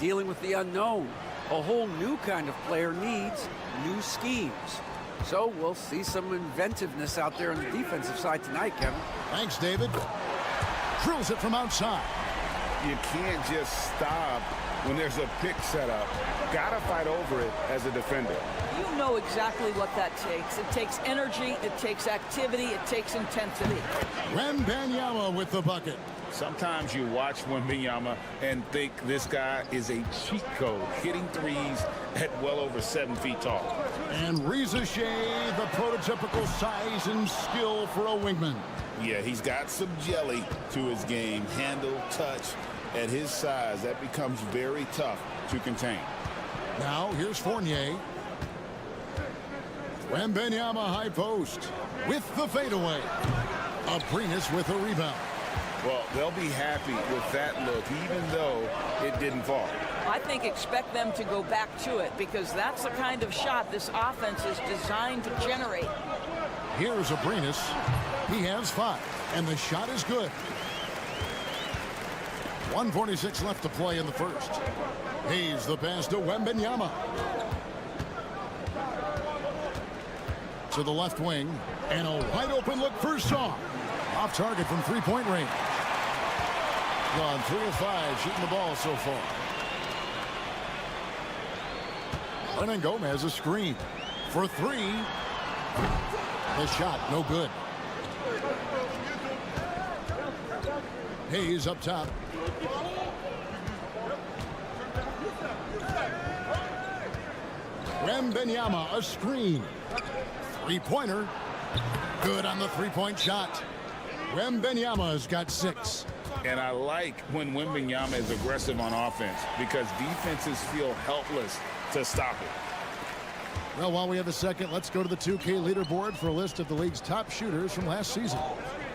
dealing with the unknown. A whole new kind of player needs new schemes. So we'll see some inventiveness out there on the defensive side tonight, Kevin. Thanks, David. Drills it from outside. You can't just stop when there's a pick set up. Gotta fight over it as a defender. You know exactly what that takes. It takes energy, it takes activity, it takes intensity. Wembanyama with the bucket. Sometimes you watch Wembanyama and think this guy is a cheat code, hitting threes at well over 7 feet tall. And Reza Shea, the prototypical size and skill for a wingman. Yeah, he's got some jelly to his game. Handle, touch. At his size, that becomes very tough to contain. Now, here's Fournier. Wembanyama high post with the fadeaway. Abrines with a rebound. Well, they'll be happy with that look, even though it didn't fall. I think expect them to go back to it because that's the kind of shot this offense is designed to generate. Here's Abrines. He has 5, and the shot is good. 1:46 left to play in the first. Hayes the pass to Wembanyama. To the left wing, and a wide open look for Song. Off target from three-point range. Gone 3 of 5 shooting the ball so far. Hernan Gomez a screen for 3. The shot no good. Hayes up top. Wembanyama a screen. Three-pointer. Good on the three-point shot. Wembanyama's got 6. And I like when Wembanyama is aggressive on offense because defenses feel helpless to stop it. Well, while we have a second, let's go to the 2K leaderboard for a list of the league's top shooters from last season.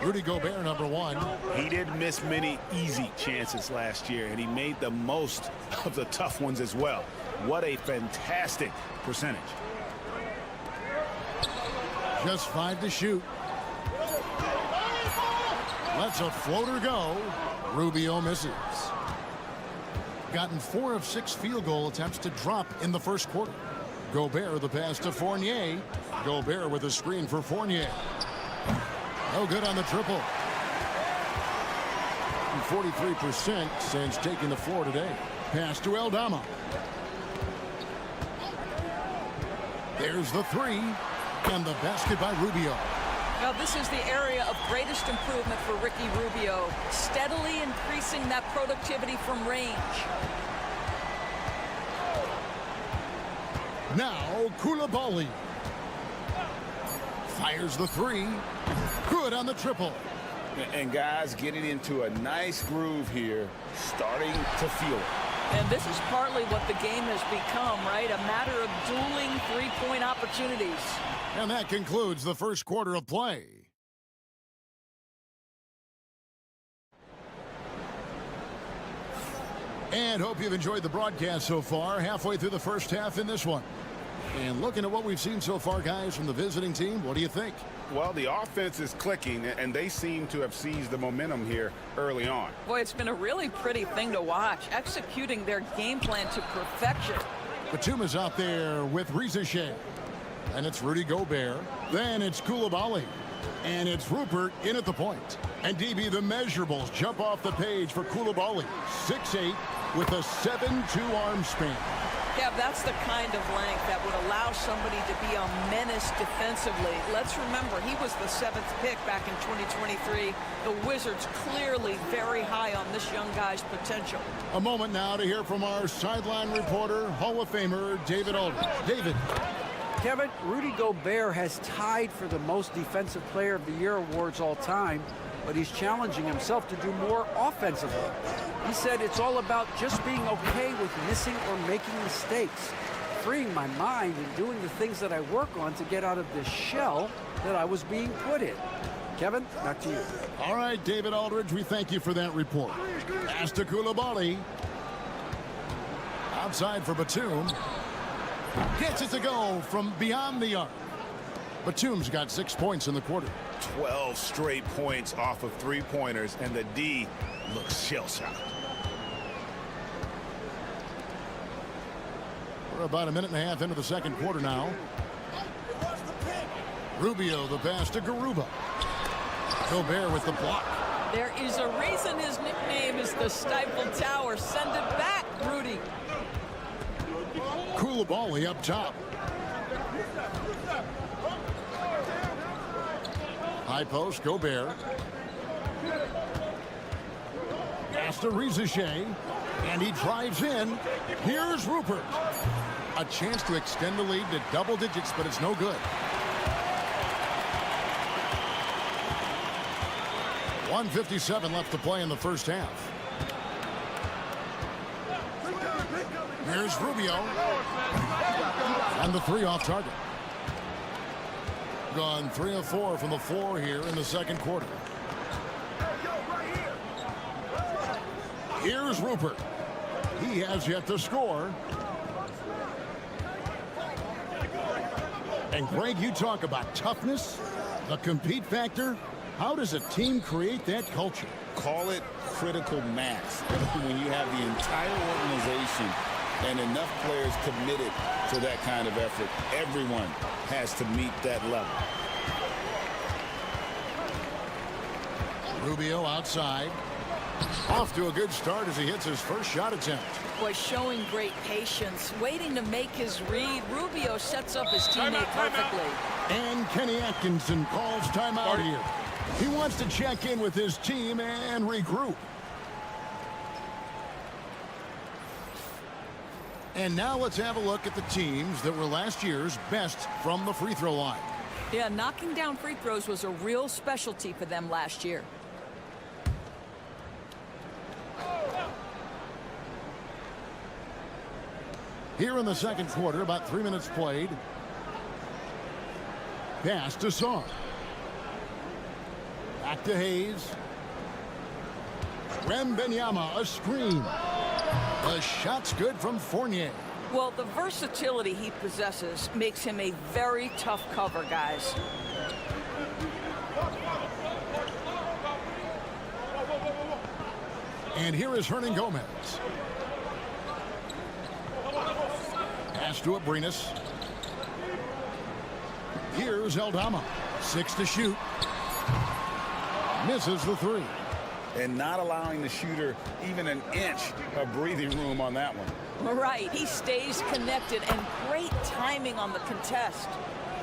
Rudy Gobert, number 1. He didn't miss many easy chances last year, and he made the most of the tough ones as well. What a fantastic percentage. Just 5 to shoot. Lets a floater go. Rubio misses. Gotten 4 of 6 field goal attempts to drop in the first quarter. Gobert the pass to Fournier. Gobert with a screen for Fournier. No good on the triple. 43% since taking the floor today. Pass to Aldama. There's the 3. And the basket by Rubio. Now, this is the area of greatest improvement for Ricky Rubio, steadily increasing that productivity from range. Now, Koulibaly. Fires the 3. Good on the triple. And guys getting into a nice groove here, starting to feel it. And this is partly what the game has become, right? A matter of dueling three-point opportunities. And that concludes the first quarter of play. And hope you've enjoyed the broadcast so far. Halfway through the first half in this one. And looking at what we've seen so far, guys, from the visiting team, what do you think? Well, the offense is clicking, and they seem to have seized the momentum here early on. Boy, it's been a really pretty thing to watch, executing their game plan to perfection. Batum is out there with Reza Shea. And it's Rudy Gobert. Then it's Koulibaly. And it's Rupert in at the point. And DB, the measurables jump off the page for Koulibaly. 6'8" with a 7'2" arm span. Yeah, that's the kind of length that would allow somebody to be a menace defensively. Let's remember, he was the 7th pick back in 2023. The Wizards clearly very high on this young guy's potential. A moment now to hear from our sideline reporter, Hall of Famer David Aldridge. David. Kevin, Rudy Gobert has tied for the most Defensive Player of the Year awards all time, but he's challenging himself to do more offensively. He said it's all about just being okay with missing or making mistakes, freeing my mind and doing the things that I work on to get out of this shell that I was being put in. Kevin, back to you. All right, David Aldridge, we thank you for that report. Pass to Koulibaly. Outside for Batum. Gets it to go from beyond the arc. Batum's got 6 points in the quarter. 12 straight points off of three-pointers, and the D looks shell-shocked. about a minute and a half into the second quarter now. Rubio, the pass to Garuba. Gobert with the block. There is a reason his nickname is the Stifle Tower. Send it back, Rudy. Koulibaly up top. High post, Gobert. Pass to Rizichet. And he drives in. Here's Rupert. A chance to extend the lead to double digits, but it's no good. 1:57 left to play in the first half. Here's Rubio. And the three off target. Gone 3 of 4 from the floor here in the second quarter. Here's Rupert. He has yet to score. And Greg, you talk about toughness, the compete factor. How does a team create that culture? Call it critical mass. When you have the entire organization and enough players committed to that kind of effort, everyone has to meet that level. Rubio outside. Off to a good start as he hits his first shot attempt. Boy, showing great patience, waiting to make his read. Rubio sets up his teammate perfectly. And Kenny Atkinson calls timeout here. He wants to check in with his team and regroup. And now let's have a look at the teams that were last year's best from the free throw line. Yeah, knocking down free throws was a real specialty for them last year. Here in the second quarter, about 3 minutes played. Pass to Song. Back to Hayes. Wembanyama, a screen. The shot's good from Fournier. Well, the versatility he possesses makes him a very tough cover, guys. And here is Hernan Gomez. Pass to Abrinas. Here's Aldama. 6 to shoot. Misses the three. And not allowing the shooter even an inch of breathing room on that one. Right, he stays connected, and great timing on the contest.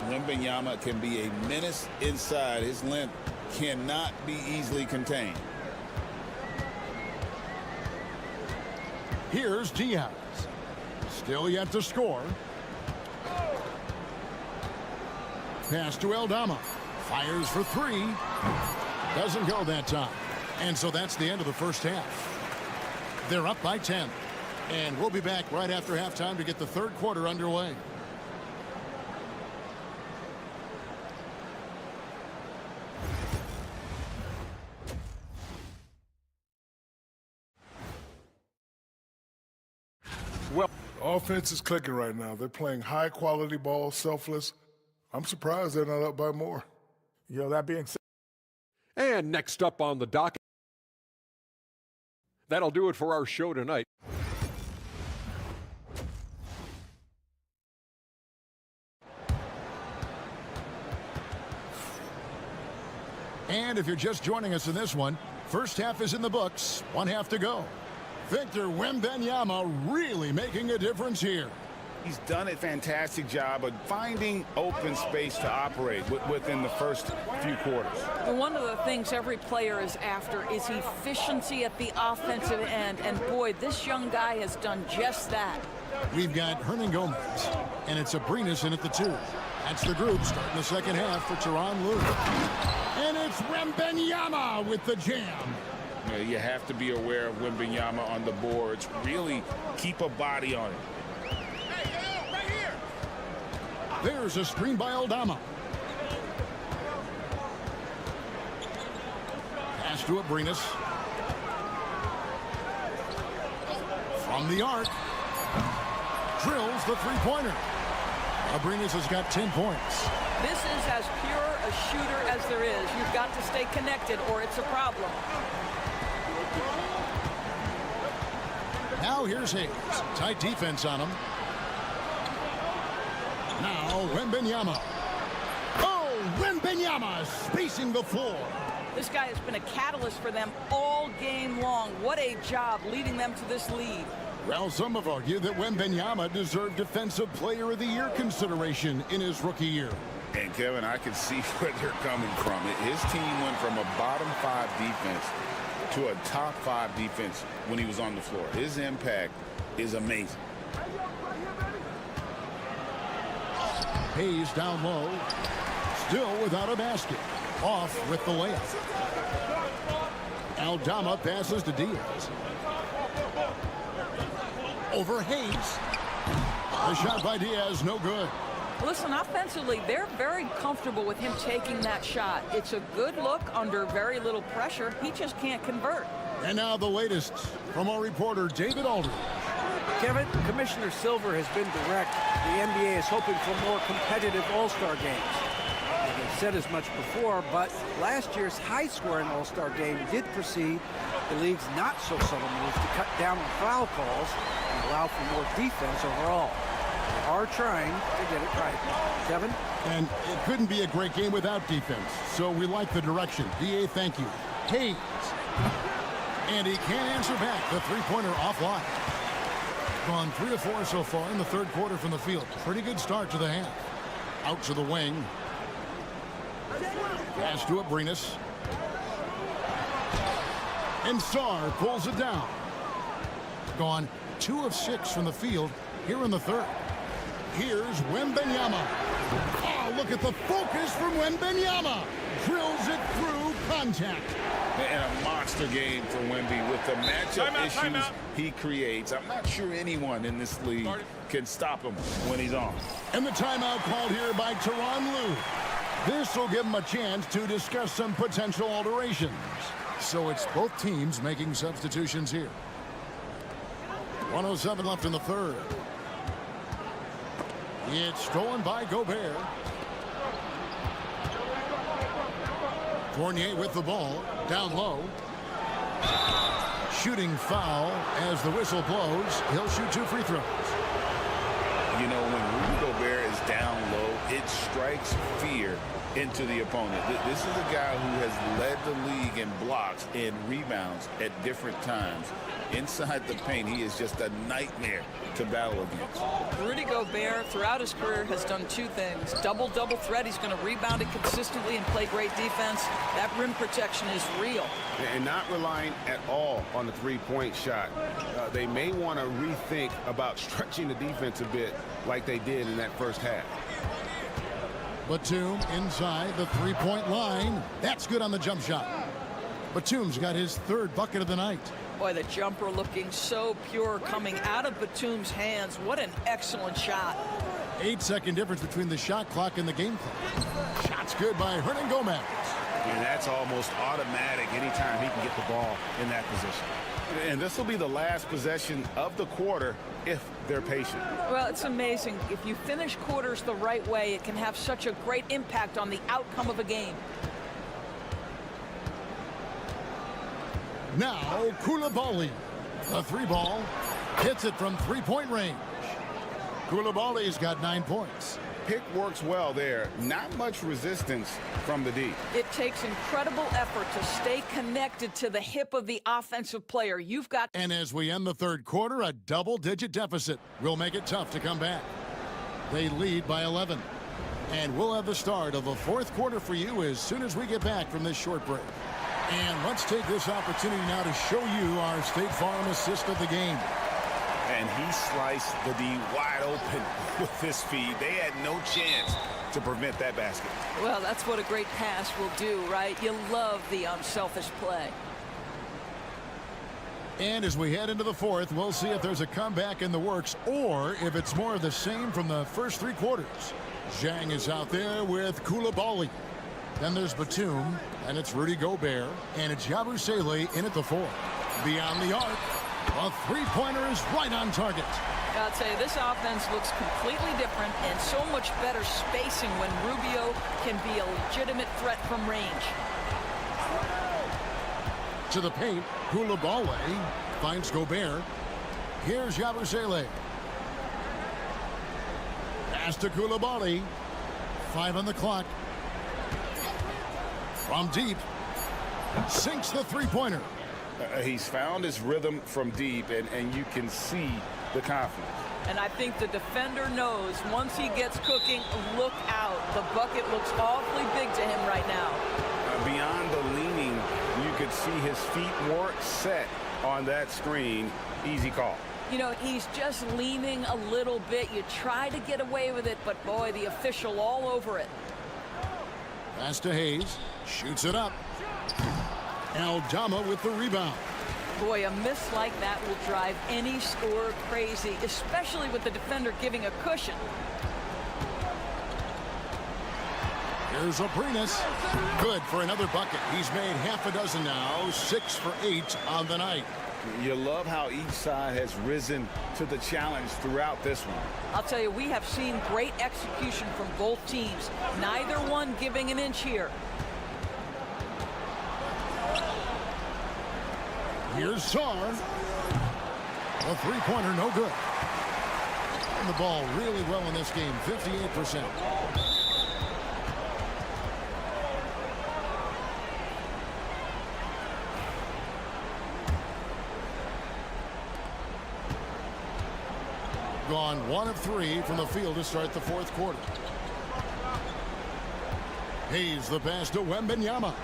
Wembanyama can be a menace inside. His length cannot be easily contained. Here's Diaz. Still yet to score. Pass to Aldama. Fires for three. Doesn't go that time. And so that's the end of the first half. They're up by 10. And we'll be back right after halftime to get the third quarter underway. Well, offense is clicking right now. They're playing high-quality ball, selfless. I'm surprised they're not up by more. That being said. And next up on the docket, that'll do it for our show tonight. And if you're just joining us in this one, first half is in the books. 1 half to go. Victor Wembanyama really making a difference here. He's done a fantastic job of finding open space to operate within the first few quarters. And one of the things every player is after is efficiency at the offensive end. And boy, this young guy has done just that. We've got Hernan Gomez, and it's Abrinas in at the 2. That's the group starting the second half for Tyronn Lue. And it's Wembanyama with the jam. You have to be aware of Wembanyama on the boards. Really keep a body on it. There's a screen by Aldama. Pass to Abrinas. From the arc. Drills the three-pointer. Abrinas has got 10 points. This is as pure a shooter as there is. You've got to stay connected or it's a problem. Now here's Hayes. Tight defense on him. Now, Wembanyama. Oh, Wembanyama spacing the floor. This guy has been a catalyst for them all game long. What a job leading them to this lead. Well, some have argued that Wembanyama deserved Defensive Player of the Year consideration in his rookie year. And, Kevin, I can see where they're coming from. His team went from a bottom 5 defense to a top 5 defense when he was on the floor. His impact is amazing. Hayes down low. Still without a basket. Off with the layup. Aldama passes to Diaz. Over Hayes. The shot by Diaz, no good. Listen, offensively, they're very comfortable with him taking that shot. It's a good look under very little pressure. He just can't convert. And now the latest from our reporter, David Aldridge. Kevin, Commissioner Silver has been direct. The NBA is hoping for more competitive All-Star games. They've said as much before, but last year's high-scoring All-Star game did precede the league's not-so-subtle moves to cut down on foul calls and allow for more defense overall. They are trying to get it right. Kevin? And it couldn't be a great game without defense, so we like the direction. DA, thank you. Hayes. And he can't answer back. The three-pointer offline. Gone 3 of 4 so far in the third quarter from the field. Pretty good start to the half. Out to the wing. Pass to Abrinas. And Sarr pulls it down. Gone 2 of 6 from the field here in the third. Here's Wembanyama. Oh, look at the focus from Wembanyama. Drills it through contact. And a monster game for Wemby with the matchup issues he creates. I'm not sure anyone in this league can stop him when he's on. And the timeout called here by Tyronn Lue. This will give him a chance to discuss some potential alterations. So it's both teams making substitutions here. 1:07 left in the third. It's stolen by Gobert. Fournier with the ball. Down low. Shooting foul as the whistle blows. He'll shoot 2 free throws. You know, when Rudy Gobert is down low, it strikes fear into the opponent. This is a guy who has led the league in blocks and rebounds at different times. Inside the paint, he is just a nightmare to battle against. Rudy Gobert, throughout his career, has done 2 things. Double-double threat. He's going to rebound it consistently and play great defense. That rim protection is real. And not relying at all on the three-point shot. They may want to rethink about stretching the defense a bit like they did in that first half. Batum inside the three-point line. That's good on the jump shot. Batum's got his 3rd bucket of the night. Boy, the jumper looking so pure coming out of Batum's hands. What an excellent shot. 8-second difference between the shot clock and the game clock. Shot's good by Hernan Gomez. And that's almost automatic anytime he can get the ball in that position. And this will be the last possession of the quarter if they're patient. Well, it's amazing. If you finish quarters the right way, it can have such a great impact on the outcome of a game. Now, Koulibaly. The 3-ball. Hits it from 3-point range. Koulibaly's got 9 points. Pick works well there. Not much resistance from the D. It takes incredible effort to stay connected to the hip of the offensive player. You've got... And as we end the third quarter, a double-digit deficit will make it tough to come back. They lead by 11. And we'll have the start of the fourth quarter for you as soon as we get back from this short break. And let's take this opportunity now to show you our State Farm assist of the game. And he sliced the D wide open with this feed. They had no chance to prevent that basket. Well, that's what a great pass will do, right? You love the unselfish play. And as we head into the fourth, we'll see if there's a comeback in the works or if it's more of the same from the first 3 quarters. Zhang is out there with Koulibaly. Then there's Batum, and it's Rudy Gobert, and it's Yabusele in at the 4. Beyond the arc, a 3-pointer is right on target. I'll tell you, this offense looks completely different and so much better spacing when Rubio can be a legitimate threat from range. To the paint, Koulibaly finds Gobert. Here's Yabusele. Pass to Koulibaly. 5 on the clock. From deep. Sinks the three-pointer. He's found his rhythm from deep, and you can see the confidence. And I think the defender knows once he gets cooking, look out. The bucket looks awfully big to him right now. Beyond the leaning, you could see his feet weren't set on that screen. Easy call. You know, he's just leaning a little bit. You try to get away with it, but boy, the official all over it. Pass to Hayes. Shoots it up. Aldama with the rebound. Boy, a miss like that will drive any scorer crazy, especially with the defender giving a cushion. Here's Abrinas. Good for another bucket. He's made half a dozen now. 6 for 8 on the night. You love how each side has risen to the challenge throughout this one. I'll tell you, we have seen great execution from both teams. Neither one giving an inch here. Here's Sar. A three-pointer, no good. And the ball really well in this game, 58%. Gone 1 of 3 from the field to start the fourth quarter. Hayes the pass to Wembanyama.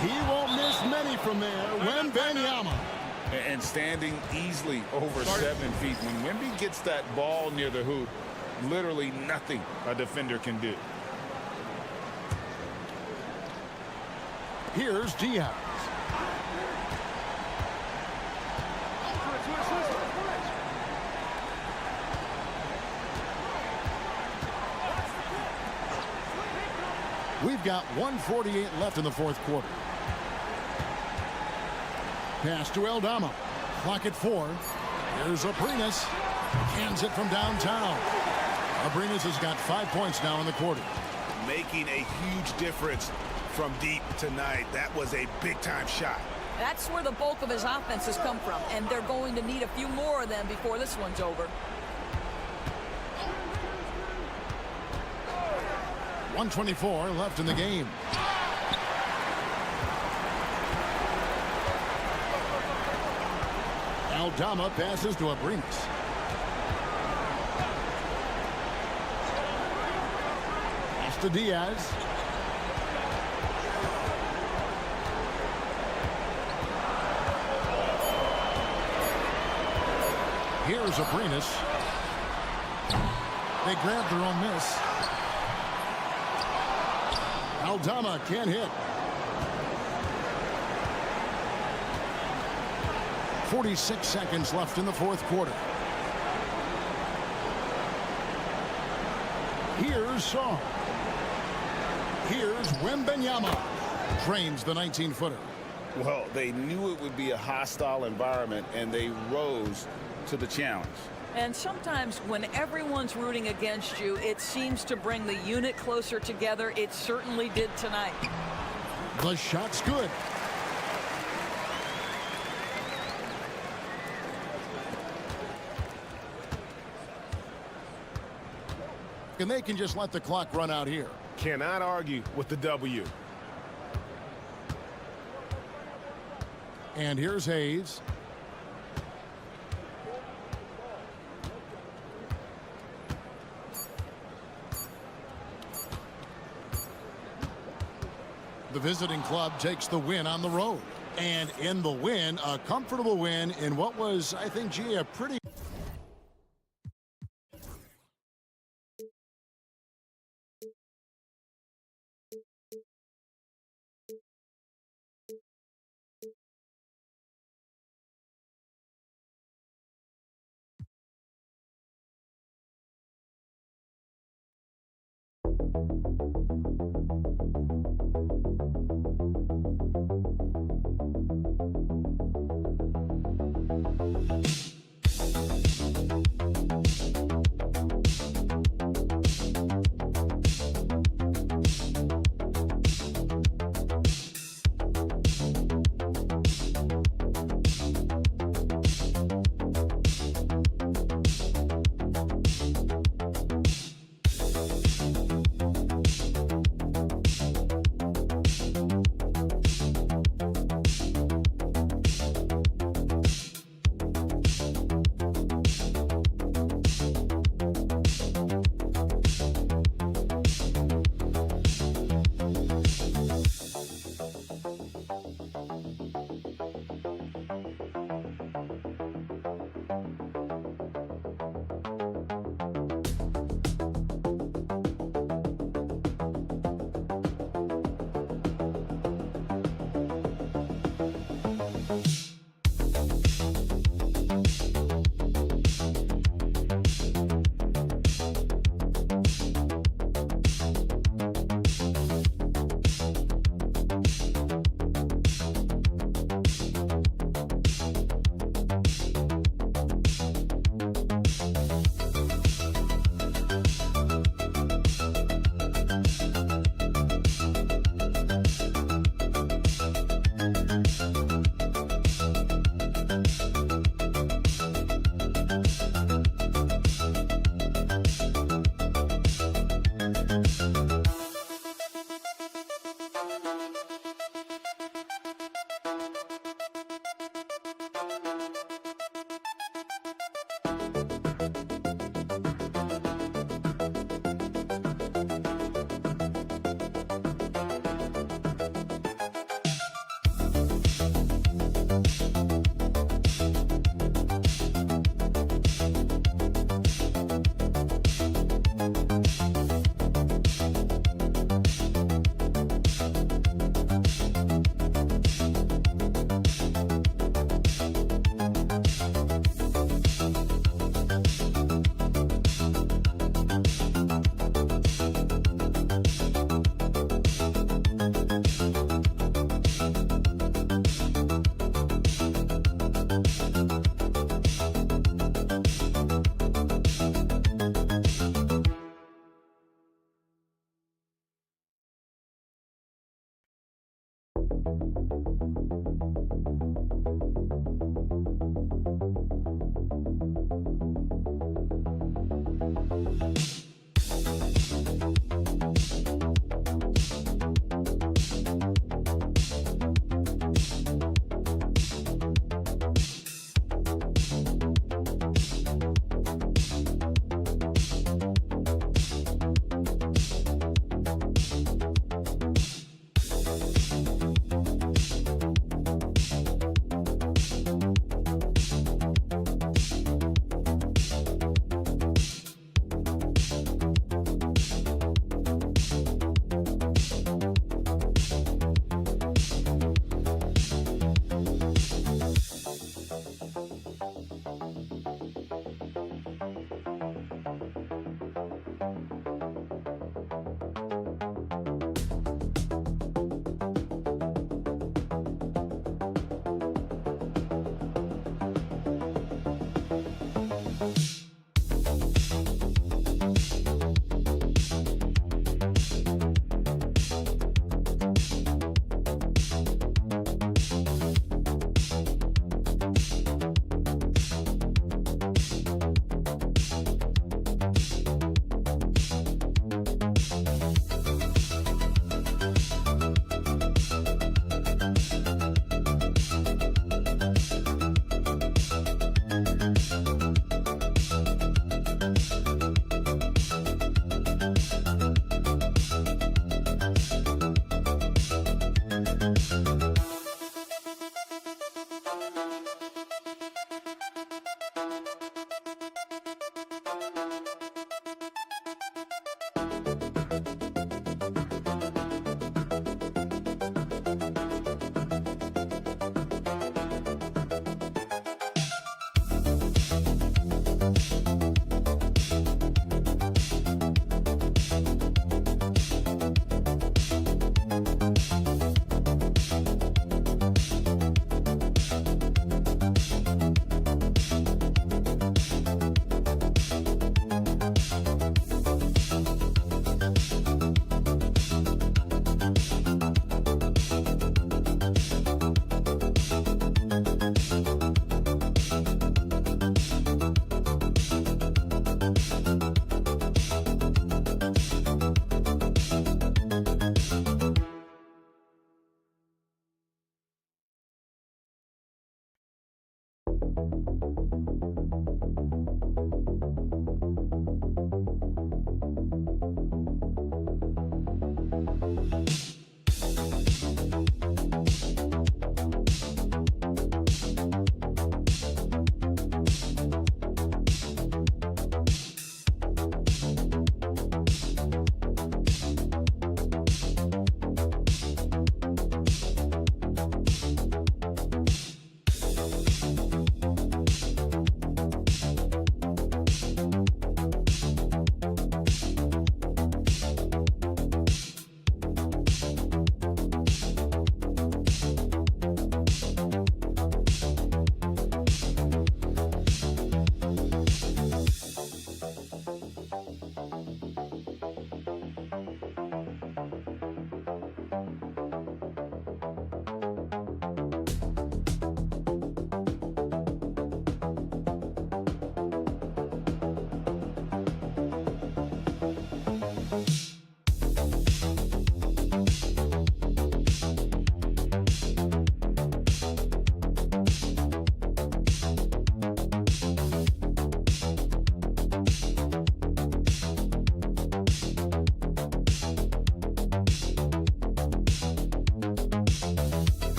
He won't miss many from there. Wembanyama. And standing easily over 7 feet. When Wemby gets that ball near the hoop, literally nothing a defender can do. Here's Diaz. We've got 1:48 left in the fourth quarter. Pass to Aldama. Clock at 4. Here's Abrinas. Hands it from downtown. Abrinas has got 5 points now in the quarter. Making a huge difference from deep tonight. That was a big-time shot. That's where the bulk of his offense has come from, and they're going to need a few more of them before this one's over. 1:24 left in the game. Aldama passes to Abrinas. Pass to Diaz. Here's Abrinas. They grab their own miss. Aldama can't hit. 46 seconds left in the fourth quarter. Here's Shaw. Here's Wembanyama. Drains the 19-footer. Well, they knew it would be a hostile environment, and they rose to the challenge. And sometimes when everyone's rooting against you, it seems to bring the unit closer together. It certainly did tonight. The shot's good. And they can just let the clock run out here. Cannot argue with the W. And here's Hayes. The visiting club takes the win on the road. And in the win, a comfortable win in what was, I think, gee, a pretty...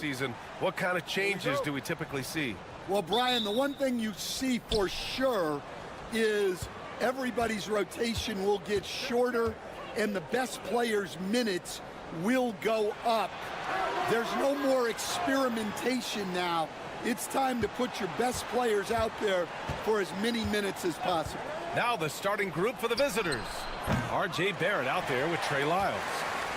Postseason, what kind of changes do we typically see? Well, Brian, the one thing you see for sure is everybody's rotation will get shorter and the best players' minutes will go up. There's no more experimentation now. It's time to put your best players out there for as many minutes as possible. Now the starting group for the visitors. R.J. Barrett out there with Trey Lyles.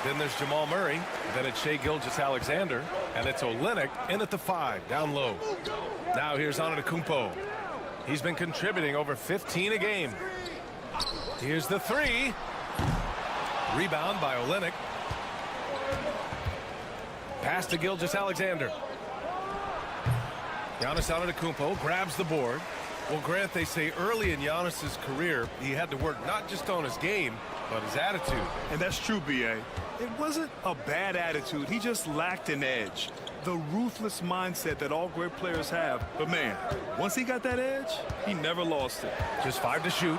Then there's Jamal Murray. Then it's Shai Gilgeous-Alexander. And it's Olynyk in at the 5, down low. Now here's Antetokounmpo. He's been contributing over 15 a game. Here's the 3. Rebound by Olynyk. Pass to Gilgeous-Alexander. Giannis Antetokounmpo grabs the board. Well, Grant, they say early in Giannis's career, he had to work not just on his game, but his attitude. And that's true, B.A. It wasn't a bad attitude. He just lacked an edge. The ruthless mindset that all great players have. But, man, once he got that edge, he never lost it. Just 5 to shoot.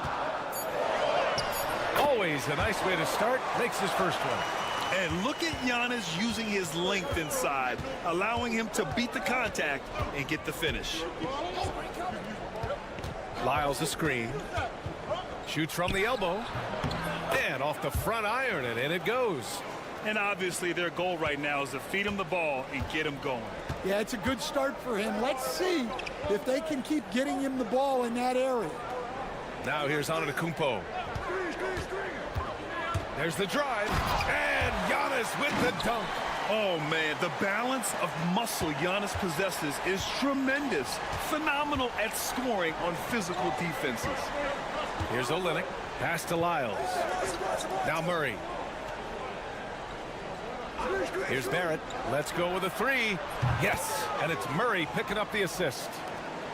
Always a nice way to start. Makes his first one. And look at Giannis using his length inside, allowing him to beat the contact and get the finish. Lyles a screen. Shoots from the elbow. And off the front iron, and in it goes. And obviously their goal right now is to feed him the ball and get him going. Yeah, it's a good start for him. Let's see if they can keep getting him the ball in that area. Now here's Antetokounmpo. There's the drive. And Giannis with the dunk. Oh, man, the balance of muscle Giannis possesses is tremendous. Phenomenal at scoring on physical defenses. Here's Olynyk. Pass to Lyles. Now Murray. Here's Barrett. Let's go with a 3. Yes, and it's Murray picking up the assist.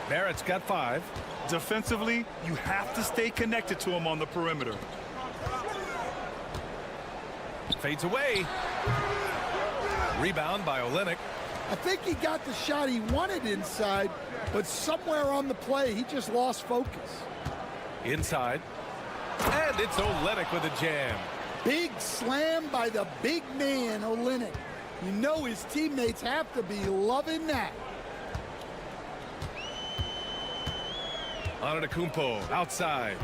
Barrett's got 5. Defensively, you have to stay connected to him on the perimeter. Fades away. Rebound by Olynyk. I think he got the shot he wanted inside, but somewhere on the play, he just lost focus. Inside. And it's Olynyk with a jam. Big slam by the big man, Olynyk. You know his teammates have to be loving that. Antetokounmpo outside.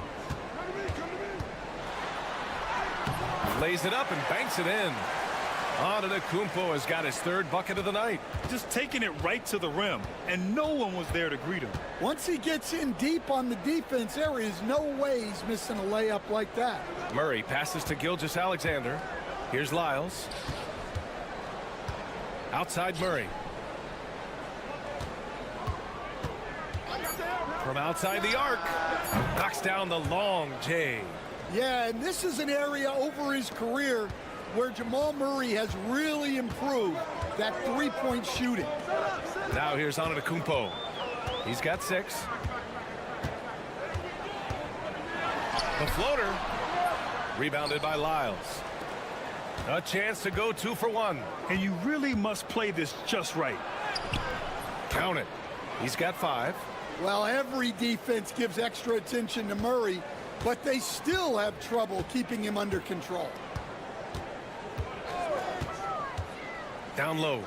Lays it up and banks it in. Antetokounmpo has got his 3rd bucket of the night. Just taking it right to the rim, and no one was there to greet him. Once he gets in deep on the defense, there is no way he's missing a layup like that. Murray passes to Gilgeous-Alexander. Here's Lyles. Outside Murray. From outside the arc. Knocks down the long J. Yeah, and this is an area over his career where Jamal Murray has really improved that three-point shooting. Now here's Antetokounmpo. He's got 6. The floater. Rebounded by Lyles. A chance to go 2 for 1. And you really must play this just right. Count it. He's got 5. Well, every defense gives extra attention to Murray, but they still have trouble keeping him under control. Down low.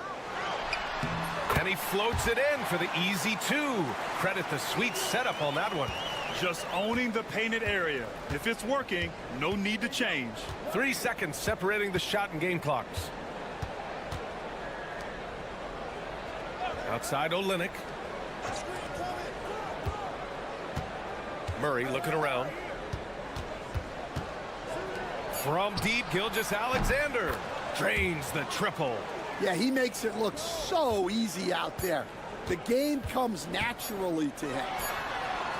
And he floats it in for the easy 2. Credit the sweet setup on that one. Just owning the painted area. If it's working, no need to change. 3 seconds separating the shot and game clocks. Outside Olynyk. Murray looking around. From deep, Gilgeous-Alexander drains the triple. Yeah, he makes it look so easy out there. The game comes naturally to him.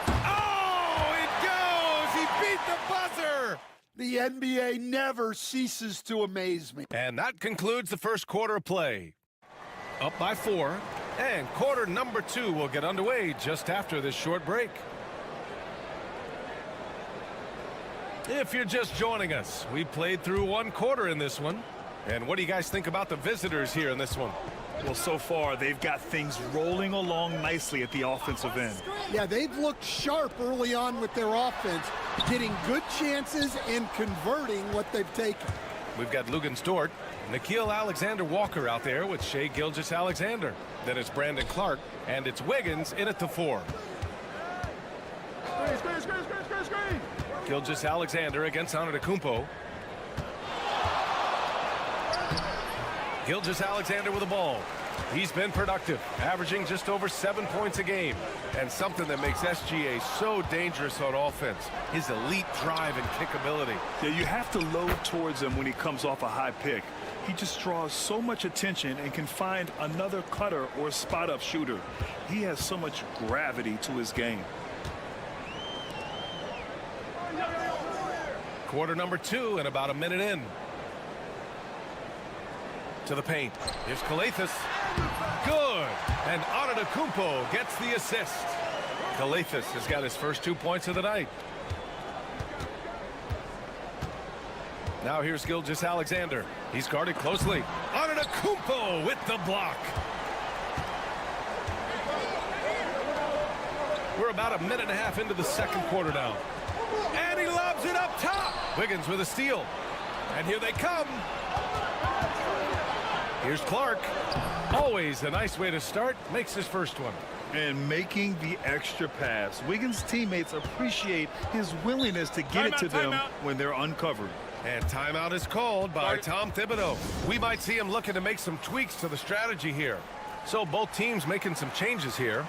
Oh, it goes! He beat the buzzer! The NBA never ceases to amaze me. And that concludes the first quarter of play. Up by 4, and quarter number 2 will get underway just after this short break. If you're just joining us, we played through 1 quarter in this one. And what do you guys think about the visitors here in this one? Well, so far, they've got things rolling along nicely at the offensive end. Yeah, they've looked sharp early on with their offense, getting good chances and converting what they've taken. We've got Lugan Stort, Nickeil Alexander-Walker out there with Shai Gilgeous-Alexander. Then it's Brandon Clark, and it's Wiggins in at the 4. Gilgeous-Alexander against Antetokounmpo. Gilgeous-Alexander with the ball. He's been productive, averaging just over 7 points a game. And something that makes SGA so dangerous on offense, his elite drive and kick ability. Yeah, you have to load towards him when he comes off a high pick. He just draws so much attention and can find another cutter or spot-up shooter. He has so much gravity to his game. Quarter number 2 and about a minute in. To the paint. Here's Calathes. Good. And Antetokounmpo gets the assist. Calathes has got his first 2 points of the night. Now here's Gilgeous-Alexander. He's guarded closely. Antetokounmpo with the block. We're about a minute and a half into the second quarter now. And he lobs it up top. Wiggins with a steal. And here they come. Here's Clark. Always a nice way to start. Makes his first one. And making the extra pass. Wiggins' teammates appreciate his willingness to get it to them when they're uncovered. And timeout is called by Tom Thibodeau. We might see him looking to make some tweaks to the strategy here. So both teams making some changes here.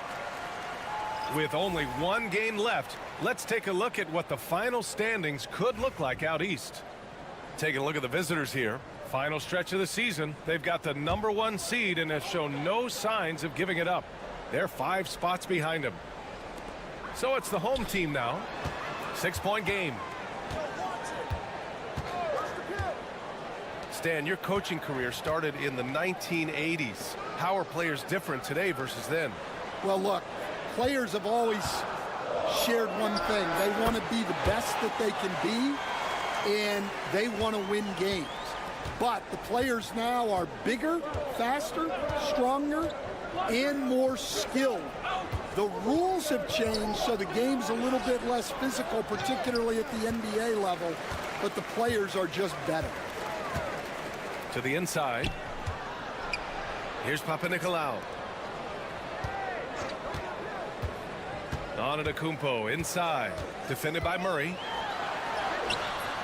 With only 1 game left, let's take a look at what the final standings could look like out east. Taking a look at the visitors here. Final stretch of the season, they've got the #1 seed and have shown no signs of giving it up. They're 5 spots behind them. So it's the home team now. 6-point game. Stan, your coaching career started in the 1980s. How are players different today versus then? Well, look, players have always shared one thing. They want to be the best that they can be, and they want to win games. But the players now are bigger, faster, stronger, and more skilled. The rules have changed, so the game's a little bit less physical, particularly at the NBA level, but the players are just better. To the inside. Here's Papanikolaou. Antetokounmpo inside. Defended by Murray.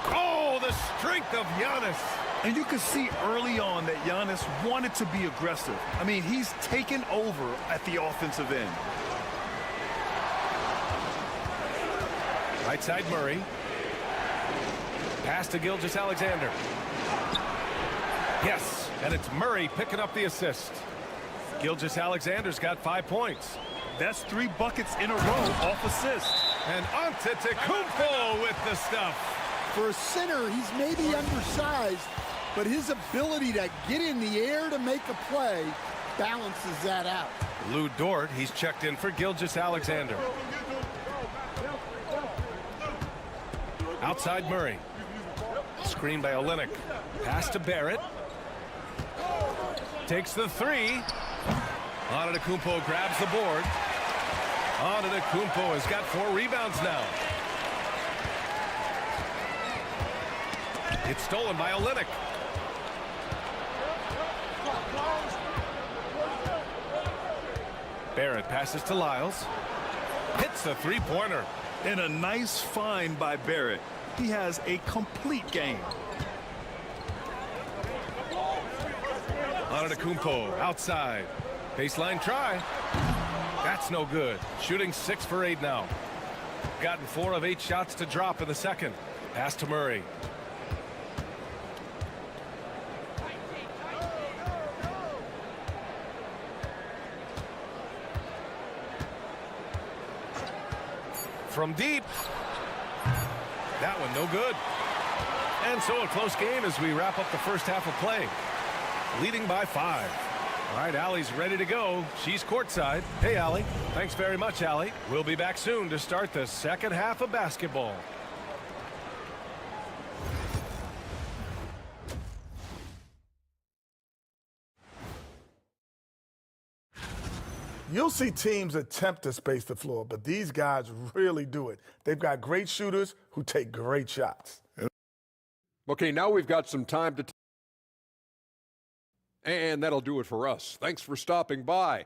Oh, the strength of Giannis. And you can see early on that Giannis wanted to be aggressive. I mean, he's taken over at the offensive end. Right side Murray. Pass to Gilgeous-Alexander. Yes, and it's Murray picking up the assist. Gilgeous-Alexander's got 5 points. That's 3 buckets in a row off assist. And Antetokounmpo with the stuff. For a center, he's maybe undersized, but his ability to get in the air to make a play balances that out. Lou Dort, he's checked in for Gilgeous-Alexander. Outside Murray. Screen by Olynyk. Pass to Barrett. Takes the 3. Antetokounmpo grabs the board. Antetokounmpo has got 4 rebounds now. It's stolen by Olynyk. Barrett passes to Lyles. Hits the 3-pointer. And a nice find by Barrett. He has a complete game. Antetokounmpo outside. Baseline try. That's no good. Shooting 6 for 8 now. Gotten 4 of 8 shots to drop in the second. Pass to Murray. from deep. That one no good. And so a close game as we wrap up the first half of play. Leading by 5. All right, Allie's ready to go. She's courtside. Hey, Allie. Thanks very much, Allie. We'll be back soon to start the second half of basketball. You'll see teams attempt to space the floor, but these guys really do it. They've got great shooters who take great shots. Okay, now we've got some time to... And that'll do it for us. Thanks for stopping by.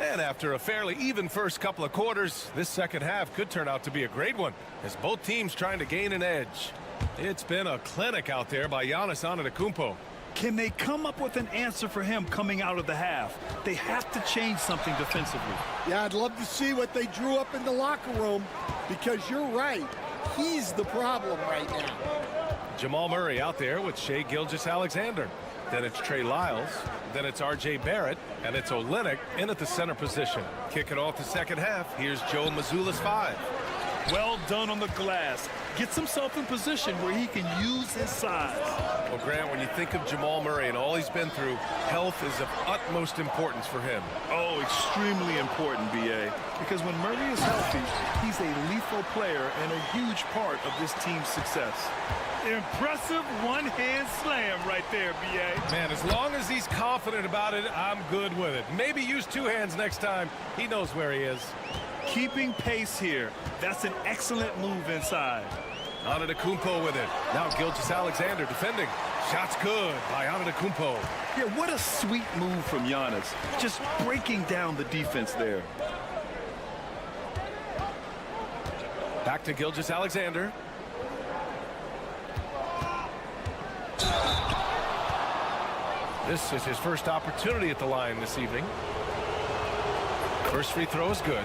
And after a fairly even first couple of quarters, this second half could turn out to be a great one, as both teams trying to gain an edge. It's been a clinic out there by Giannis Antetokounmpo. Can they come up with an answer for him coming out of the half? They have to change something defensively. Yeah, I'd love to see what they drew up in the locker room, because you're right. He's the problem right now. Jamal Murray out there with Shai Gilgeous-Alexander. Then it's Trey Lyles. Then it's R.J. Barrett. And it's Olynyk in at the center position. Kicking off the second half, here's Joe Mazzulla's 5. Well done on the glass. Gets himself in position where he can use his size. Well, Grant, when you think of Jamal Murray and all he's been through, health is of utmost importance for him. Oh, extremely important, B.A. Because when Murray is healthy, he's a lethal player and a huge part of this team's success. Impressive one-hand slam right there, B.A. Man, as long as he's confident about it, I'm good with it. Maybe use 2 hands next time. He knows where he is. Keeping pace here. That's an excellent move inside. Antetokounmpo with it. Now Gilgeous-Alexander defending. Shot's good by Antetokounmpo. Yeah, what a sweet move from Giannis. Just breaking down the defense there. Back to Gilgeous-Alexander. This is his first opportunity at the line this evening. First free throw is good.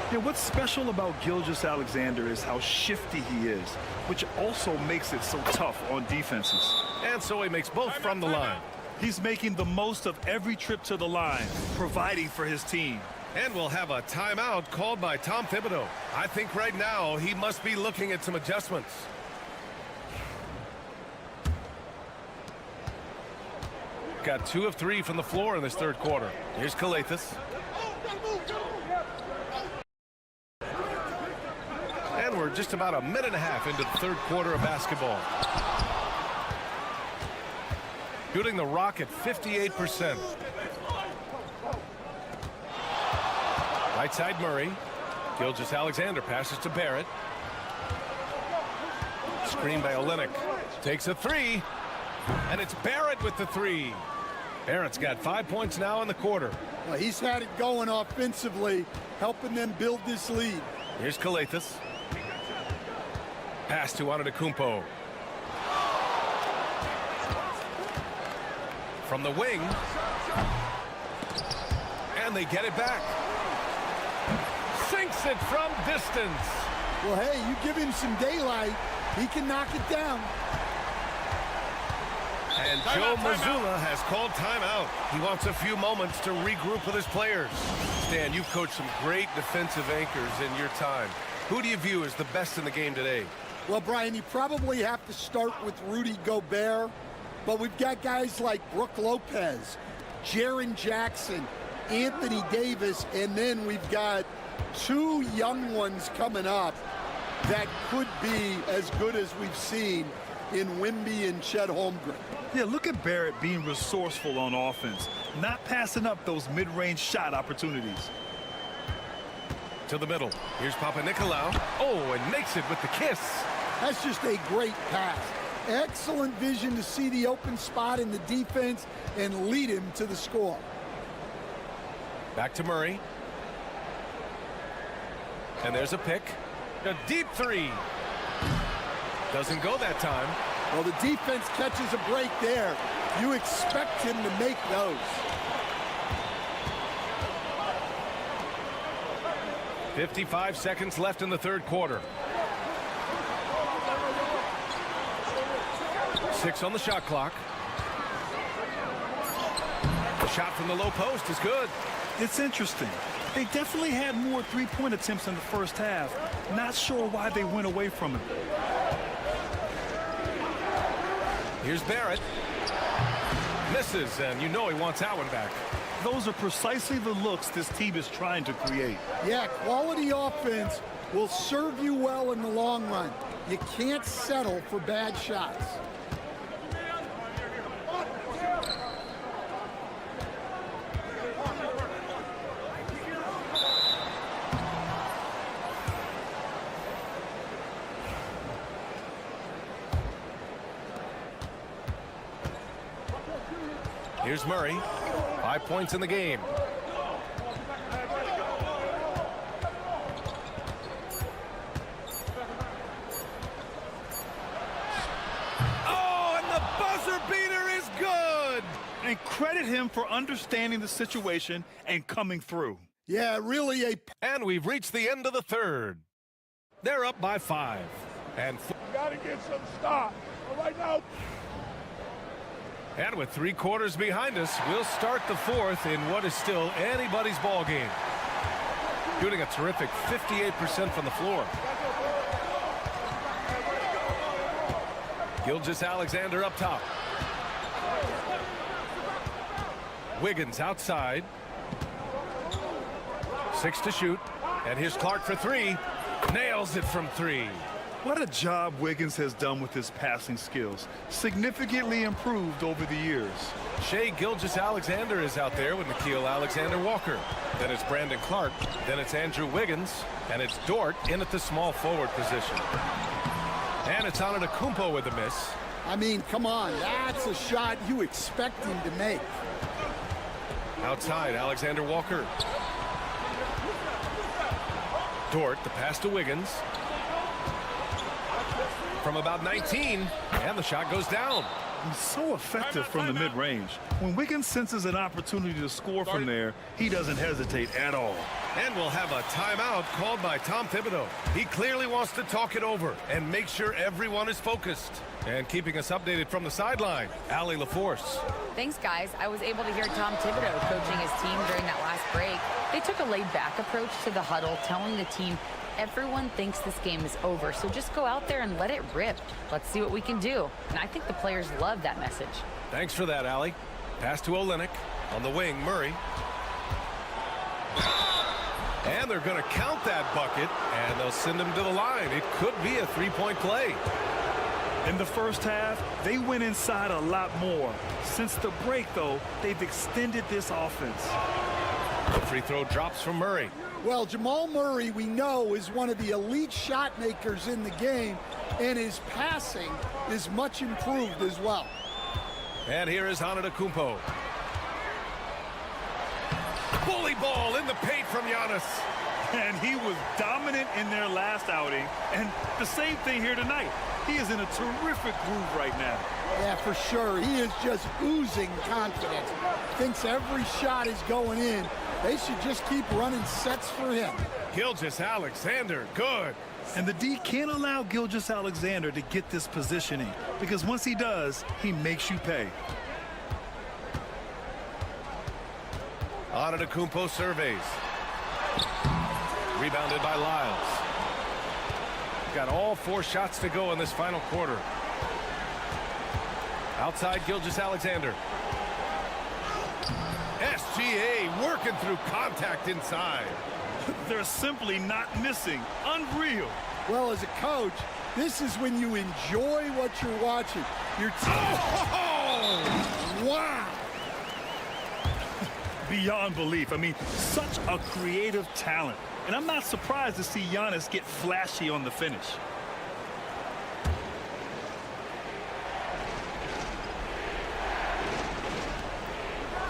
Yeah, what's special about Gilgeous-Alexander is how shifty he is, which also makes it so tough on defenses. And so he makes both from the line. He's making the most of every trip to the line, providing for his team. And we'll have a timeout called by Tom Thibodeau. I think right now he must be looking at some adjustments. Got 2 of 3 from the floor in this third quarter. Here's Calathes. And we're just about a minute and a half into the third quarter of basketball. Shooting the Rock at 58%. Right side Murray. Gilgeous-Alexander passes to Barrett. Screen by Olynyk. Takes a 3. And it's Barrett with the 3. Barrett's got 5 points now in the quarter. Well, he's had it going offensively, helping them build this lead. Here's Calathes. Pass to Antetokounmpo. From the wing. And they get it back. Sinks it from distance. Well, hey, you give him some daylight, he can knock it down. And Joe Mazzulla has called timeout. He wants a few moments to regroup with his players. Stan, you've coached some great defensive anchors in your time. Who do you view as the best in the game today? Well, Brian, you probably have to start with Rudy Gobert, but we've got guys like Brook Lopez, Jaren Jackson, Anthony Davis, and then we've got 2 young ones coming up that could be as good as we've seen in Wemby and Chet Holmgren. Yeah, look at Barrett being resourceful on offense, not passing up those mid-range shot opportunities. To the middle. Here's Papanikolaou. Oh, and makes it with the kiss. That's just a great pass. Excellent vision to see the open spot in the defense and lead him to the score. Back to Murray. And there's a pick. A deep 3. Doesn't go that time. Well, the defense catches a break there. You expect him to make those. 55 seconds left in the third quarter. 6 on the shot clock. shot from the low post is good. It's interesting. They definitely had more three-point attempts in the first half. Not sure why they went away from it. Here's Barrett. Misses, and you know he wants that one back. Those are precisely the looks this team is trying to create. Yeah, quality offense will serve you well in the long run. You can't settle for bad shots. Here's Murray. 5 points in the game. Oh, and the buzzer beater is good. And credit him for understanding the situation and coming through. Yeah, really a... And we've reached the end of the third. They're up by 5. And Gotta get some stops. Right now. And with 3 quarters behind us, we'll start the fourth in what is still anybody's ball game. Shooting a terrific 58% from the floor. Gilgeous-Alexander up top. Wiggins outside. 6 to shoot. And here's Clark for 3. Nails it from 3. What a job Wiggins has done with his passing skills. Significantly improved over the years. Shai Gilgeous-Alexander is out there with Nickeil Alexander-Walker. Then it's Brandon Clark. Then it's Andrew Wiggins. And it's Dort in at the small forward position. And it's Antetokounmpo with a miss. I mean, come on. That's a shot you expect him to make. Outside, Alexander-Walker. Dort, the pass to Wiggins. From about 19, and the shot goes down. He's so effective from the mid-range. When Wiggins senses an opportunity to score from there, he doesn't hesitate at all. And we'll have a timeout called by Tom Thibodeau. He clearly wants to talk it over and make sure everyone is focused. And keeping us updated from the sideline, Allie LaForce. Thanks, guys. I was able to hear Tom Thibodeau coaching his team during that last break. They took a laid-back approach to the huddle, telling the team, everyone thinks this game is over, so just go out there and let it rip. Let's see what we can do. And I think the players love that message. Thanks for that, Allie. Pass to Olynyk. On the wing, Murray. And they're going to count that bucket, and they'll send him to the line. It could be a three-point play. In the first half, they went inside a lot more. Since the break, though, they've extended this offense. The free throw drops from Murray. Well, Jamal Murray, we know, is one of the elite shot makers in the game, and his passing is much improved as well. And here is Antetokounmpo. Bully ball in the paint from Giannis. And he was dominant in their last outing. And the same thing here tonight. He is in a terrific groove right now. Yeah, for sure. He is just oozing confidence. Thinks every shot is going in. They should just keep running sets for him. Gilgeous-Alexander, good. And the D can't allow Gilgeous-Alexander to get this positioning, because once he does, he makes you pay. Antetokounmpo surveys. Rebounded by Lyles. Got all 4 shots to go in this final quarter. Outside, Gilgeous-Alexander. SGA working through contact inside. They're simply not missing. Unreal. Well, as a coach, this is when you enjoy what you're watching. Your team. Oh! Wow. Beyond belief. I mean, such a creative talent. And I'm not surprised to see Giannis get flashy on the finish.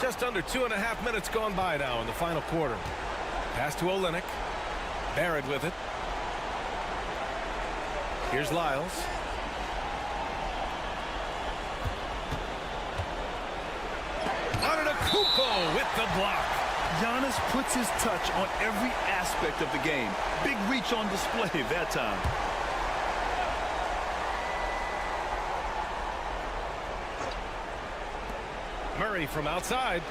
Just under 2.5 minutes gone by now in the final quarter. Pass to Olynyk. Barrett with it. Here's Lyles. Antetokounmpo with the block. Giannis puts his touch on every aspect of the game. Big reach on display that time. Murray from outside.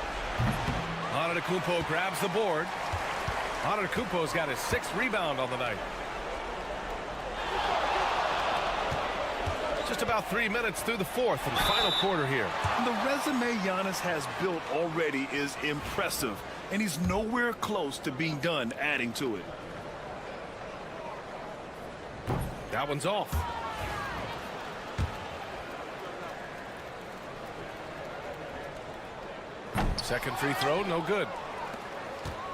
Antetokounmpo grabs the board. Antetokounmpo's got his 6th rebound on the night. Just about 3 minutes through the 4th and final quarter here. The resume Giannis has built already is impressive, and he's nowhere close to being done adding to it. That one's off. Second free throw, no good.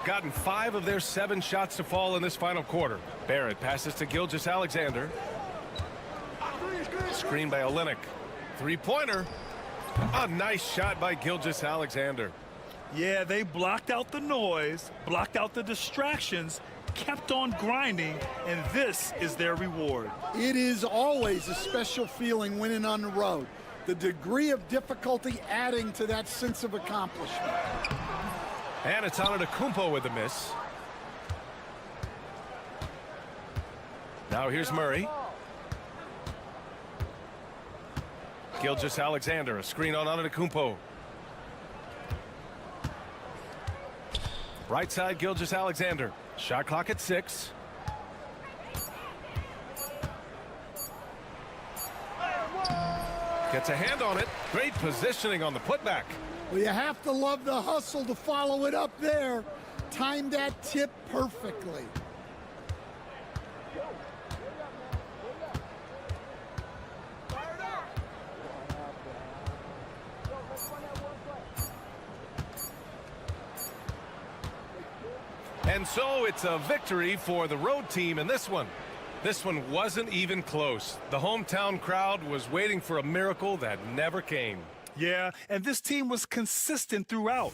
Gotten 5 of their 7 shots to fall in this final quarter. Barrett passes to Gilgeous-Alexander. Screen by Olynyk. Three-pointer. A nice shot by Gilgeous-Alexander. Yeah, they blocked out the noise, blocked out the distractions, kept on grinding, and this is their reward. It is always a special feeling winning on the road. The degree of difficulty adding to that sense of accomplishment. And it's Antetokounmpo with the miss. Now here's Murray. Gilgeous-Alexander, a screen on Antetokounmpo. Right side, Gilgeous-Alexander. Shot clock at 6. Gets a hand on it. Great positioning on the putback. Well, you have to love the hustle to follow it up there. Timed that tip perfectly. And so it's a victory for the road team in this one. This one wasn't even close. The hometown crowd was waiting for a miracle that never came. Yeah, and this team was consistent throughout.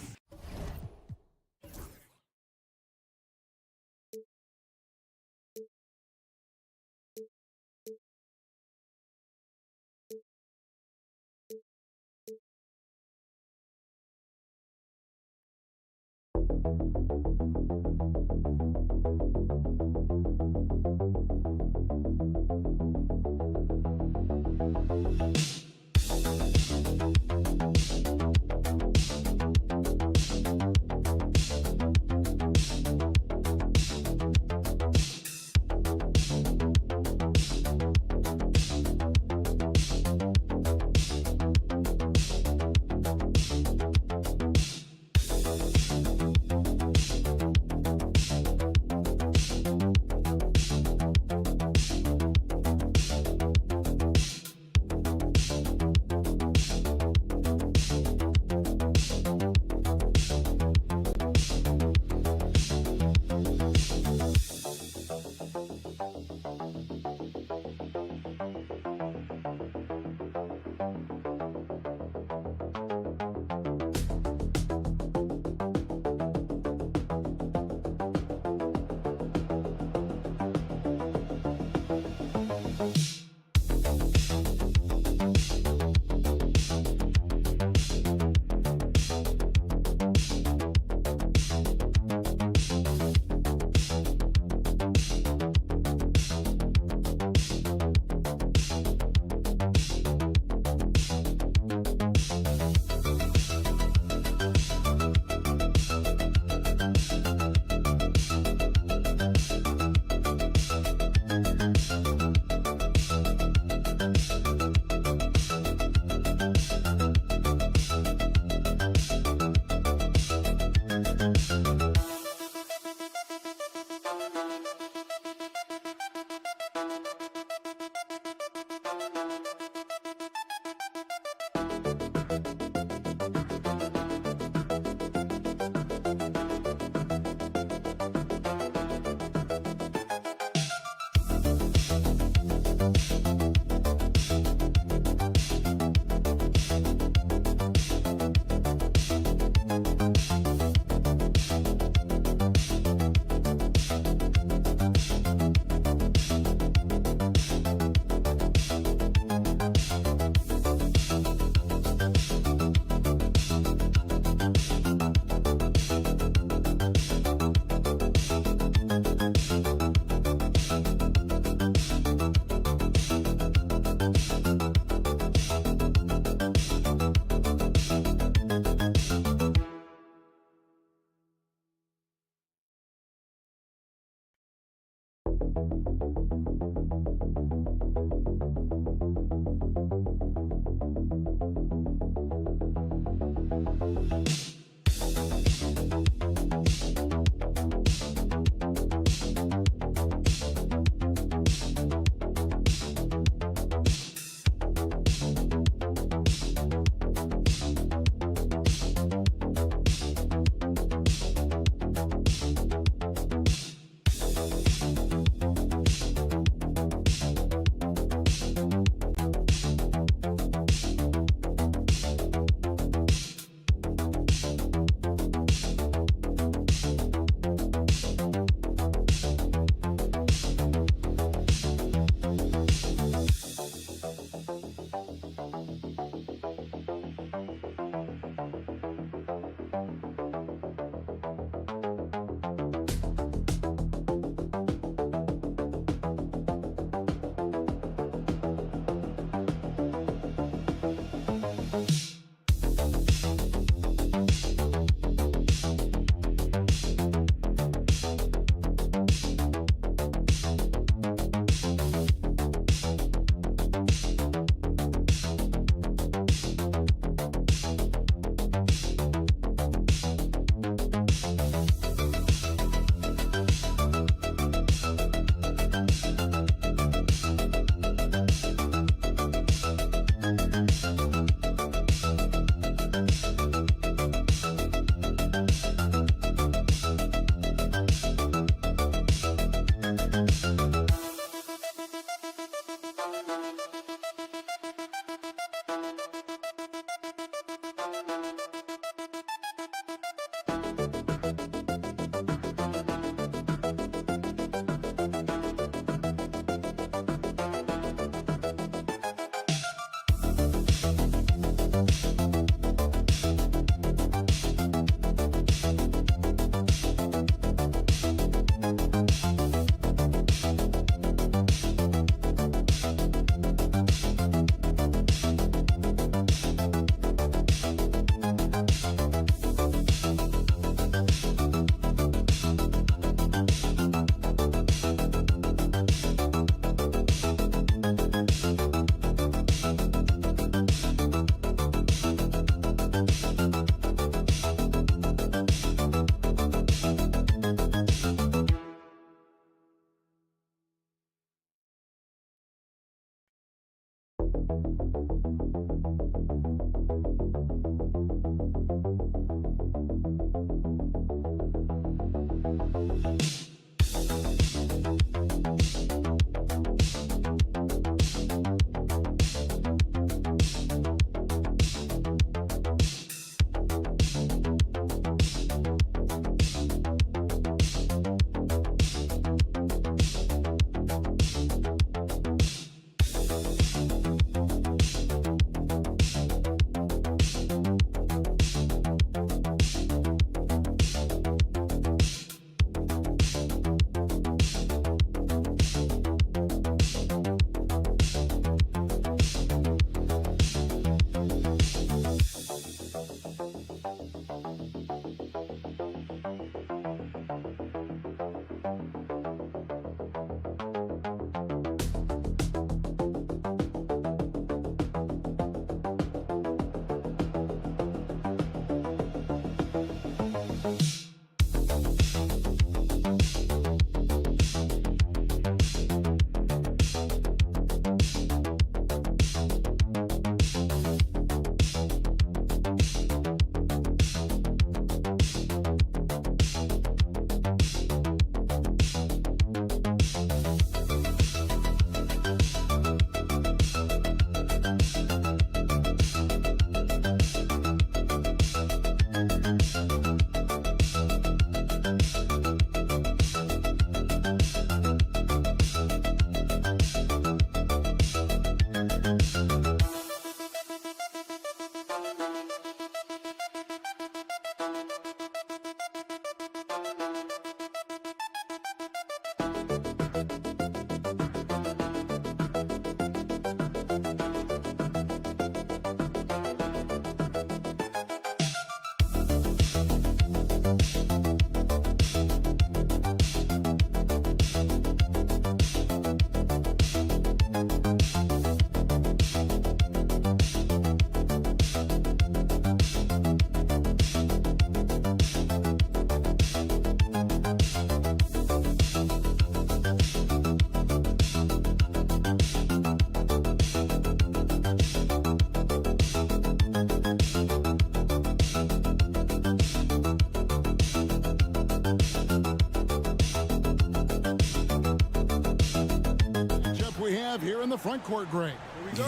Here in the front court, Greg.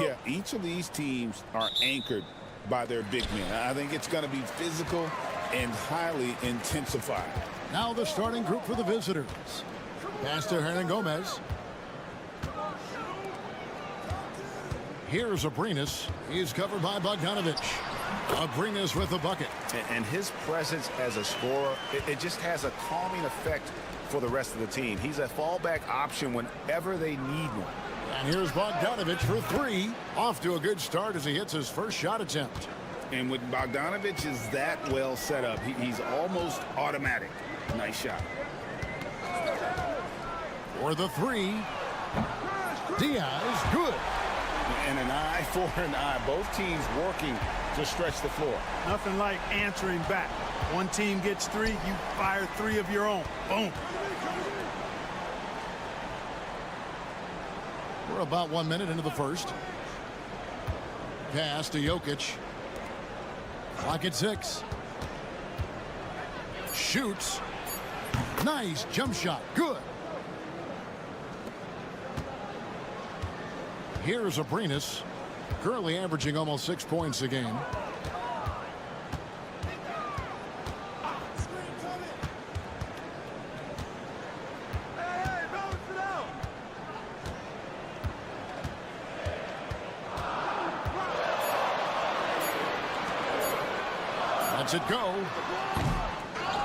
Yeah, each of these teams are anchored by their big men. I think it's going to be physical and highly intensified. Now the starting group for the visitors. Pass to Hernan Gomez. Here's Abrinas. He's covered by Bogdanovic. Abrinas with the bucket. And his presence as a scorer, it just has a calming effect for the rest of the team. He's a fallback option whenever they need one. And here's Bogdanovic for three. Off to a good start as he hits his first shot attempt. And with Bogdanovic is that well set up, he's almost automatic. Nice shot. For the three. Diaz, good. And an eye for an eye. Both teams working to stretch the floor. Nothing like answering back. One team gets three, you fire three of your own. Boom. We're about 1 minute into the first. Pass to Jokic. Clock at 6. Shoots. Nice jump shot. Good. Here's Abrinas. Currently averaging almost 6 points a game. Lets it go.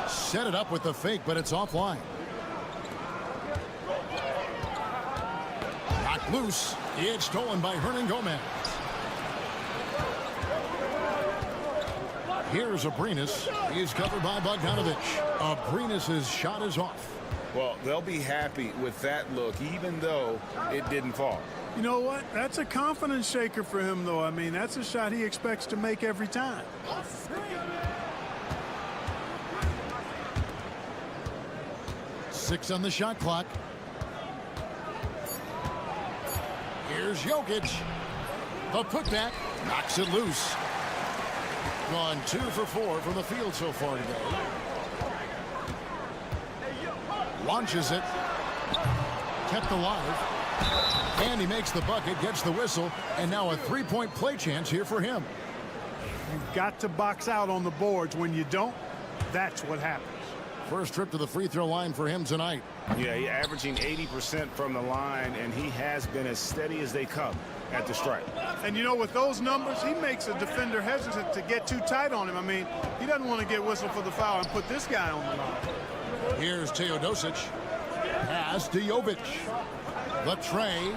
Set it up with the fake, but it's offline. Knocked loose. It's stolen by Hernan Gomez. Here's Abrinas. He's covered by Bogdanovich. Abrinas' shot is off. Well, they'll be happy with that look, even though it didn't fall. You know what? That's a confidence shaker for him, though. I mean, that's a shot he expects to make every time. Six on the shot clock. Here's Jokic. The putback knocks it loose. Gone 2 for 4 from the field so far today. Launches it. Kept alive. And he makes the bucket, gets the whistle, and now a three-point play chance here for him. You've got to box out on the boards. When you don't, that's what happens. First trip to the free throw line for him tonight. Yeah, he's averaging 80% from the line, and he has been as steady as they come at the stripe. And you know, with those numbers, he makes a defender hesitant to get too tight on him. I mean, he doesn't want to get whistled for the foul and put this guy on the line. Here's Teodosic. Pass to Jovic. The tray.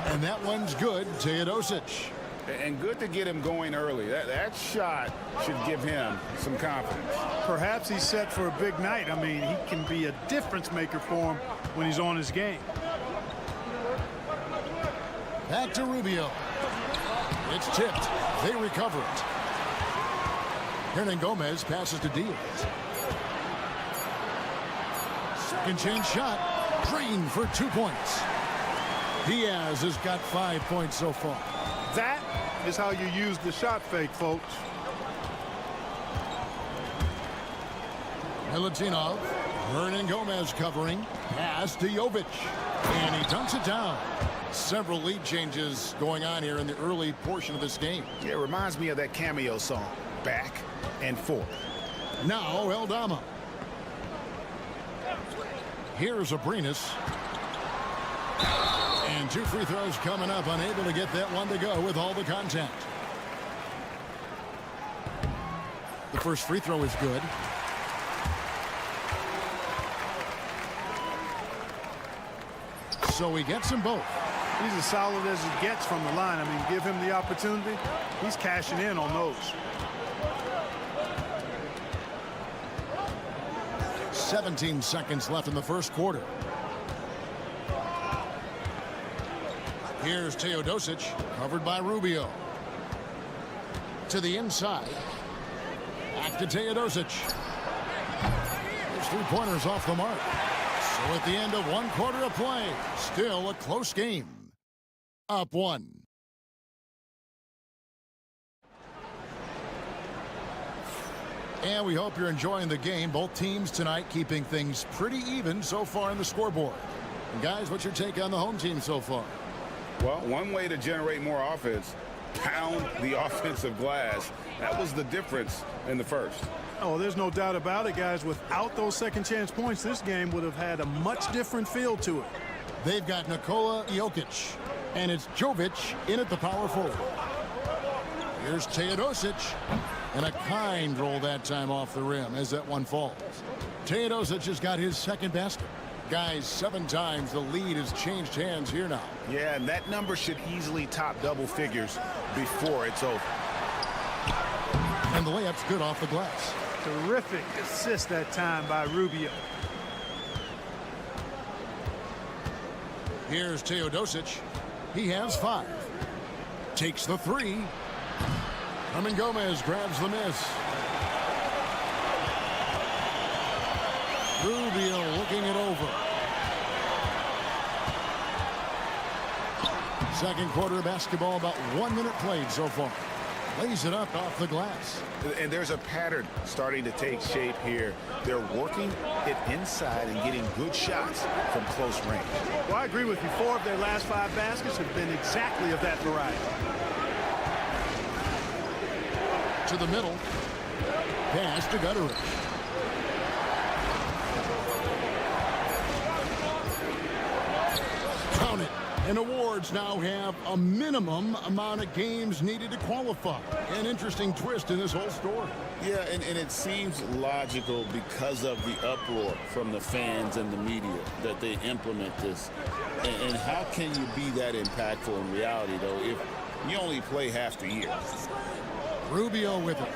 And that one's good. Teodosic. And good to get him going early. That shot should give him some confidence. Perhaps he's set for a big night. I mean, he can be a difference maker for him when he's on his game. Back to Rubio. It's tipped. They recover it. Hernan Gomez passes to Diaz. Second chance shot. Drained for 2 points. Diaz has got 5 points so far. That is how you use the shot fake, folks. Milutinov. Hernan Gomez covering. Pass to Jovic. And he dunks it down. Several lead changes going on here in the early portion of this game. Yeah, it reminds me of that cameo song, Back and Forth. Now Eldama. Here's Abrinas. And 2 free throws coming up. Unable to get that one to go with all the contact. The first free throw is good. So he gets them both. He's as solid as he gets from the line. I mean, give him the opportunity. He's cashing in on those. 17 seconds left in the first quarter. Here's Teodosic, covered by Rubio. To the inside. Back to Teodosic. His three-pointers off the mark. So at the end of 1 quarter of play, still a close game. Up 1. And we hope you're enjoying the game. Both teams tonight keeping things pretty even so far in the scoreboard. And guys, what's your take on the home team so far? Well, one way to generate more offense, pound the offensive glass. That was the difference in the first. Oh, there's no doubt about it, guys. Without those second chance points, this game would have had a much different feel to it. They've got Nikola Jokic, and it's Jovic in at the power forward. Here's Teodosic, and a kind roll that time off the rim as that one falls. Teodosic has got his second basket. Guys, 7 times the lead has changed hands here now. Yeah, and that number should easily top double figures before it's over. And the layup's good off the glass. Terrific assist that time by Rubio. Here's Teodosic. He has 5. Takes the 3. Hernan Gomez grabs the miss. Rubio looking it over. Second quarter of basketball, about 1 minute played so far. Lays it up off the glass. And there's a pattern starting to take shape here. They're working it inside and getting good shots from close range. Well, I agree with you. 4 of their last 5 baskets have been exactly of that variety. To the middle. Pass to Gutteridge. Count it. And awards now have a minimum amount of games needed to qualify. An interesting twist in this whole story. Yeah, and it seems logical because of the uproar from the fans and the media that they implement this. And how can you be that impactful in reality, though, if you only play half the year? Rubio with it.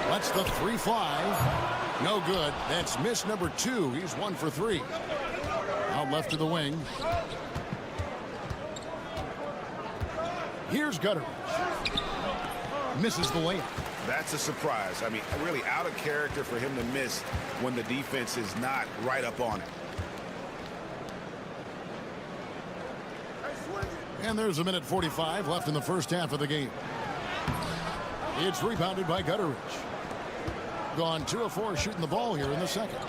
Lets the 3 fly. No good. That's miss number 2. He's 1 for 3. Out left to the wing. Here's Gutteridge. Misses the layup. That's a surprise. I mean, really out of character for him to miss when the defense is not right up on it. And there's a minute 45 left in the first half of the game. It's rebounded by Gutteridge. Gone 2 of 4 shooting the ball here in the second.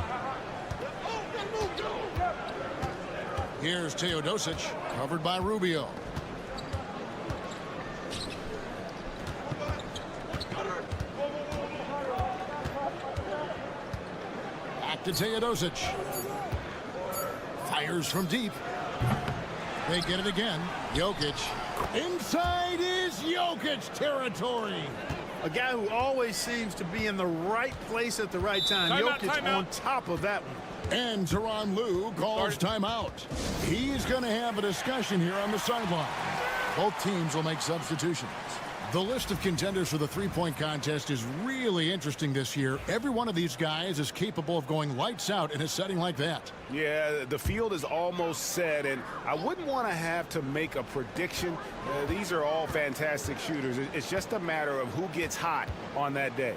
Here's Teodosic, covered by Rubio. Back to Teodosic. Fires from deep. They get it again. Jokic. Inside is Jokic territory. A guy who always seems to be in the right place at the right time. Jokic on top of that one. And Tyronn Lue calls timeout. He's going to have a discussion here on the sideline. Both teams will make substitutions. The list of contenders for the three-point contest is really interesting this year. Every one of these guys is capable of going lights out in a setting like that. Yeah, the field is almost set, and I wouldn't want to have to make a prediction. These are all fantastic shooters. It's just a matter of who gets hot on that day.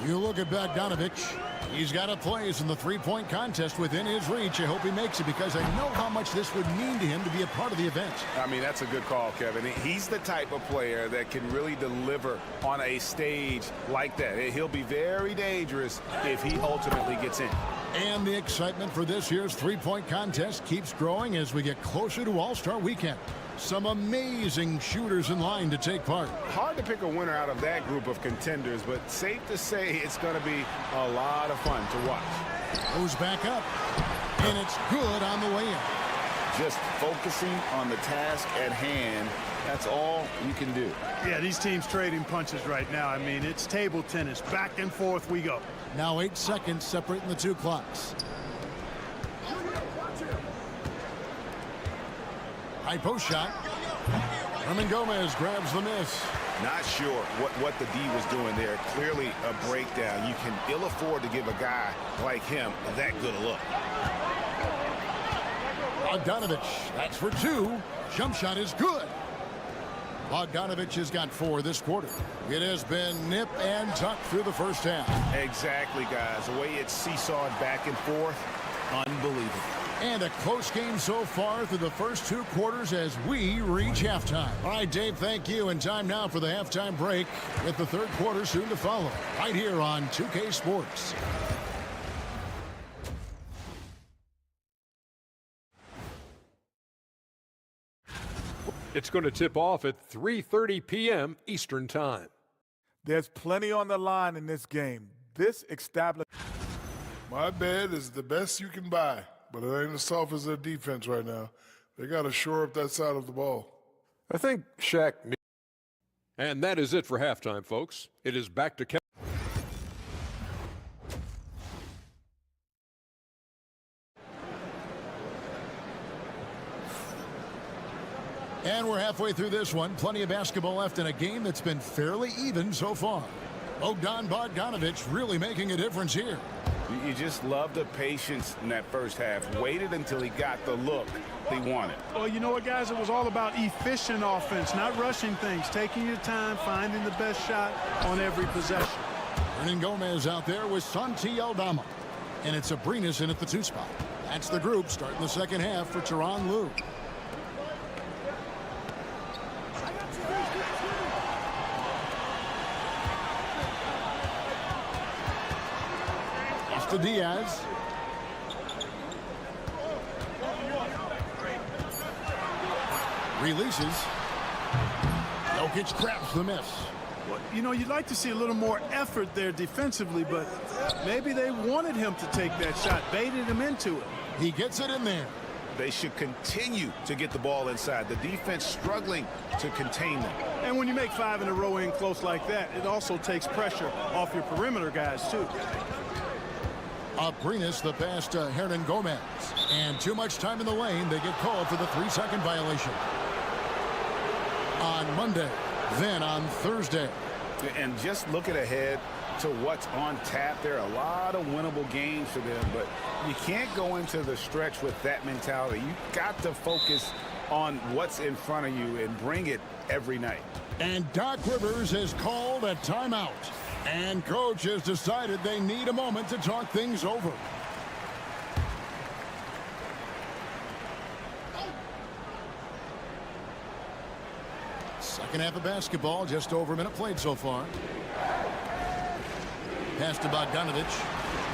You look at Bogdanovic. He's got a place in the three-point contest within his reach. I hope he makes it because I know how much this would mean to him to be a part of the event. I mean, that's a good call, Kevin. He's the type of player that can really deliver on a stage like that. He'll be very dangerous if he ultimately gets in. And the excitement for this year's three-point contest keeps growing as we get closer to All-Star Weekend. Some amazing shooters in line to take part. Hard to pick a winner out of that group of contenders, but safe to say it's going to be a lot of fun to watch. Goes back up, and it's good on the way in. Just focusing on the task at hand, that's all you can do. Yeah, these teams trading punches right now. I mean, it's table tennis. Back and forth we go. Now 8 seconds separating the two clocks. High post shot. Herman Gomez grabs the miss. Not sure what the D was doing there. Clearly a breakdown. You can ill afford to give a guy like him that good a look. Bogdanovic, that's for 2. Jump shot is good. Bogdanovic has got 4 this quarter. It has been nip and tuck through the first half. Exactly, guys. The way it's seesawed back and forth, unbelievable. And a close game so far through the first 2 quarters as we reach halftime. All right, Dave, thank you. And time now for the halftime break with the third quarter soon to follow. Right here on 2K Sports. It's going to tip off at 3:30 p.m. Eastern Time. There's plenty on the line in this game. This established. My bed is the best you can buy, but it ain't as soft as their defense right now. They got to shore up that side of the ball. I think Shaq. And that is it for halftime, folks. It is back to Kevin. And we're halfway through this one. Plenty of basketball left in a game that's been fairly even so far. Bogdanovic really making a difference here. You just love the patience in that first half. Waited until he got the look he wanted. Well, you know what, guys? It was all about efficient offense, not rushing things, taking your time, finding the best shot on every possession. Hernan Gomez out there with Santi Aldama. And it's Abrinas in at the 2 spot. That's the group starting the second half for Tyronn Lue. To Diaz. Releases. Jokic grabs the miss. Well, you know, you'd like to see a little more effort there defensively, but maybe they wanted him to take that shot, baited him into it. He gets it in there. They should continue to get the ball inside. The defense struggling to contain them. And when you make 5 in a row in close like that, it also takes pressure off your perimeter guys, too. Abrinas the pass to Hernan Gomez. And too much time in the lane. They get called for the 3-second violation. On Monday, then on Thursday. And just looking ahead to what's on tap, there are a lot of winnable games for them, but you can't go into the stretch with that mentality. You've got to focus on what's in front of you and bring it every night. And Doc Rivers has called a timeout. And coach has decided they need a moment to talk things over. Second half of basketball, just over a minute played so far. Pass to Bogdanovic.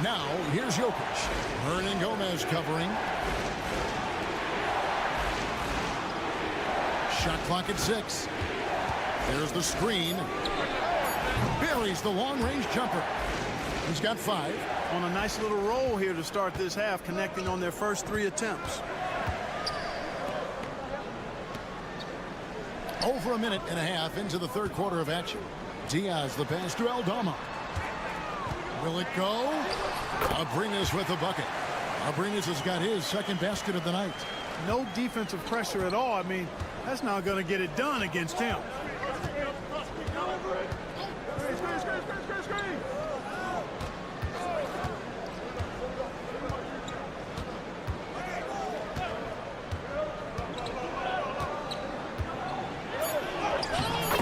Now, here's Jokic. Hernan Gomez covering. Shot clock at 6. There's the screen. Buries the long-range jumper. He's got 5. On a nice little roll here to start this half, connecting on their first 3 attempts. Over a minute and a half into the third quarter of action. Diaz the pass to Aldama. Will it go? Abrinas with the bucket. Abrinas has got his second basket of the night. No defensive pressure at all. I mean, that's not going to get it done against him.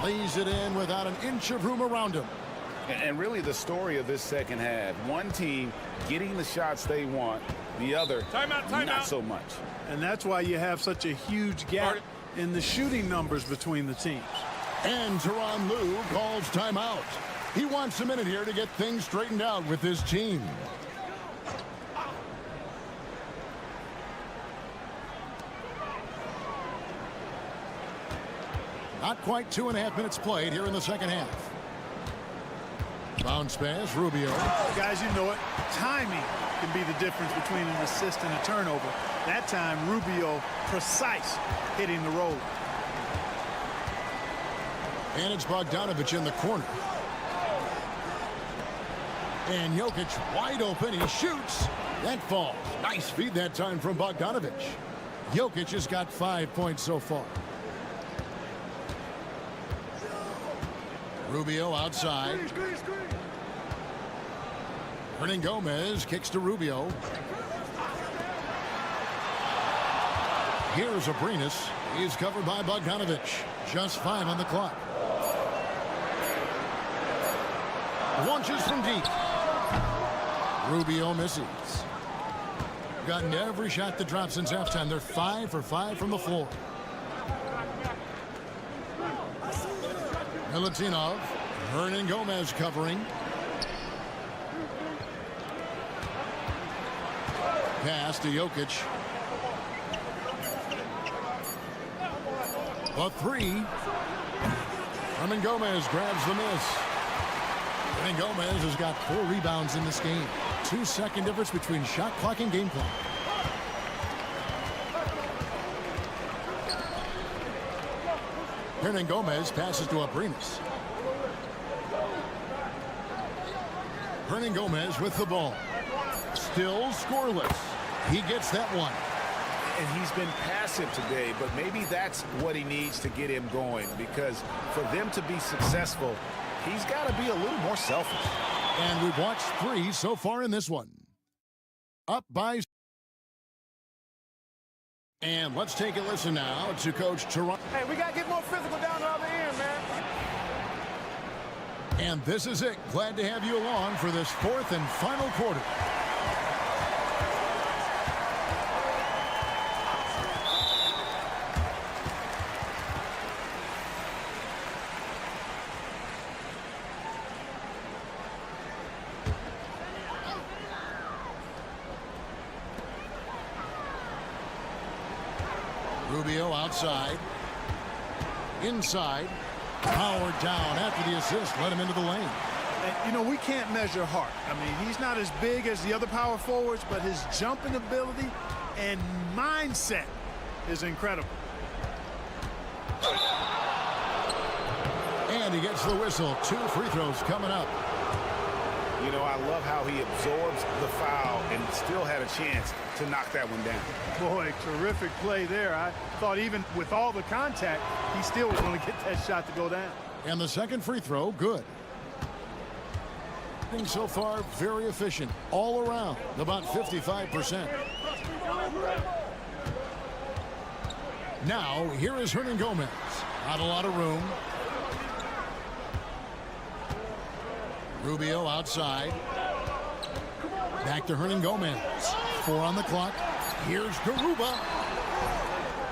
Lays it in without an inch of room around him. And really the story of this second half, one team getting the shots they want, the other not so much. And that's why you have such a huge gap in the shooting numbers between the teams. And Tyronn Lue calls timeout. He wants a minute here to get things straightened out with his team. Not quite 2.5 minutes played here in the second half. Bounce pass, Rubio. Guys, you know it. Timing can be the difference between an assist and a turnover. That time, Rubio precise hitting the roll. And it's Bogdanovic in the corner. And Jokic wide open. He shoots. That falls. Nice feed that time from Bogdanovic. Jokic has got 5 points so far. Rubio outside. Hernan Gomez kicks to Rubio. Here's Abrinas. He's covered by Bogdanovic. Just 5 on the clock. Launches from deep. Rubio misses. Gotten every shot that dropped since halftime. They're 5 for 5 from the floor. Milutinov. Hernan Gomez covering. Pass to Jokic. A 3. Hernan Gomez grabs the miss. Hernan Gomez has got 4 rebounds in this game. 2-second difference between shot clock and game clock. Hernan Gomez passes to Abrinas. Hernan Gomez with the ball. Still scoreless. He gets that one. And he's been passive today, but maybe that's what he needs to get him going, because for them to be successful, he's got to be a little more selfish. And we've watched 3 so far in this one. Up by. And let's take a listen now to Coach Tyronn. Hey, we got to get more physical down the other end, man. And this is it. Glad to have you along for this 4th and final quarter. Rubio outside. Inside. Powered down after the assist. Let him into the lane. And, you know, we can't measure Hart. I mean, he's not as big as the other power forwards, but his jumping ability and mindset is incredible. And he gets the whistle. 2 free throws coming up. You know, I love how he absorbs the foul and still had a chance to knock that one down. Boy, terrific play there. I thought even with all the contact, he still was going to get that shot to go down. And the second free throw, good. So far, very efficient all around, about 55%. Now, here is Hernan Gomez. Not a lot of room. Rubio outside. Back to Hernan Gomez. 4 on the clock. Here's Garuba.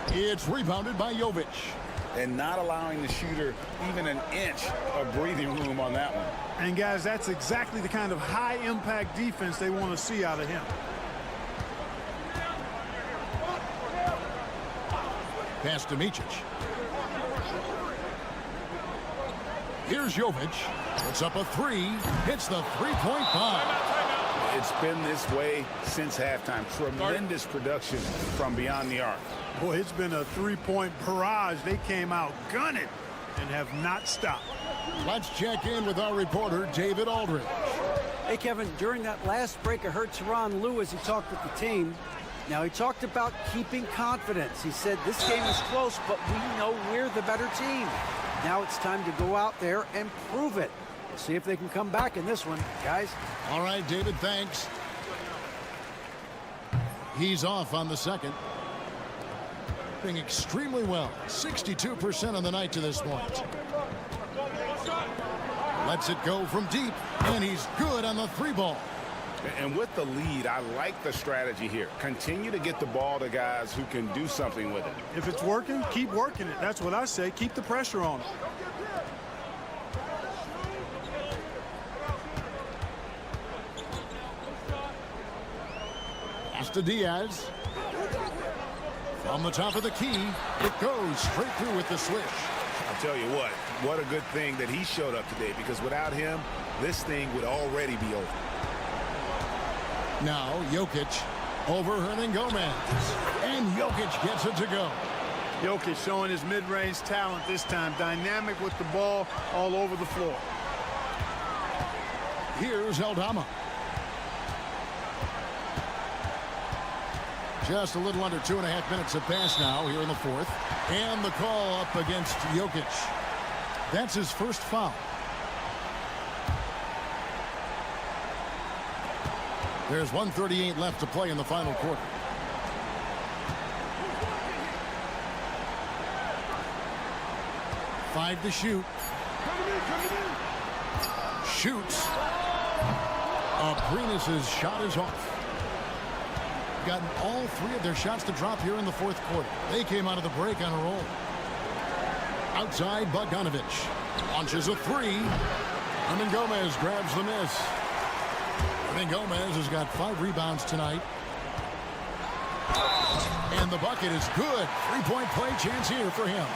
It's rebounded by Jovic. And not allowing the shooter even an inch of breathing room on that one. And guys, that's exactly the kind of high-impact defense they want to see out of him. Pass to Micic. Here's Jovic. Puts up a 3. Hits the three-point bomb. It's been this way since halftime. Tremendous production from beyond the arc. Boy, it's been a three-point barrage. They came out gunning and have not stopped. Let's check in with our reporter, David Aldridge. Hey, Kevin, during that last break, I heard Tyronn Lue as he talked with the team. Now, he talked about keeping confidence. He said, this game is close, but we know we're the better team. Now it's time to go out there and prove it. We'll see if they can come back in this one, guys. All right, David, thanks. He's off on the second. Doing extremely well. 62% on the night to this point. Lets it go from deep, and he's good on the 3-ball. And with the lead, I like the strategy here. Continue to get the ball to guys who can do something with it. If it's working, keep working it. That's what I say. Keep the pressure on it. Pass to Diaz. From the top of the key, it goes straight through with the switch. I'll tell you what a good thing that he showed up today, because without him, this thing would already be over. Now Jokic over Hernan Gomez. And Jokic gets it to go. Jokic showing his mid-range talent this time. Dynamic with the ball all over the floor. Here's Aldama. Just a little under 2.5 minutes have passed now here in the fourth. And the call up against Jokic. That's his first foul. There's 1:38 left to play in the final quarter. Five to shoot. Shoots. Aprinas' shot is off. Gotten all 3 of their shots to drop here in the fourth quarter. They came out of the break on a roll. Outside, Bogdanovic launches a 3. Hernan Gomez grabs the miss. Hernan Gomez has got 5 rebounds tonight. And the bucket is good. 3-point play chance here for him.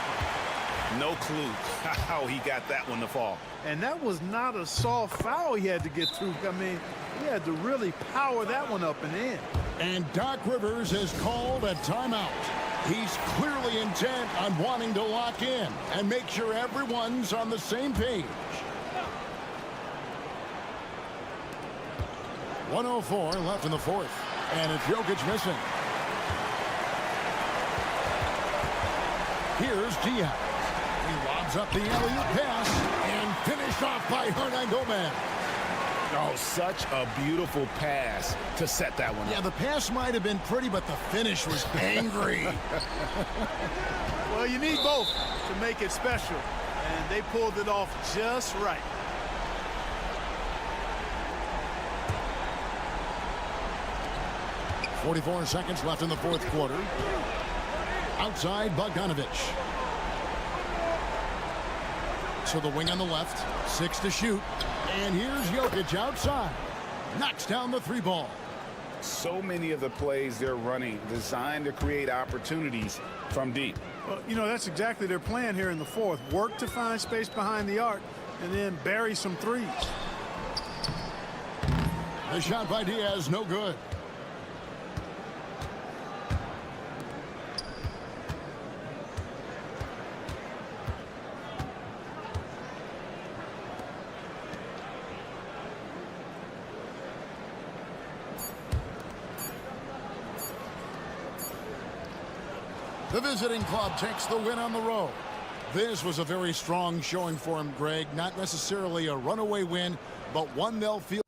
No clue how he got that one to fall. And that was not a soft foul he had to get through. I mean, he had to really power that one up and in. And Doc Rivers has called a timeout. He's clearly intent on wanting to lock in and make sure everyone's on the same page. 1:04 left in the fourth. And it's Jokic missing. Here's Diaz. He lobs up the alley-oop pass and finished off by Hernan Gomez. Oh, such a beautiful pass to set that one up. Yeah, the pass might have been pretty, but the finish was angry. Well, you need both to make it special. And they pulled it off just right. .44 seconds left in the fourth quarter. Outside, Bogdanovic. So the wing on the left, 6 to shoot. And here's Jokic outside. Knocks down the 3-ball. So many of the plays they're running designed to create opportunities from deep. Well, you know, that's exactly their plan here in the fourth. Work to find space behind the arc and then bury some threes. The shot by Diaz, no good. The visiting club takes the win on the road. This was a very strong showing for him, Greg. Not necessarily a runaway win, but one they'll feel.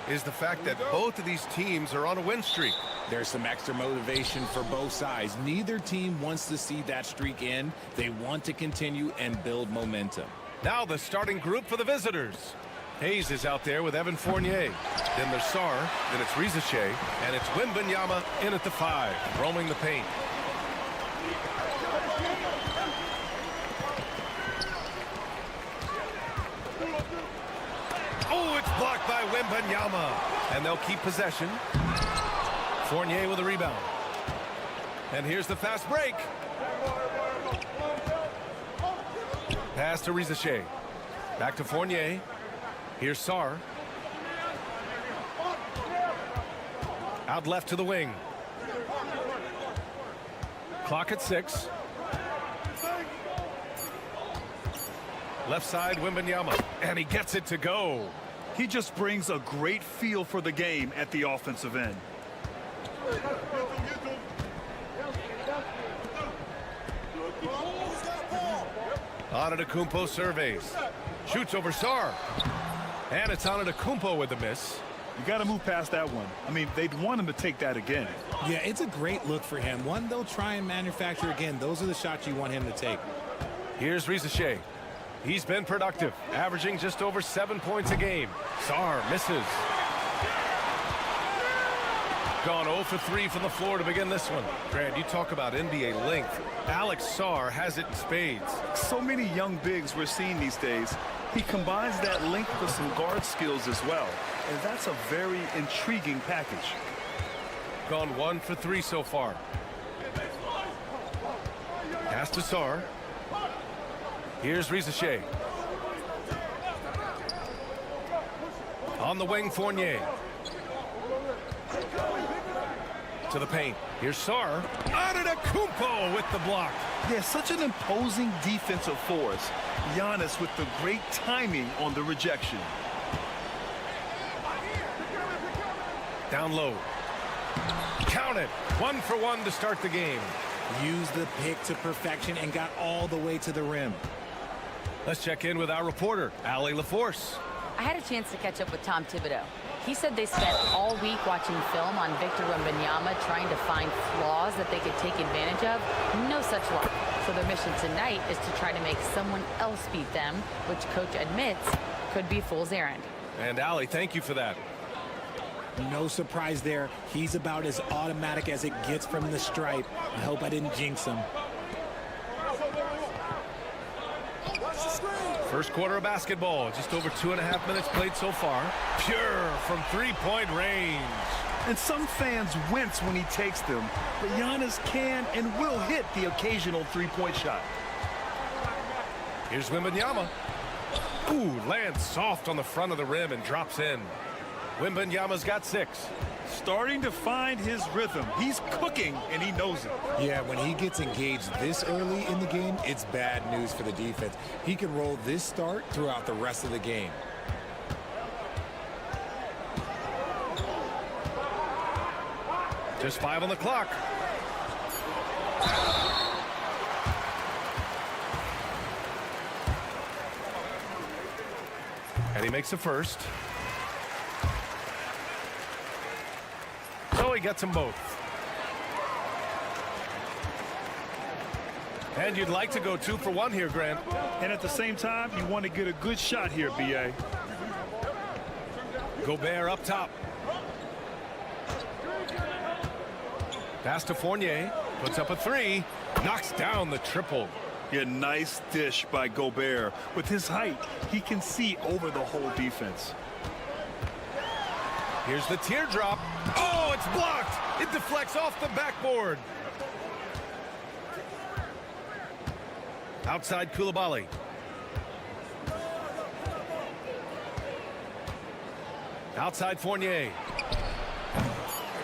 Is the fact that both of these teams are on a win streak. There's some extra motivation for both sides. Neither team wants to see that streak end. They want to continue and build momentum. Now the starting group for the visitors. Hayes is out there with Evan Fournier. Then there's Sarr, then it's Rizachet, and it's Wembanyama in at the 5, roaming the paint. Oh, it's blocked by Wembanyama, and they'll keep possession. Fournier with a rebound. And here's the fast break. Pass to Rizachet. Back to Fournier. Here's Sarr. Out left to the wing. Clock at 6. Left side, Wembanyama. And he gets it to go. He just brings a great feel for the game at the offensive end. Antetokounmpo surveys. Shoots over Sarr. And it's Antetokounmpo with the miss. You got to move past that one. I mean, they'd want him to take that again. Yeah, it's a great look for him. One they'll try and manufacture again. Those are the shots you want him to take. Here's Rizachet. He's been productive, averaging just over 7 points a game. Sarr misses. Gone 0 for 3 from the floor to begin this one. Grant, you talk about NBA length. Alex Sarr has it in spades. So many young bigs we're seeing these days. He combines that length with some guard skills as well. And that's a very intriguing package. Gone 1 for 3 so far. Pass to Sarr. Here's Rizachet. On the wing, Fournier. To the paint. Here's Sarr. Antetokounmpo with the block. Yeah, such an imposing defensive force. Giannis with the great timing on the rejection. Down low. Count it. 1 for 1 to start the game. Used the pick to perfection and got all the way to the rim. Let's check in with our reporter, Allie LaForce. I had a chance to catch up with Tom Thibodeau. He said they spent all week watching film on Victor Wembanyama, trying to find flaws that they could take advantage of. No such luck. So their mission tonight is to try to make someone else beat them, which coach admits could be fool's errand. And Allie, thank you for that. No surprise there. He's about as automatic as it gets from the stripe. I hope I didn't jinx him. First quarter of basketball. Just over 2.5 minutes played so far. Pure from three-point range. And some fans wince when he takes them, but Giannis can and will hit the occasional three-point shot. Here's Wembanyama. Ooh, lands soft on the front of the rim and drops in. Wembanyama's got 6. Starting to find his rhythm. He's cooking, and he knows it. Yeah, when he gets engaged this early in the game, it's bad news for the defense. He can roll this start throughout the rest of the game. Just 5 on the clock. And he makes the first. So he gets them both. And you'd like to go 2 for 1 here, Grant. And at the same time, you want to get a good shot here, B.A. Gobert up top. Pass to Fournier. Puts up a 3. Knocks down the triple. Yeah, nice dish by Gobert. With his height, he can see over the whole defense. Here's the teardrop. Oh, it's blocked. It deflects off the backboard. Outside Koulibaly. Outside Fournier.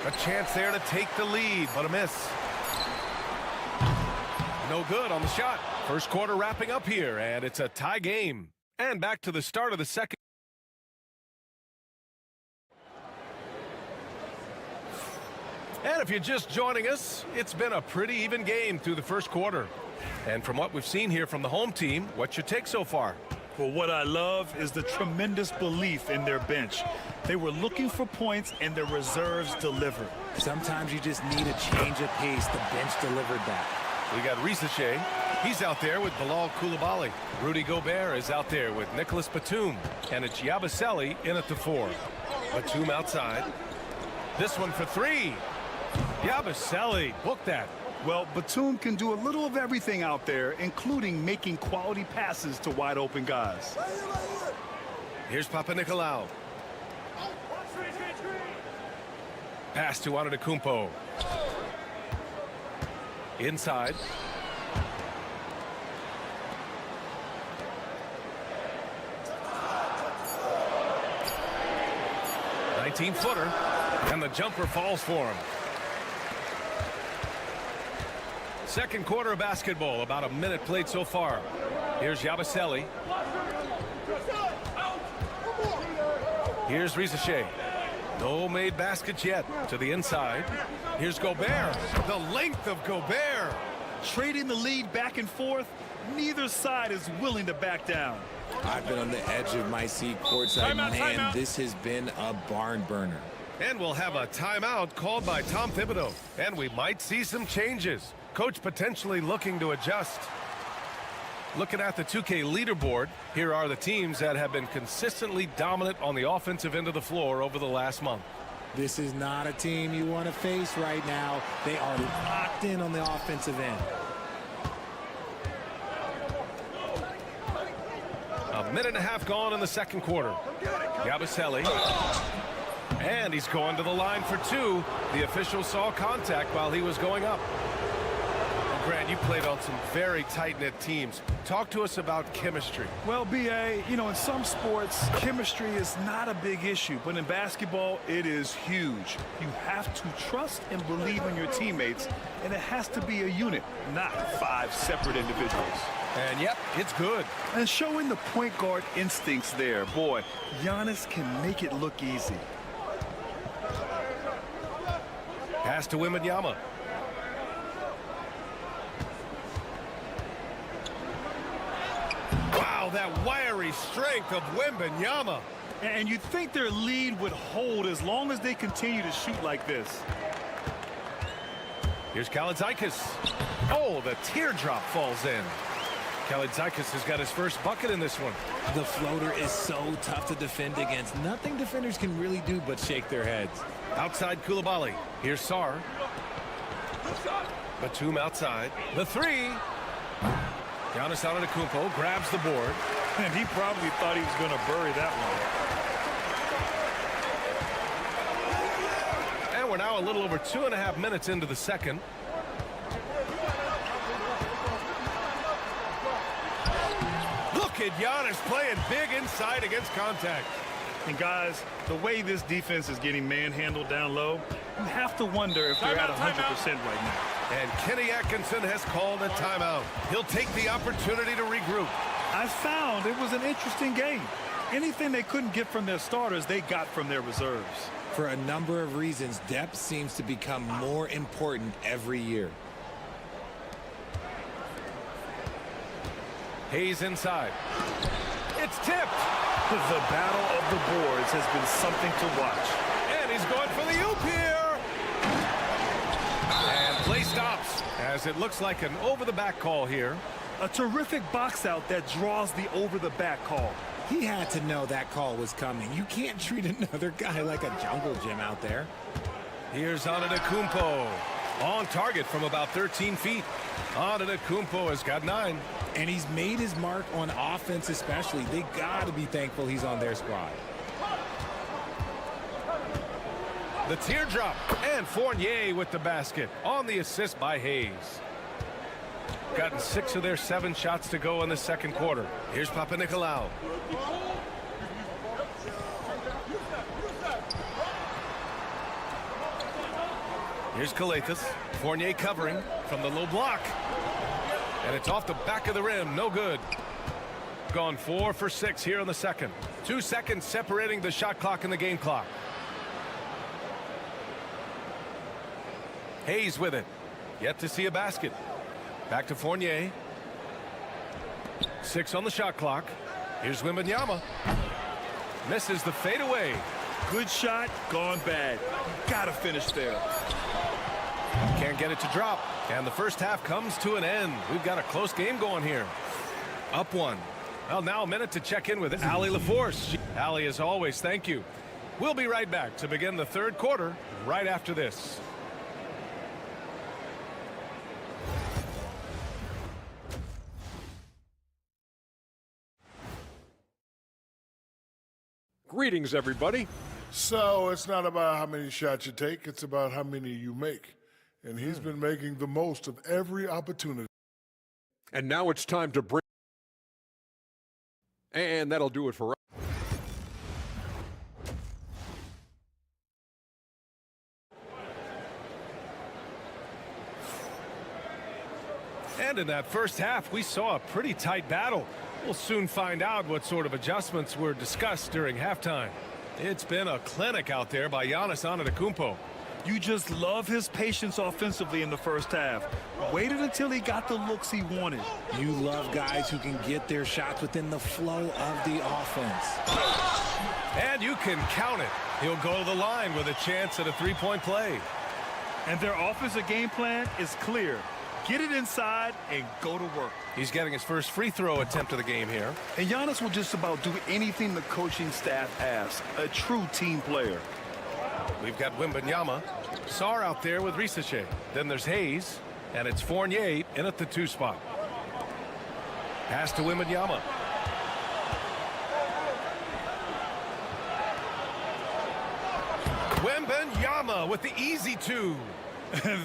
A chance there to take the lead, but a miss. No good on the shot. First quarter wrapping up here, and it's a tie game. And back to the start of the second. And if you're just joining us, it's been a pretty even game through the first quarter. And from what we've seen here from the home team, what's your take so far? Well, what I love is the tremendous belief in their bench. They were looking for points, and their reserves delivered. Sometimes you just need a change of pace. The bench delivered that. We got Risache. He's out there with Bilal Koulibaly. Rudy Gobert is out there with Nicholas Batum. And it's Yabusele in at the 4. Batum outside. This one for 3. Yabusele, book that. Well, Batum can do a little of everything out there, including making quality passes to wide open guys. Here's Papanikolaou. Pass to Antetokounmpo. Inside. Footer, and the jumper falls for him. Second quarter of basketball, about a minute played so far. Here's Yabusele. Here's Risache. No made baskets yet. To the inside. Here's Gobert. The length of Gobert. Trading the lead back and forth. Neither side is willing to back down. I've been on the edge of my seat courtside. Man, this has been a barn burner. And we'll have a timeout called by Tom Thibodeau. And we might see some changes. Coach potentially looking to adjust. Looking at the 2K leaderboard, here are the teams that have been consistently dominant on the offensive end of the floor over the last month. This is not a team you want to face right now. They are locked in on the offensive end. A minute and a half gone in the second quarter. Yabusele. And he's going to the line for 2. The official saw contact while he was going up. Grant, you played on some very tight-knit teams. Talk to us about chemistry. Well, B.A., you know, in some sports, chemistry is not a big issue. But in basketball, it is huge. You have to trust and believe in your teammates, and it has to be a unit, not 5 separate individuals. And, yep, it's good. And showing the point guard instincts there. Boy, Giannis can make it look easy. Pass to Wembanyama. Wow, that wiry strength of Wembanyama. And you'd think their lead would hold as long as they continue to shoot like this. Here's Kalaitzakis. Oh, the teardrop falls in. Kelly Zykis has got his first bucket in this one. The floater is so tough to defend against. Nothing defenders can really do but shake their heads. Outside Koulibaly. Here's Sarr. Batum outside. The three. Giannis Antetokounmpo grabs the board. And he probably thought he was going to bury that one. And we're now a little over 2.5 minutes into the second. Look at Giannis playing big inside against contact. And guys, the way this defense is getting manhandled down low, you have to wonder if they're at 100% right now. And Kenny Atkinson has called a timeout. He'll take the opportunity to regroup. I found it was an interesting game. Anything they couldn't get from their starters, they got from their reserves. For a number of reasons, depth seems to become more important every year. Hayes inside. It's tipped. The battle of the boards has been something to watch. And he's going for the oop here. And play stops as it looks like an over-the-back call here. A terrific box out that draws the over-the-back call. He had to know that call was coming. You can't treat another guy like a jungle gym out there. Here's Antetokounmpo. On target from about 13 feet. Antetokounmpo has got 9. And he's made his mark on offense especially. They got to be thankful he's on their squad. The teardrop. And Fournier with the basket on the assist by Hayes. Gotten 6 of their 7 shots to go in the second quarter. Here's Papanikolaou. Here's Calathes. Fournier covering from the low block. And it's off the back of the rim. No good. Gone 4 for 6 here in the second. 2 seconds separating the shot clock and the game clock. Hayes with it. Yet to see a basket. Back to Fournier. 6 on the shot clock. Here's Wembanyama. Misses the fadeaway. Good shot, gone bad. Gotta finish there. Can't get it to drop. And the first half comes to an end. We've got a close game going here. Up 1. Well, now a minute to check in with Allie LaForce. Allie, as always, thank you. We'll be right back to begin the third quarter right after this. Greetings, everybody. So it's not about how many shots you take, it's about how many you make. And he's been making the most of every opportunity. And now it's time to bring... And that'll do it for us. And in that first half, we saw a pretty tight battle. We'll soon find out what sort of adjustments were discussed during halftime. It's been a clinic out there by Giannis Antetokounmpo. You just love his patience offensively in the first half. Waited until he got the looks he wanted. You love guys who can get their shots within the flow of the offense. And you can count it. He'll go to the line with a chance at a three-point play. And their offensive game plan is clear. Get it inside and go to work. He's getting his first free throw attempt of the game here. And Giannis will just about do anything the coaching staff asks. A true team player. We've got Wembanyama. Sarr out there with Risache. Then there's Hayes. And it's Fournier in at the 2 spot. Pass to Wembanyama. Wembanyama with the easy 2.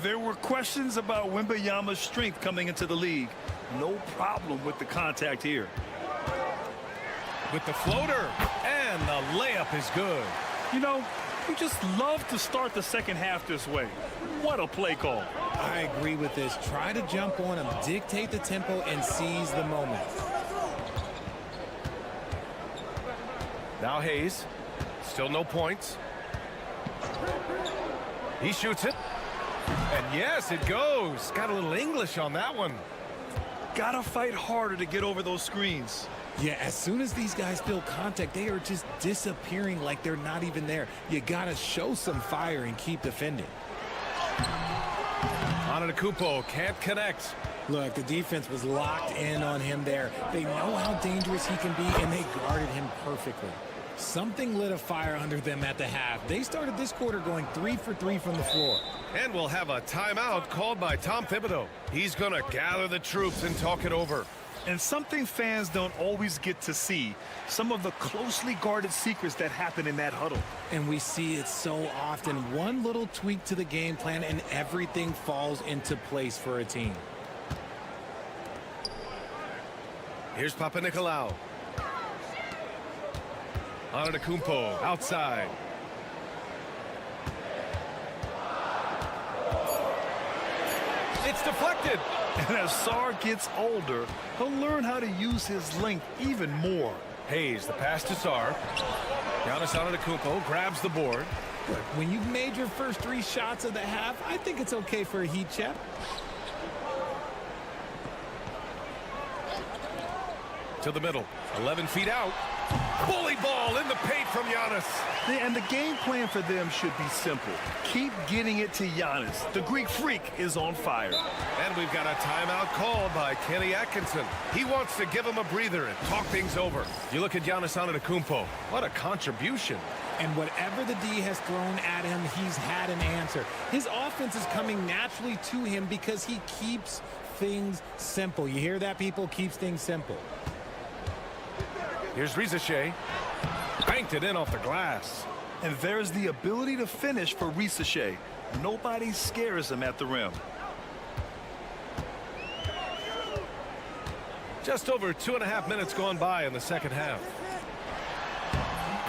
There were questions about Wembanyama's strength coming into the league. No problem with the contact here. With the floater. And the layup is good. You know, you just love to start the second half this way. What a play call. I agree with this. Try to jump on him, dictate the tempo, and seize the moment. Now Hayes. Still no points. He shoots it. And yes, it goes. Got a little English on that one. Gotta fight harder to get over those screens. Yeah, as soon as these guys feel contact, they are just disappearing like they're not even there. You gotta show some fire and keep defending. Antetokounmpo can't connect. Look, the defense was locked in on him there. They know how dangerous he can be, and they guarded him perfectly. Something lit a fire under them at the half. They started this quarter going 3 for 3 from the floor. And we'll have a timeout called by Tom Thibodeau. He's going to gather the troops and talk it over. And something fans don't always get to see, some of the closely guarded secrets that happen in that huddle. And we see it so often. One little tweak to the game plan and everything falls into place for a team. Here's Papanikolaou. Antetokounmpo outside. It's deflected. And as Sarr gets older, he'll learn how to use his length even more. Hayes, the pass to Sarr. Giannis Antetokounmpo grabs the board. When you've made your first 3 shots of the half, I think it's okay for a heat check. To the middle. 11 feet out. Bully ball in the paint from Giannis. And the game plan for them should be simple. Keep getting it to Giannis. The Greek freak is on fire. And we've got a timeout called by Kenny Atkinson. He wants to give him a breather and talk things over. You look at Giannis Antetokounmpo. What a contribution. And whatever the D has thrown at him, he's had an answer. His offense is coming naturally to him because he keeps things simple. You hear that, people? Keeps things simple. Here's Risacher. Banked it in off the glass. And there's the ability to finish for Risacher. Nobody scares him at the rim. Just over 2.5 minutes gone by in the second half.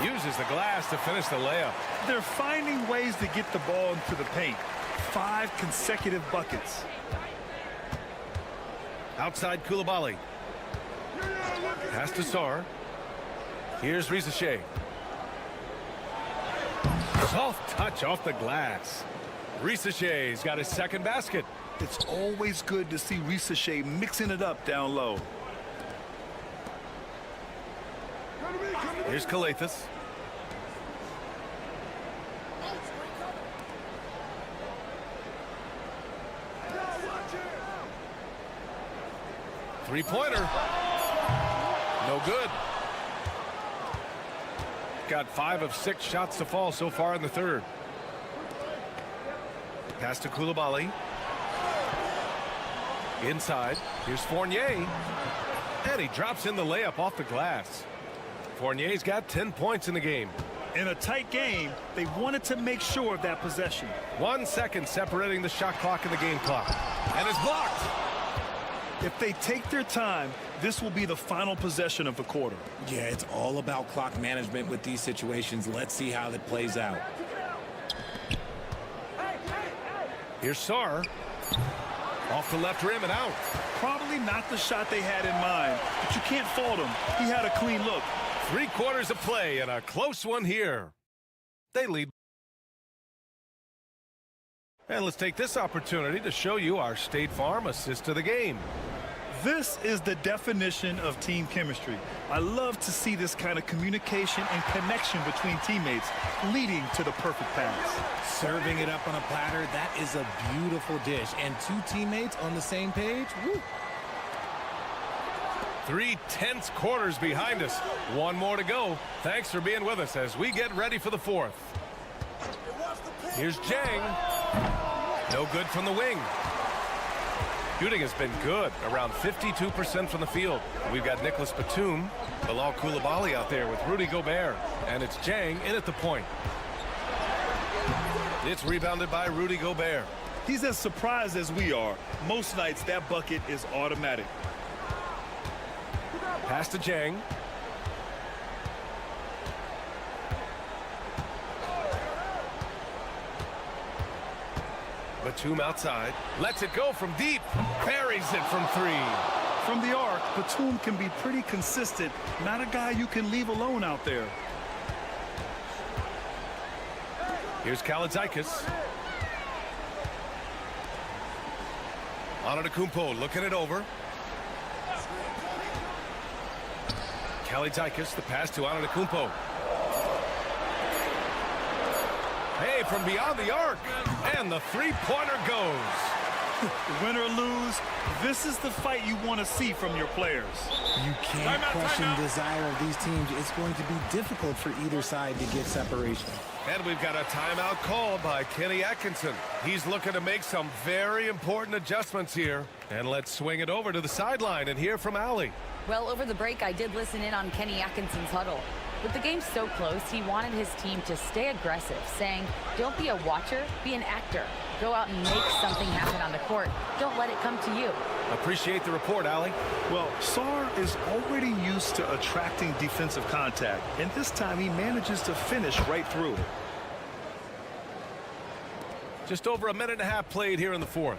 Uses the glass to finish the layup. They're finding ways to get the ball into the paint. 5 consecutive buckets. Outside Koulibaly. Pass to Sarr. Here's Risacher. Soft touch off the glass. Risacher's got his second basket. It's always good to see Risacher mixing it up down low. Here's Kalathis. Three-pointer. No good. Got 5 of 6 shots to fall so far in the third. Pass to Koulibaly. Inside. Here's Fournier. And he drops in the layup off the glass. Fournier's got 10 points in the game. In a tight game, they wanted to make sure of that possession. 1 second separating the shot clock and the game clock. And it's blocked. If they take their time, this will be the final possession of the quarter. Yeah, it's all about clock management with these situations. Let's see how it plays out. Here's Sarr. Off the left rim and out. Probably not the shot they had in mind, but you can't fault him. He had a clean look. 3 quarters of play and a close one here. They lead. And let's take this opportunity to show you our State Farm assist to the game. This is the definition of team chemistry. I love to see this kind of communication and connection between teammates leading to the perfect pass. Serving it up on a platter, that is a beautiful dish. And 2 teammates on the same page, woo. 3 tense quarters behind us. 1 more to go. Thanks for being with us as we get ready for the 4th. Here's Jang. No good from the wing. Shooting has been good, around 52% from the field. We've got Nicholas Batum, Bilal Koulibaly out there with Rudy Gobert, and it's Jang in at the point. It's rebounded by Rudy Gobert. He's as surprised as we are. Most nights that bucket is automatic. Pass to Jang. Batum outside. Lets it go from deep. Buries it from 3. From the arc, Batum can be pretty consistent. Not a guy you can leave alone out there. Here's Kalaitzakis. Antetokounmpo looking it over. Kalaitzakis, the pass to Antetokounmpo. Hey, from beyond the arc. And the 3-pointer goes. Win or lose, this is the fight you want to see from your players. You can't question the desire of these teams. It's going to be difficult for either side to get separation. And we've got a timeout called by Kenny Atkinson. He's looking to make some very important adjustments here. And let's swing it over to the sideline and hear from Allie. Well, over the break, I did listen in on Kenny Atkinson's huddle. With the game so close, he wanted his team to stay aggressive, saying, don't be a watcher, be an actor. Go out and make something happen on the court. Don't let it come to you. Appreciate the report, Allie. Well, Sarr is already used to attracting defensive contact, and this time he manages to finish right through it. Just over a minute and a half played here in the fourth.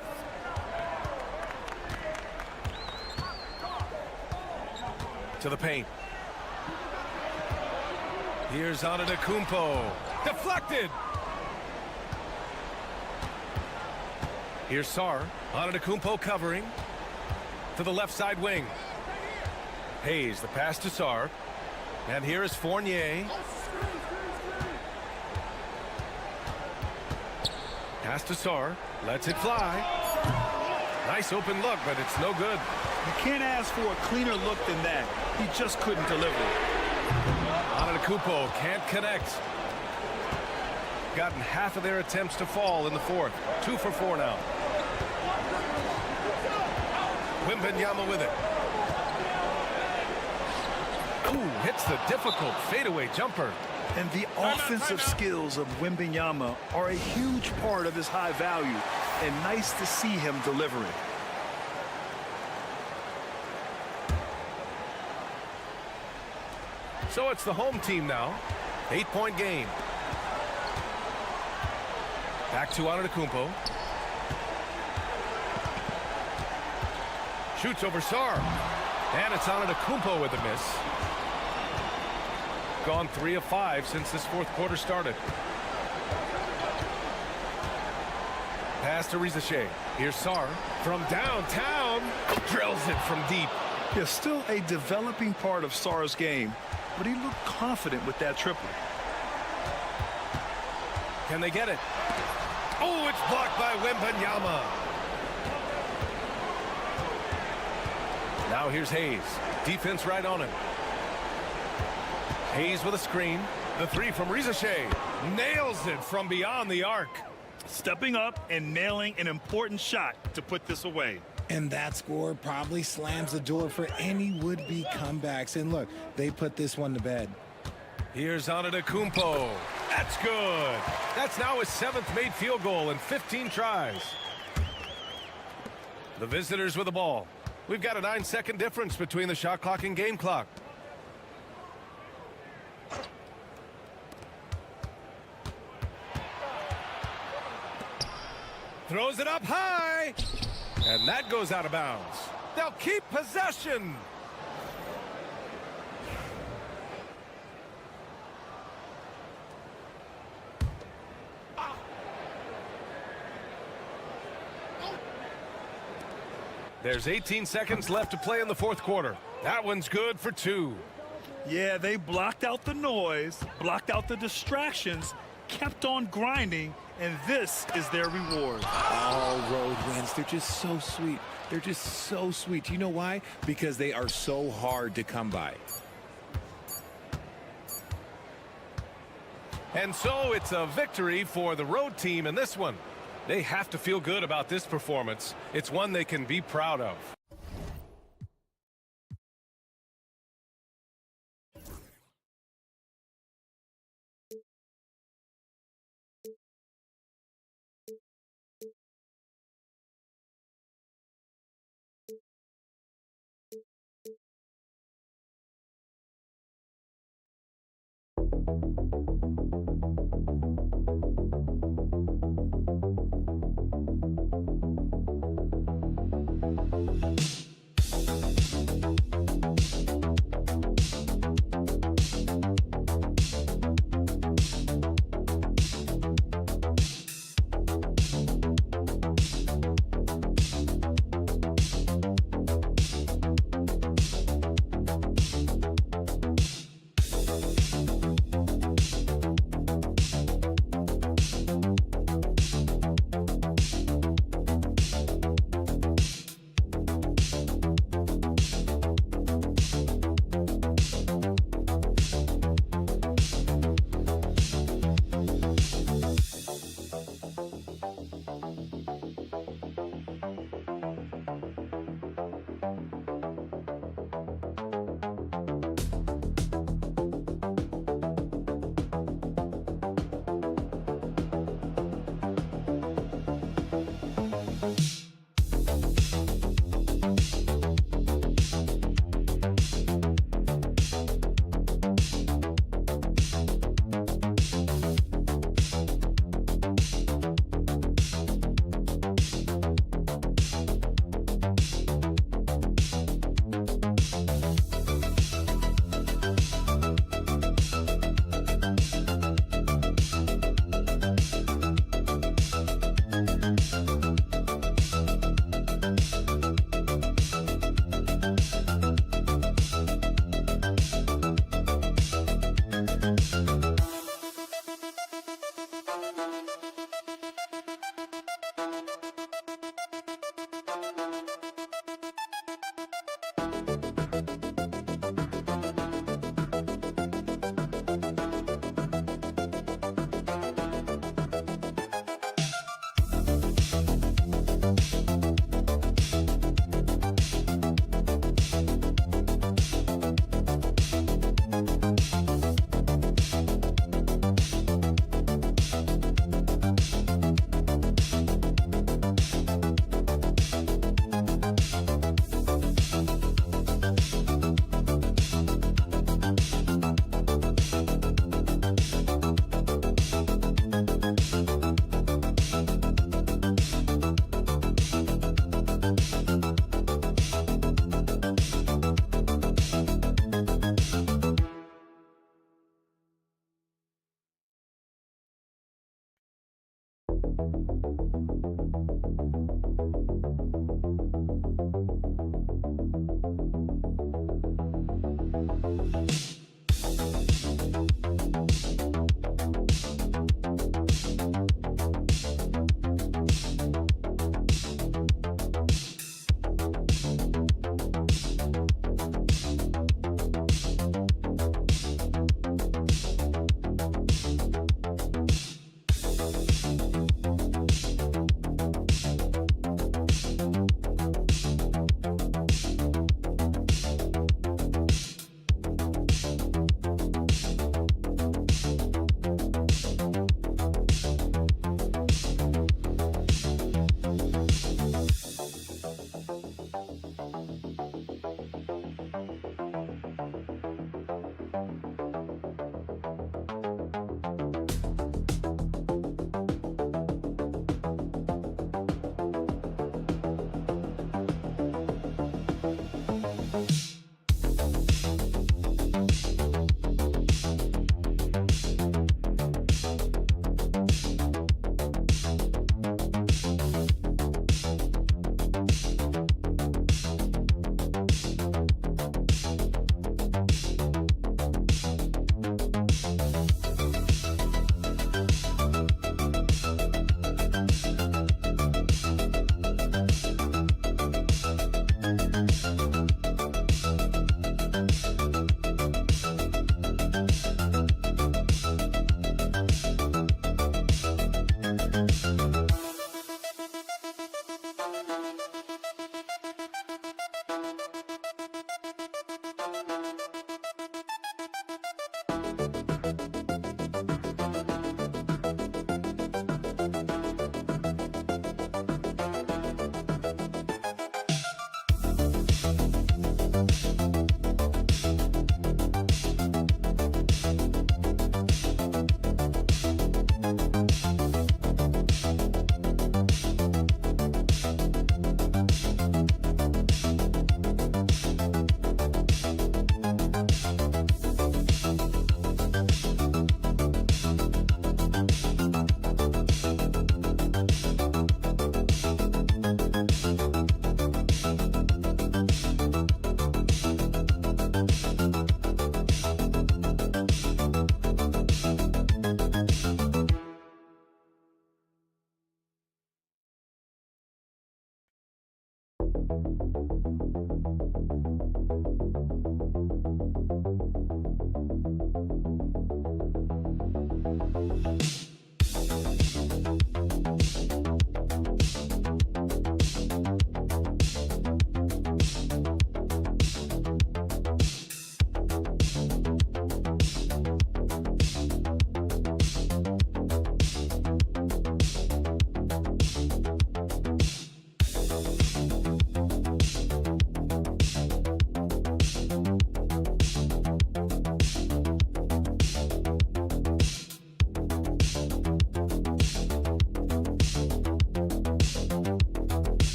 To the paint. Here's Antetokounmpo. Deflected. Here's Sarr. Antetokounmpo covering. To the left side wing. Hayes, the pass to Sarr. And here is Fournier. Pass to Sarr. Lets it fly. Nice open look, but it's no good. You can't ask for a cleaner look than that. He just couldn't deliver. Antetokounmpo can't connect. Gotten half of their attempts to fall in the fourth. 2 for 4 now. Wembanyama with it. Ooh, hits the difficult fadeaway jumper. And the offensive skills of Wembanyama are a huge part of his high value, and nice to see him delivering. So it's the home team now. 8-point game. Back to Antetokounmpo. Shoots over Sarr. And it's Antetokounmpo with a miss. Gone 3 of 5 since this fourth quarter started. Pass to Rizachet. Here's Sarr from downtown. Drills it from deep. Yeah, still a developing part of Sarr's game, but he looked confident with that triple. Can they get it? Oh, it's blocked by Wembanyama. Now here's Hayes. Defense right on him. Hayes with a screen. The 3 from Rizachet. Nails it from beyond the arc. Stepping up and nailing an important shot to put this away. And that score probably slams the door for any would-be comebacks. And look, they put this one to bed. Here's Antetokounmpo. That's good. That's now his 7th made field goal in 15 tries. The visitors with the ball. We've got a 9-second difference between the shot clock and game clock. Throws it up high. And that goes out of bounds. They'll keep possession. There's 18 seconds left to play in the fourth quarter. That one's good for 2. Yeah, they blocked out the noise, blocked out the distractions, kept on grinding, and this is their reward. All road wins. They're just so sweet. They're just so sweet. You know why? Because they are so hard to come by. And so it's a victory for the road team in this one. They have to feel good about this performance. It's one they can be proud of.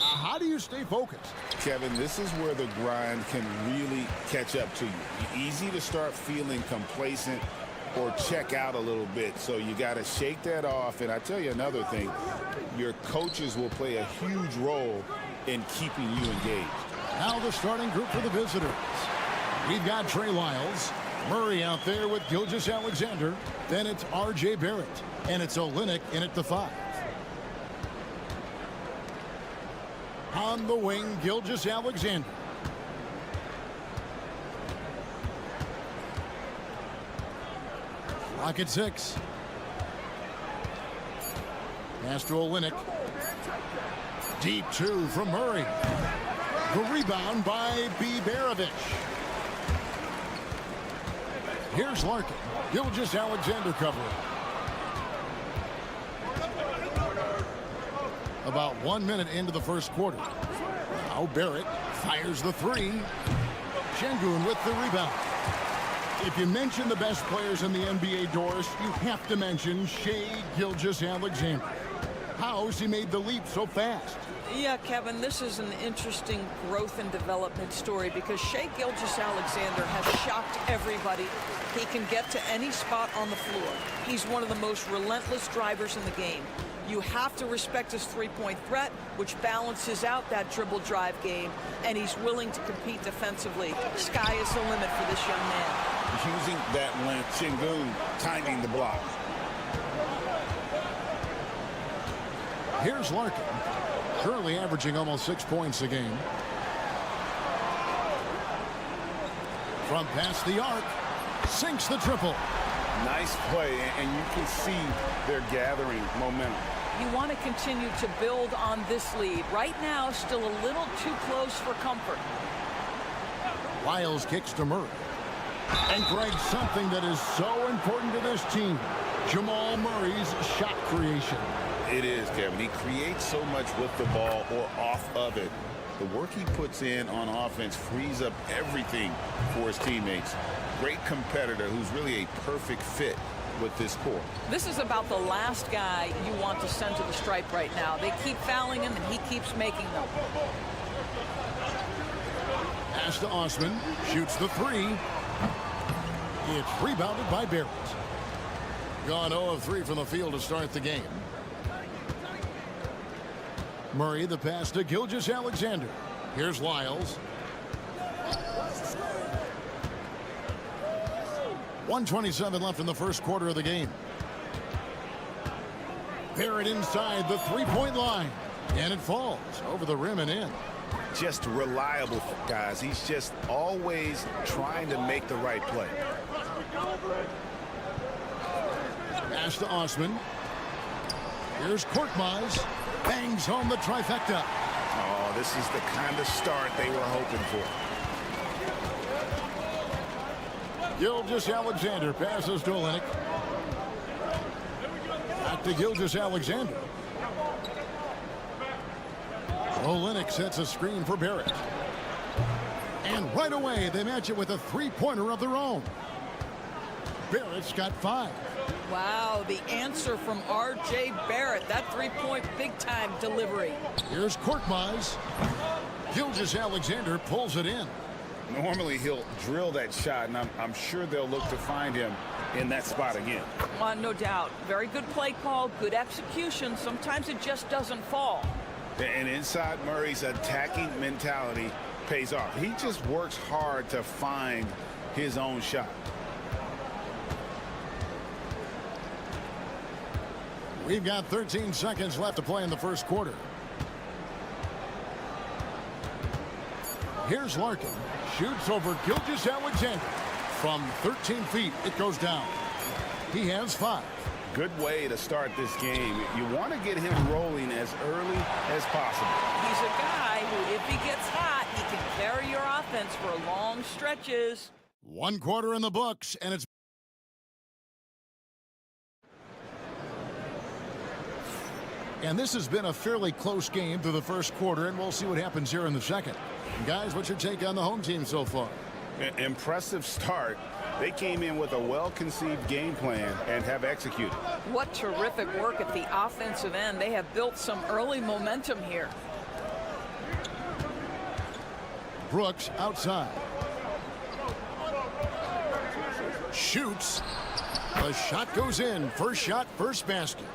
How do you stay focused? Kevin, this is where the grind can really catch up to you. Easy to start feeling complacent or check out a little bit. So you got to shake that off. And I tell you another thing, your coaches will play a huge role in keeping you engaged. Now the starting group for the visitors. We've got Trey Lyles, Murray out there with Gilgeous-Alexander. Then it's R.J. Barrett, and it's Olynyk in at the 5. On the wing, Gilgeous-Alexander. Clock at 6. Pass to Olynyk. Deep 2 from Murray. The rebound by Bjelić. Here's Larkin. Gilgeous Alexander covering. About 1 minute into the first quarter. Now Barrett fires the three. Şengün with the rebound. If you mention the best players in the NBA, Doris, you have to mention Shai Gilgeous-Alexander. How has he made the leap so fast? Yeah, Kevin, this is an interesting growth and development story because Shai Gilgeous-Alexander has shocked everybody. He can get to any spot on the floor. He's one of the most relentless drivers in the game. You have to respect his three-point threat, which balances out that dribble drive game, and he's willing to compete defensively. Sky is the limit for this young man. Using that length, Şengün timing the block. Here's Larkin, currently averaging almost 6 points a game. From past the arc, sinks the triple. Nice play, and you can see they're gathering momentum. You want to continue to build on this lead. Right now, still a little too close for comfort. Lyles kicks to Murray. And Greg, something that is so important to this team, Jamal Murray's shot creation. It is, Kevin. He creates so much with the ball or off of it. The work he puts in on offense frees up everything for his teammates. Great competitor who's really a perfect fit with this core. This is about the last guy you want to send to the stripe right now. They keep fouling him, and he keeps making them. Pass to Osman, shoots the three. It's rebounded by Barrett. Gone 0 of 3 from the field to start the game. Murray, the pass to Gilgeous-Alexander. Here's Lyles. 1:27 left in the first quarter of the game. Barrett inside the three-point line. And it falls over the rim and in. Just reliable, guys. He's just always trying to make the right play. Pass to Osman. Here's Korkmaz. Bangs home the trifecta. Oh, this is the kind of start they were hoping for. Gilgeous-Alexander passes to Olynyk. Back to Gilgeous-Alexander. Olynyk sets a screen for Barrett. And right away, they match it with a three-pointer of their own. Barrett's got 5. Wow, the answer from R.J. Barrett. That three-point big-time delivery. Here's Korkmaz. Gilgeous-Alexander pulls it in. Normally, he'll drill that shot, and I'm sure they'll look to find him in that spot again. No doubt. Very good play call, good execution. Sometimes it just doesn't fall. And inside Murray's attacking mentality pays off. He just works hard to find his own shot. We've got 13 seconds left to play in the first quarter. Here's Larkin. Shoots over Gilgeous-Alexander. From 13 feet, it goes down. He has 5. Good way to start this game. You want to get him rolling as early as possible. He's a guy who, if he gets hot, he can carry your offense for long stretches. 1 quarter in the books, and it's and this has been a fairly close game through the first quarter, and we'll see what happens here in the second. Guys, what's your take on the home team so far? Impressive start. They came in with a well-conceived game plan and have executed. What terrific work at the offensive end. They have built some early momentum here. Brooks outside. Shoots. The shot goes in. First shot, first basket.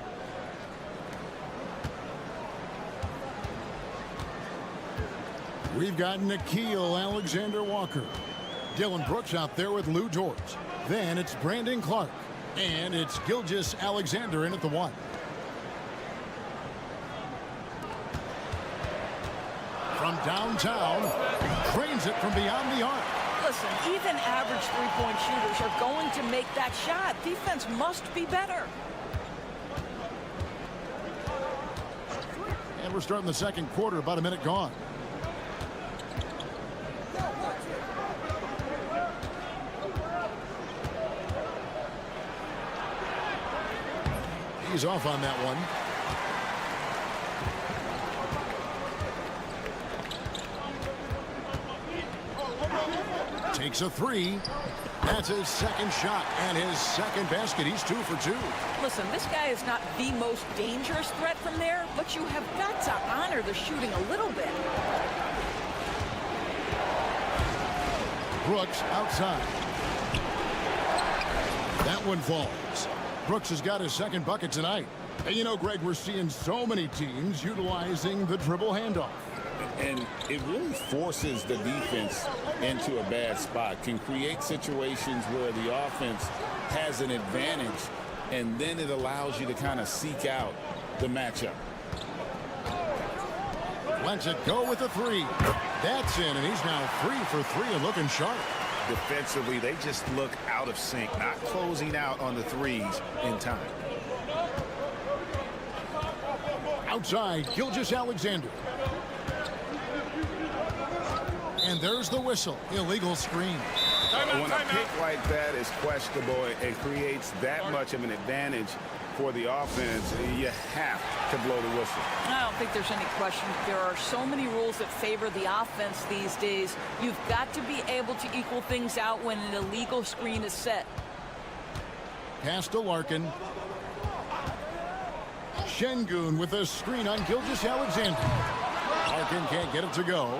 We've got Nickeil Alexander-Walker. Dylan Brooks out there with Lou George. Then it's Brandon Clark. And it's Gilgeous-Alexander in at the 1. From downtown, drains it from beyond the arc. Listen, even average three-point shooters are going to make that shot. Defense must be better. And we're starting the second quarter, about a minute gone. He's off on that one. Takes a three. That's his second shot and his second basket. He's 2 for 2. Listen, this guy is not the most dangerous threat from there, but you have got to honor the shooting a little bit. Brooks outside. That one falls. Brooks has got his second bucket tonight. And you know, Greg, we're seeing so many teams utilizing the dribble handoff. And it really forces the defense into a bad spot, can create situations where the offense has an advantage, and then it allows you to kind of seek out the matchup. Lets it go with a three. That's in, and he's now 3 for 3 and looking sharp. Defensively, they just look out of sync, not closing out on the threes in time. Outside, Gilgeous-Alexander. And there's the whistle. Illegal screen. When a pick like that is questionable and creates that much of an advantage for the offense, you have to blow the whistle. I don't think there's any question. There are so many rules that favor the offense these days. You've got to be able to equal things out when an illegal screen is set. Pass to Larkin. Şengün with a screen on Gilgeous-Alexander. Larkin can't get it to go.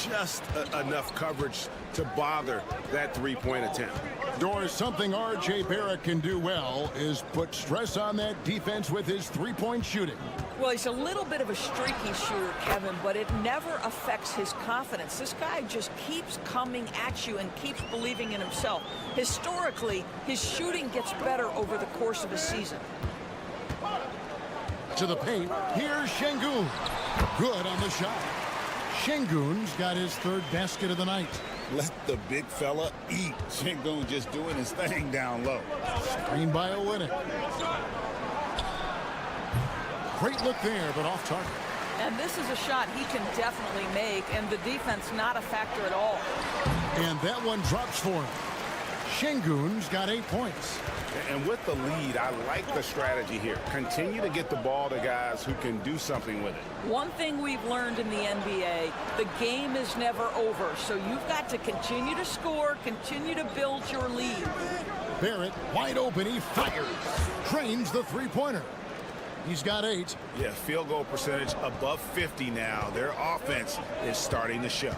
Just enough coverage to bother that three-point attempt. Doris, something R.J. Barrett can do well is put stress on that defense with his three-point shooting. Well, he's a little bit of a streaky shooter, Kevin, but it never affects his confidence. This guy just keeps coming at you and keeps believing in himself. Historically, his shooting gets better over the course of a season. To the paint, here's Şengün. Good on the shot. Şengün's got his third basket of the night. Let the big fella eat. Şengün just doing his thing down low. Screen by Olynyk. Great look there, but off target. And this is a shot he can definitely make, and the defense not a factor at all. And that one drops for him. Şengün's got 8 points. And with the lead, I like the strategy here. Continue to get the ball to guys who can do something with it. One thing we've learned in the NBA, the game is never over. So you've got to continue to score, continue to build your lead. Barrett wide open, he fires. Trains the three-pointer. He's got 8. Yeah, field goal percentage above 50 now. Their offense is starting to show.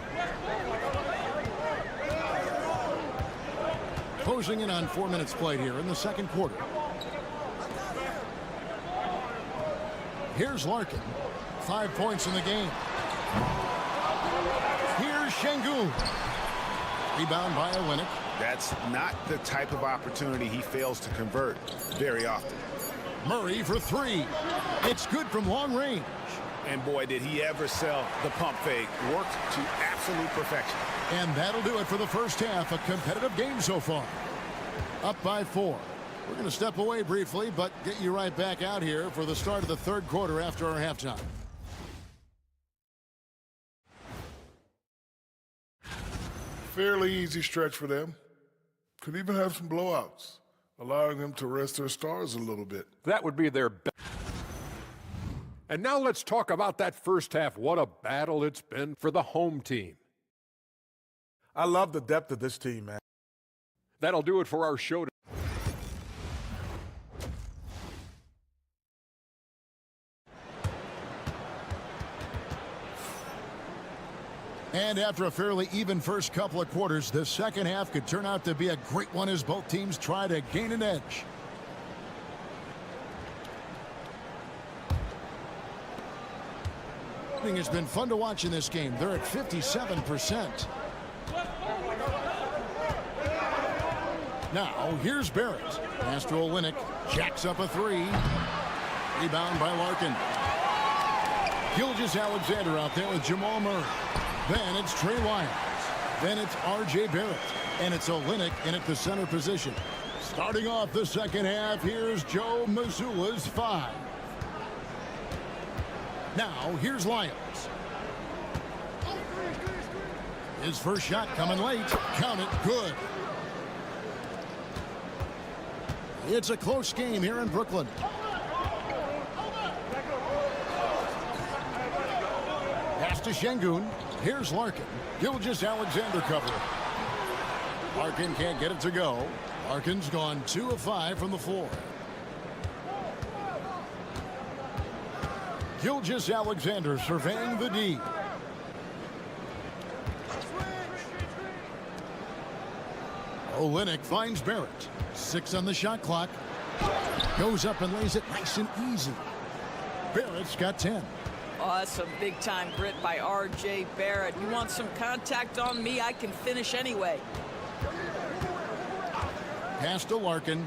Closing in on 4 minutes played here in the second quarter. Here's Larkin. 5 points in the game. Here's Şengün. Rebound by Olynyk. That's not the type of opportunity he fails to convert very often. Murray for 3. It's good from long range. And boy, did he ever sell the pump fake. Worked to absolute perfection. And that'll do it for the first half. A competitive game so far. Up by 4. We're going to step away briefly, but get you right back out here for the start of the third quarter after our halftime. Fairly easy stretch for them. Could even have some blowouts, allowing them to rest their stars a little bit. That would be their best. And now let's talk about that first half. What a battle it's been for the home team. I love the depth of this team, man. That'll do it for our show. And after a fairly even first couple of quarters, the second half could turn out to be a great one as both teams try to gain an edge. It's been fun to watch in this game. They're at 57%. Now, here's Barrett. Pass to Olynyk. Jacks up a 3. Rebound by Larkin. Gilgeous-Alexander out there with Jamal Murray. Then it's Trey Lyles. Then it's R.J. Barrett. And it's Olynyk in at the center position. Starting off the second half, here's Joe Mazzulla's 5. Now, here's Lyles. His first shot coming late. Count it. Good. It's a close game here in Brooklyn. to Şengün. Here's Larkin. Gilgeous-Alexander covering. Larkin can't get it to go. Larkin's gone 2 of 5 from the floor. Gilgeous-Alexander surveying the D. Olynyk finds Barrett. 6 on the shot clock. Goes up and lays it nice and easy. Barrett's got 10. Oh, that's some big-time grit by R.J. Barrett. You want some contact on me? I can finish anyway. Pass to Larkin.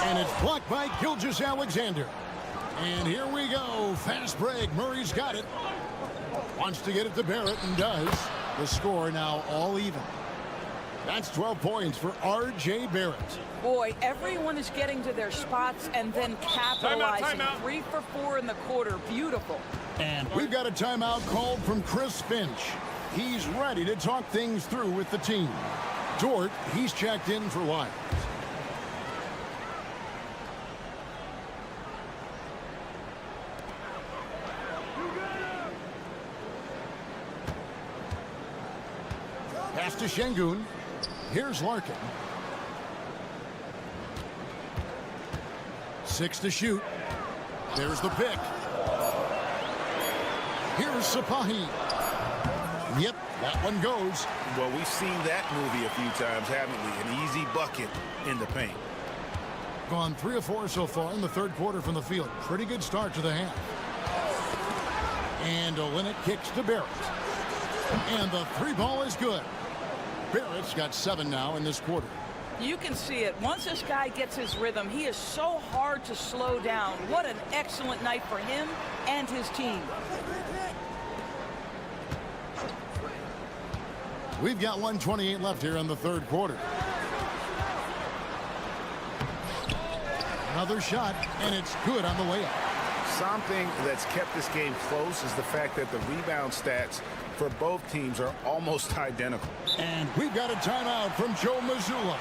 And it's blocked by Gilgeous-Alexander. And here we go. Fast break. Murray's got it. Wants to get it to Barrett and does. The score now all even. That's 12 points for R.J. Barrett. Boy, everyone is getting to their spots and then capitalizing. Timeout. 3 for 4 in the quarter. Beautiful. And we've got a timeout called from Chris Finch. He's ready to talk things through with the team. Dort, he's checked in for Lyles. Pass to Şengün. Here's Larkin. 6 to shoot. There's the pick. Here's Sapahi. Yep, that one goes. Well, we've seen that movie a few times, haven't we? An easy bucket in the paint. Gone 3 of 4 so far in the third quarter from the field. Pretty good start to the half. And Olynyk kicks to Barrett. And the 3-ball is good. Barrett's got 7 now in this quarter. You can see it. Once this guy gets his rhythm, he is so hard to slow down. What an excellent night for him and his team. We've got 1:28 left here in the third quarter. Another shot, and it's good on the layup. Something that's kept this game close is the fact that the rebound stats for both teams are almost identical. And we've got a timeout from Joe Mazzulla.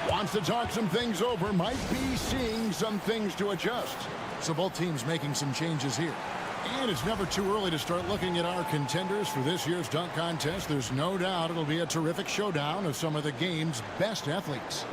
Wants to talk some things over, might be seeing some things to adjust. So both teams making some changes here. And it's never too early to start looking at our contenders for this year's dunk contest. There's no doubt it'll be a terrific showdown of some of the game's best athletes.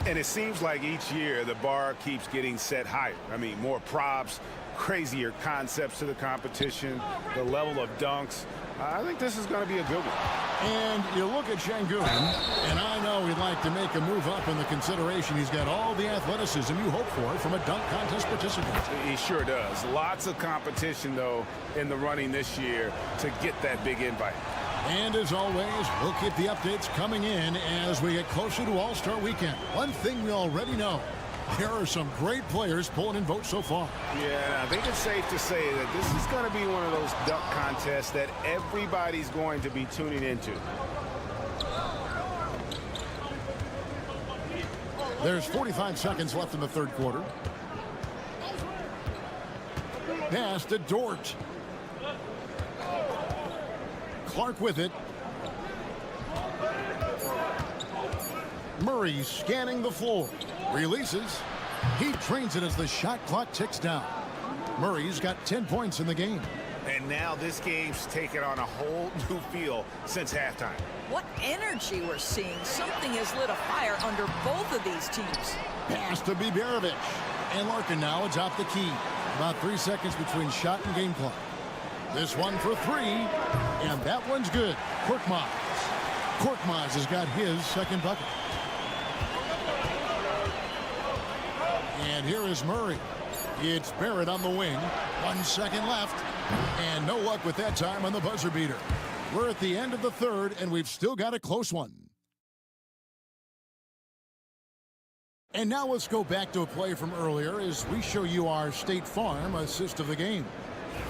And it seems like each year the bar keeps getting set higher. I mean, more props, crazier concepts to the competition, the level of dunks. I think this is going to be a good one. And you look at Şengün, and I know he'd like to make a move up in the consideration. He's got all the athleticism you hope for from a dunk contest participant. He sure does. Lots of competition, though, in the running this year to get that big invite. And as always, we'll keep the updates coming in as we get closer to All-Star Weekend. One thing we already know, there are some great players pulling in votes so far. Yeah, I think it's safe to say that this is going to be one of those dunk contests that everybody's going to be tuning into. There's 45 seconds left in the third quarter. Pass to Dort. Clark with it. Murray scanning the floor. Releases. He drains it as the shot clock ticks down. Murray's got 10 points in the game. And now this game's taken on a whole new feel since halftime. What energy we're seeing. Something has lit a fire under both of these teams. Pass to Biberovic. And Larkin now atop the key. About 3 seconds between shot and game clock. This one for 3. And that one's good. Korkmaz. Korkmaz has got his second bucket. And here is Murray. It's Barrett on the wing. 1 second left. And no luck with that time on the buzzer beater. We're at the end of the third, and we've still got a close one. And now let's go back to a play from earlier as we show you our State Farm assist of the game.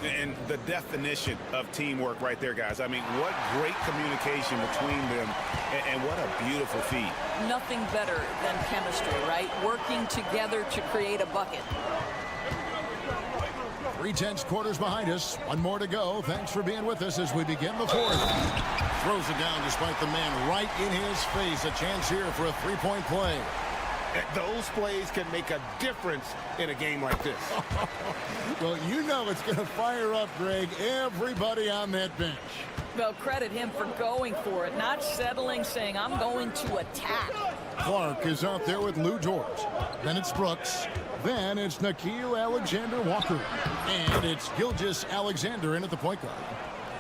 And the definition of teamwork right there, guys. I mean, what great communication between them, and what a beautiful feat. Nothing better than chemistry, right? Working together to create a bucket. 3/10 quarters behind us. One more to go. Thanks for being with us as we begin the fourth. Throws it down despite the man right in his face. A chance here for a three-point play. Those plays can make a difference in a game like this. Well, you know it's going to fire up, Greg, everybody on that bench. Well, credit him for going for it, not settling, saying, I'm going to attack. Clark is out there with Lou George. Then it's Brooks. Then it's Nickeil Alexander-Walker. And it's Gilgeous Alexander in at the point guard.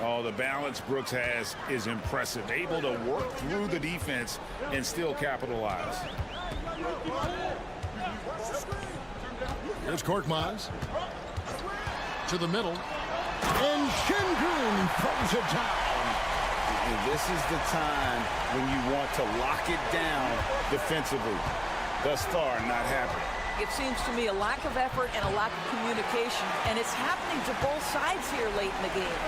Oh, the balance Brooks has is impressive. Able to work through the defense and still capitalize. Here's Korkmaz. To the middle. And Şengün throws it down. And this is the time when you want to lock it down defensively. Thus far, not happening. It seems to me a lack of effort and a lack of communication, and it's happening to both sides here late in the game.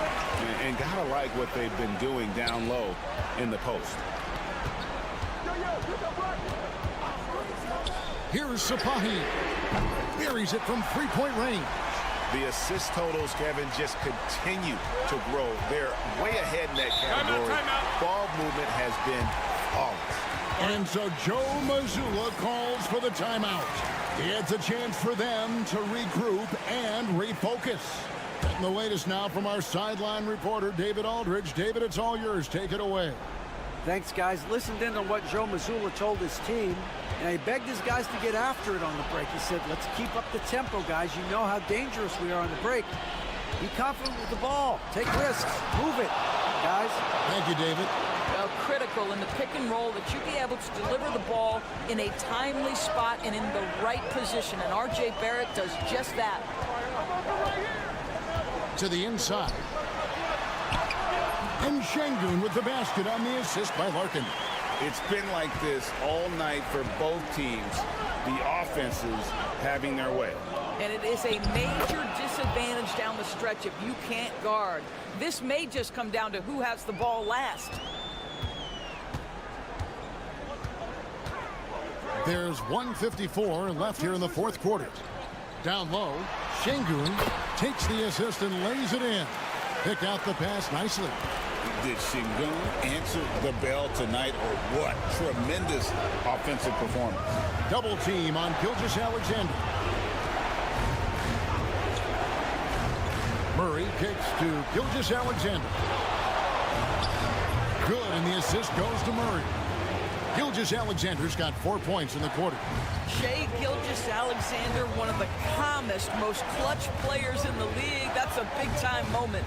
And gotta like what they've been doing down low in the post. Here's Sapahi. Buries it from three-point range. The assist totals, Kevin, just continue to grow. They're way ahead in that category. Ball movement has been flawless. And so Joe Mazzulla calls for the timeout. It's a chance for them to regroup and refocus. Getting the latest now from our sideline reporter, David Aldridge. David, it's all yours. Take it away. Thanks, guys. Listened in on what Joe Mazzulla told his team, and he begged his guys to get after it on the break. He said, let's keep up the tempo, guys. You know how dangerous we are on the break. Be confident with the ball. Take risks. Move it, guys. Thank you, David. Well, critical in the pick and roll that you be able to deliver the ball in a timely spot and in the right position, and R.J. Barrett does just that. To the inside. And Şengün with the basket on the assist by Larkin. It's been like this all night for both teams. The offenses having their way. And it is a major disadvantage down the stretch if you can't guard. This may just come down to who has the ball last. There's 1:54 left here in the fourth quarter. Down low, Şengün takes the assist and lays it in. Pick out the pass nicely. Did Şengün answer the bell tonight or what? Tremendous offensive performance. Double team on Gilgeous Alexander. Murray kicks to Gilgeous Alexander. Good, and the assist goes to Murray. Gilgeous Alexander's got 4 points in the quarter. Shai Gilgeous-Alexander, one of the calmest, most clutch players in the league. That's a big-time moment.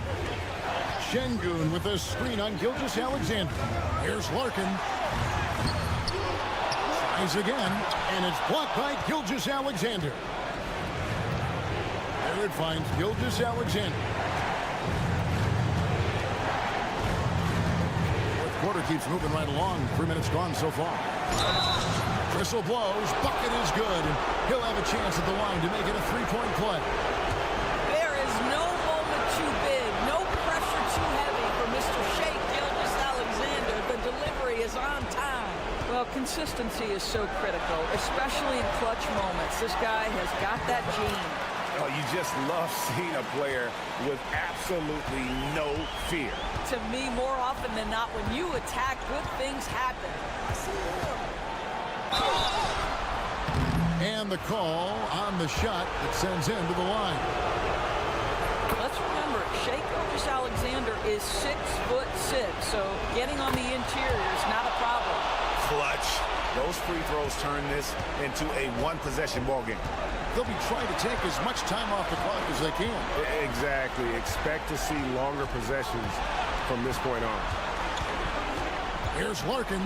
Şengün with a screen on Gilgeous-Alexander. Here's Larkin. Tries again, and it's blocked by Gilgeous-Alexander. There it finds Gilgeous-Alexander. Fourth quarter keeps moving right along. 3 minutes gone so far. Whistle blows. Bucket is good. And he'll have a chance at the line to make it a three-point play. There is no moment too big, no pressure too heavy for Mr. Shai Gilgeous-Alexander. The delivery is on time. Well, consistency is so critical, especially in clutch moments. This guy has got that gene. Oh, you just love seeing a player with absolutely no fear. To me, more often than not, when you attack, good things happen. And the call on the shot that sends him to the line. Let's remember, Shai Gilgeous-Alexander is 6'6", so getting on the interior is not a problem. Clutch. Those free throws turn this into a one-possession ball game. They'll be trying to take as much time off the clock as they can. Exactly. Expect to see longer possessions from this point on. Here's Larkin.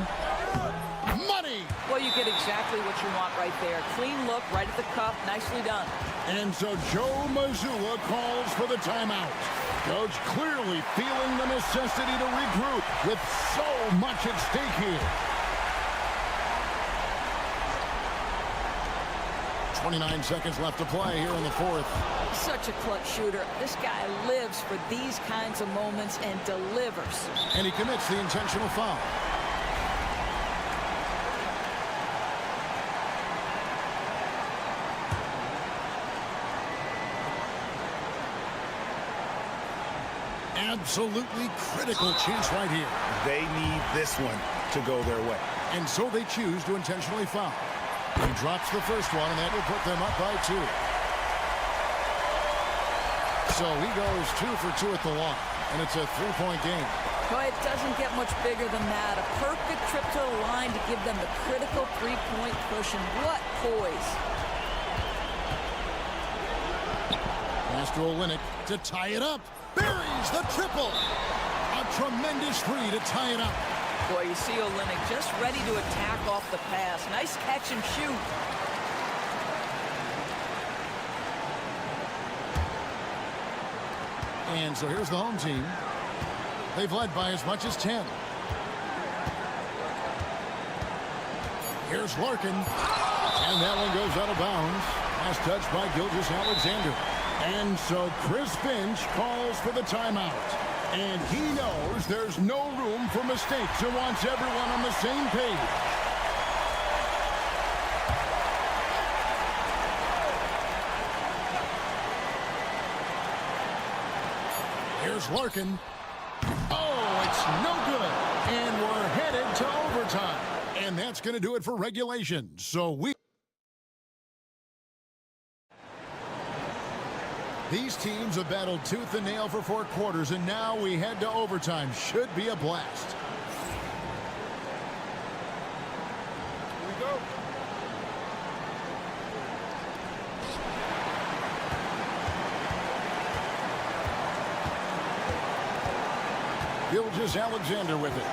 Money! Well, you get exactly what you want right there. Clean look, right at the cup. Nicely done. And so Joe Mazzulla calls for the timeout. Coach clearly feeling the necessity to regroup with so much at stake here. 29 seconds left to play here in the fourth. Such a clutch shooter. This guy lives for these kinds of moments and delivers. And he commits the intentional foul. Absolutely critical chance right here. They need this one to go their way. And so they choose to intentionally foul. He drops the first one, and that will put them up by 2. So he goes 2 for 2 at the line, and it's a 3-point game. Boy, it doesn't get much bigger than that. A perfect trip to the line to give them the critical 3-point cushion. What poise. Pass to Olynyk to tie it up. Buries the triple. A tremendous 3 to tie it up. Boy, you see Olynyk just ready to attack off the pass. Nice catch and shoot. And so here's the home team. They've led by as much as 10. Here's Larkin. And that one goes out of bounds. Last touch by Gilgeous-Alexander. And so Chris Finch calls for the timeout. And he knows there's no room for mistakes and wants everyone on the same page. Here's Larkin. Oh, it's no good. And we're headed to overtime. And that's going to do it for regulation. So these teams have battled tooth and nail for 4 quarters, and now we head to overtime. Should be a blast. Here we go. Gilgeous-Alexander with it.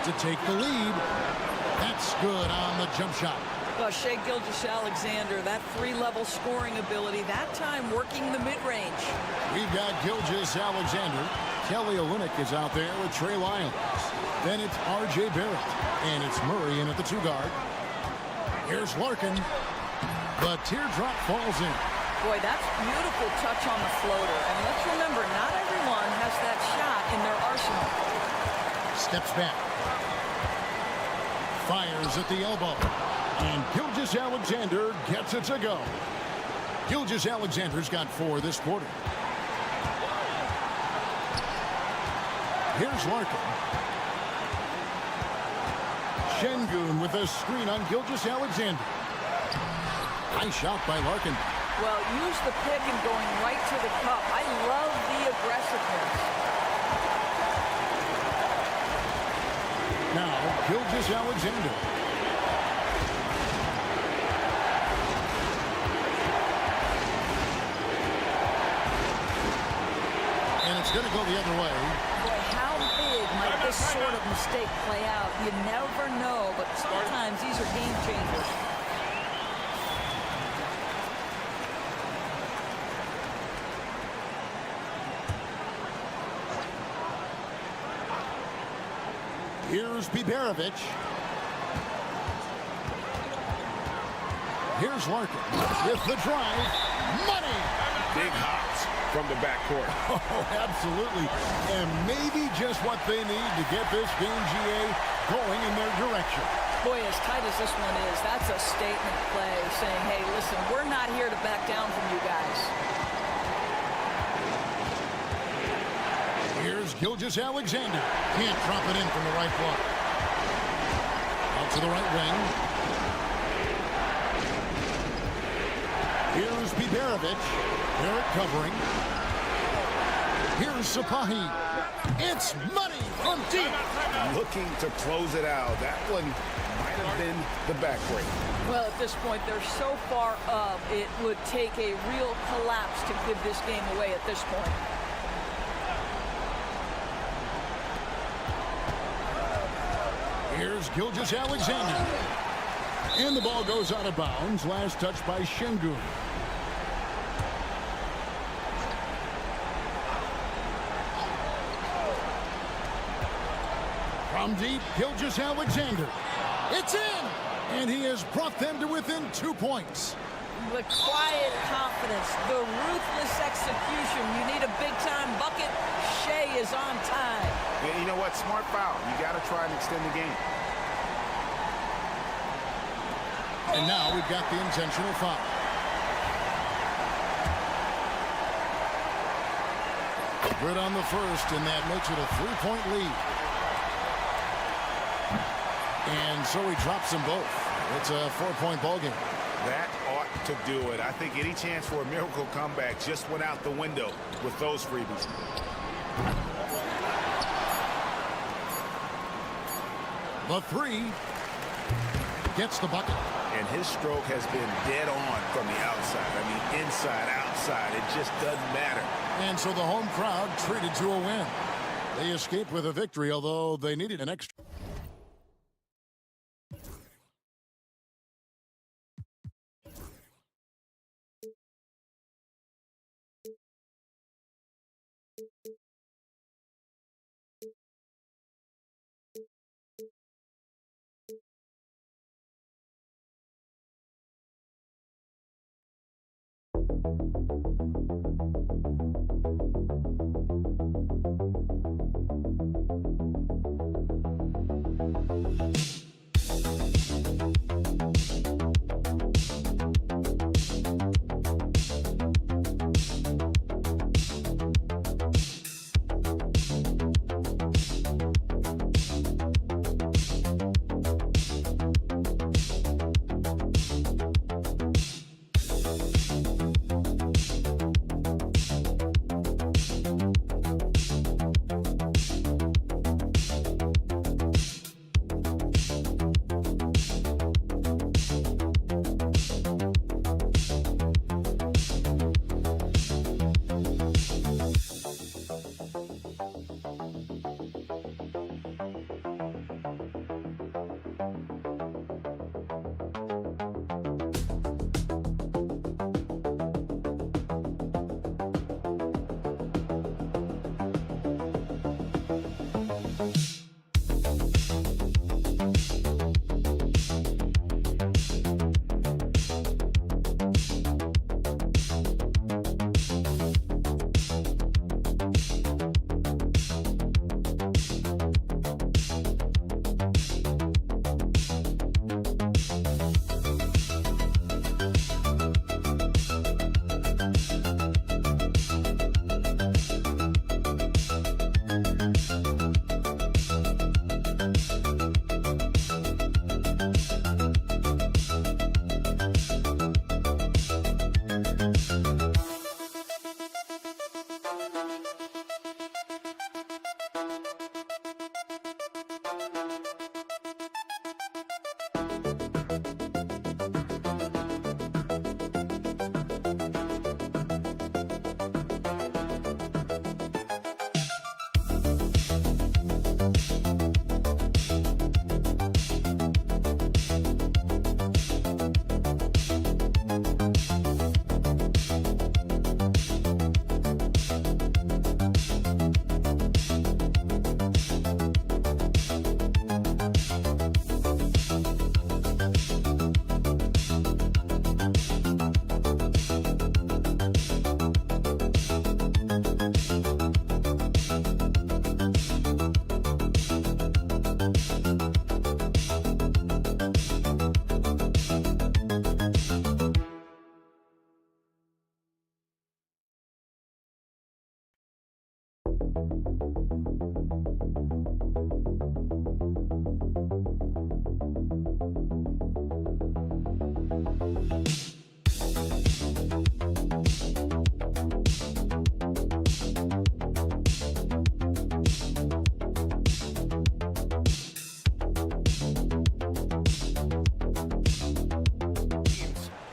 To take the lead. That's good on the jump shot. Well, Shai Gilgeous-Alexander, that 3-level scoring ability, that time working the mid-range. We've got Gilgeous-Alexander. Kelly Olynyk is out there with Trey Lyles. Then it's R.J. Barrett. And it's Murray in at the 2 guard. Here's Larkin. The teardrop falls in. Boy, that's beautiful touch on the floater. And let's remember, not everyone has that shot in their arsenal. Steps back. Fires at the elbow. And Gilgeous-Alexander gets it to go. Gilgeous-Alexander's got 4 this quarter. Here's Larkin. Şengün with a screen on Gilgeous-Alexander. Nice shot by Larkin. Well, use the pick and going right to the cup. I love the aggressiveness. Now, Gilgeous-Alexander. And it's going to go the other way. Boy, how big might this sort of mistake play out? You never know, but sometimes these are game changers. Here's Biberovic. Here's Larkin with the drive. Money! Big hops from the backcourt. Oh, absolutely. And maybe just what they need to get this game, GA, going in their direction. Boy, as tight as this one is, that's a statement play saying, hey, listen, we're not here to back down from you guys. Here's Gilgeous-Alexander. Can't drop it in from the right block. Out to the right wing. Here's Biberovic. Barrett covering. Here's Sapahi. It's money from deep. Looking to close it out. That one might have been the backbreak. Well, at this point, they're so far up, it would take a real collapse to give this game away at this point. Here's Gilgeous-Alexander. And the ball goes out of bounds. Last touch by Şengün. From deep, Gilgeous-Alexander. It's in! And he has brought them to within 2 points. The quiet confidence, the ruthless execution. You need a big-time bucket. Shai is on time. Yeah, you know what? Smart foul. You got to try and extend the game. And now we've got the intentional foul. Good on the first, and that makes it a 3-point lead. And so he drops them both. It's a 4-point ball game. That ought to do it. I think any chance for a miracle comeback just went out the window with those freebies. The three gets the bucket. And his stroke has been dead on from the outside. I mean, inside, outside, it just doesn't matter. And so the home crowd treated to a win. They escaped with a victory, although they needed an extra.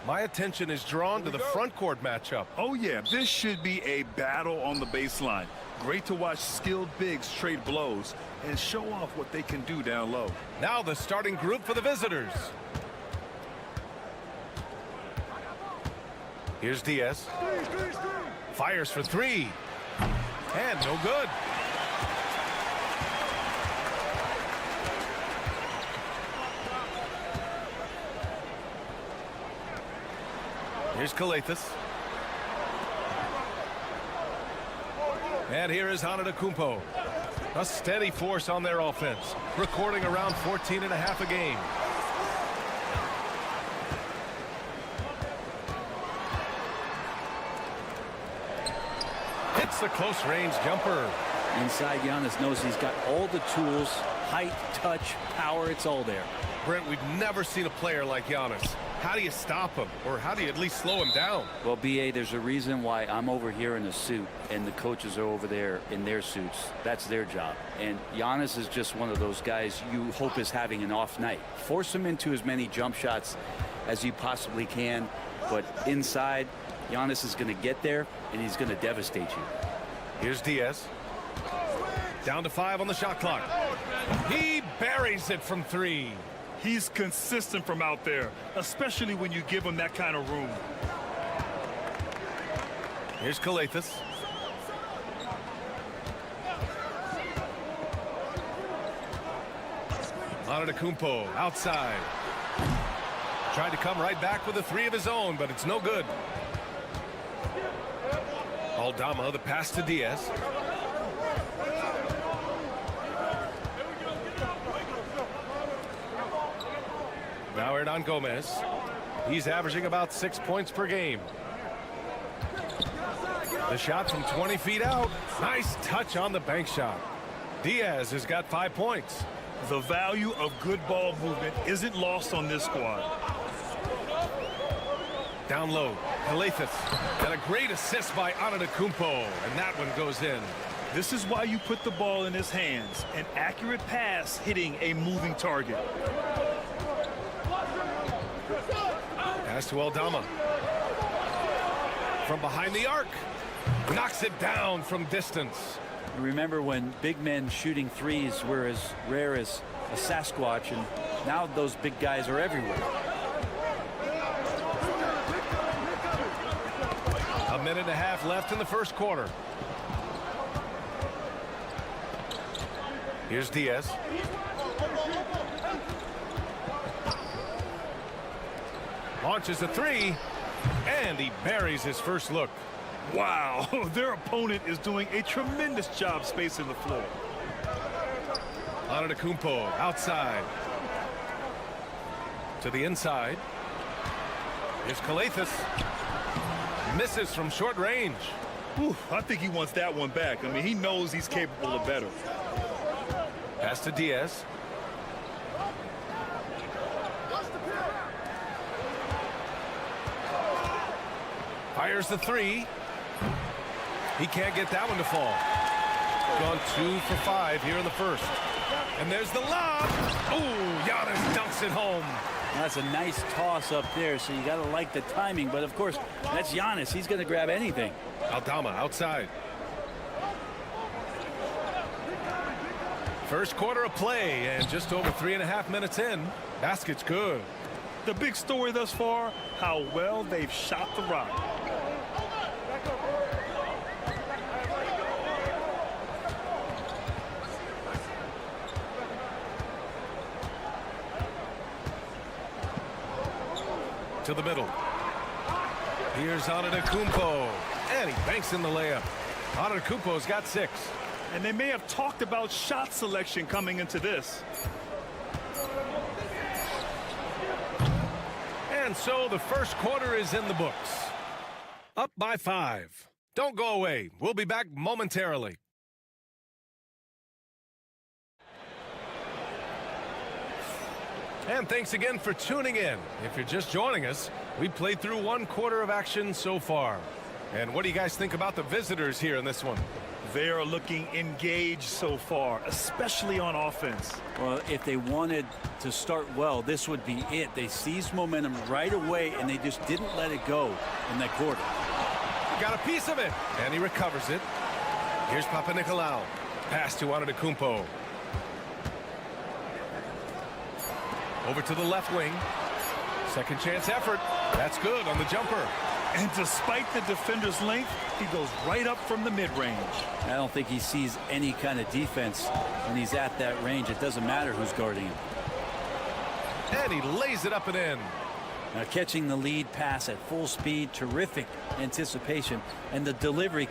My attention is drawn to the front court matchup. Oh, yeah, this should be a battle on the baseline. Great to watch skilled bigs trade blows and show off what they can do down low. Now the starting group for the visitors. Here's Diaz. Fires for three. And no good. Here's Kalathis. And here is Antetokounmpo. A steady force on their offense, recording around 14.5 a game. Hits Hits the close-range jumper. Inside, Giannis knows he's got all the tools, height, touch, power, it's all there. Brent, we've never seen a player like Giannis. How do you stop him, or how do you at least slow him down? Well, B.A., there's a reason why I'm over here in a suit and the coaches are over there in their suits. That's their job. And Giannis is just one of those guys you hope is having an off night. Force him into as many jump shots as you possibly can, but inside, Giannis is going to get there and he's going to devastate you. Here's Diaz. Down to 5 on the shot clock. He buries it from 3. He's consistent from out there, especially when you give him that kind of room. Here's Calathes. Antetokounmpo outside. Tried to come right back with a 3 of his own, but it's no good. Aldama, the pass to Diaz. Now Hernan Gomez. He's averaging about 6 points per game. The shot from 20 feet out. Nice touch on the bank shot. Diaz has got 5 points. The value of good ball movement isn't lost on this squad. Down low, Calathes. And a great assist by Antetokounmpo, and that one goes in. This is why you put the ball in his hands. An accurate pass hitting a moving target. Pass to Aldama. From behind the arc. Knocks it down from distance. Remember when big men shooting threes were as rare as a Sasquatch, and now those big guys are everywhere. A minute and a half left in the first quarter. Here's Diaz. Launches a 3, and he buries his first look. Wow, their opponent is doing a tremendous job spacing the floor. Antetokounmpo outside. To the inside. Here's Calathes. Misses from short range. Whew, I think he wants that one back. I mean, he knows he's capable of better. Pass to Diaz. Fires the 3. He can't get that one to fall. Gone 2 for 5 here in the first. And there's the lob. Ooh, Giannis dunks it home. That's a nice toss up there, so you got to like the timing. But, of course, that's Giannis. He's going to grab anything. Aldama outside. First quarter of play, and just over 3.5 minutes in. Basket's good. The big story thus far, how well they've shot the rock. To the middle. Here's Antetokounmpo, and he banks in the layup. Antetokounmpo's got 6. And they may have talked about shot selection coming into this. And so the first quarter is in the books. Up by 5. Don't go away. We'll be back momentarily. And thanks again for tuning in. If you're just joining us, we played through 1 quarter of action so far. And what do you guys think about the visitors here in this one? They are looking engaged so far, especially on offense. Well, if they wanted to start well, this would be it. They seized momentum right away, and they just didn't let it go in that quarter. Got a piece of it, and he recovers it. Here's Papanikolaou. Pass to Antetokounmpo. Over to the left wing. Second chance effort. That's good on the jumper. And despite the defender's length, he goes right up from the mid-range. I don't think he sees any kind of defense when he's at that range. It doesn't matter who's guarding him. And he lays it up and in. Now catching the lead pass at full speed, terrific anticipation, and the delivery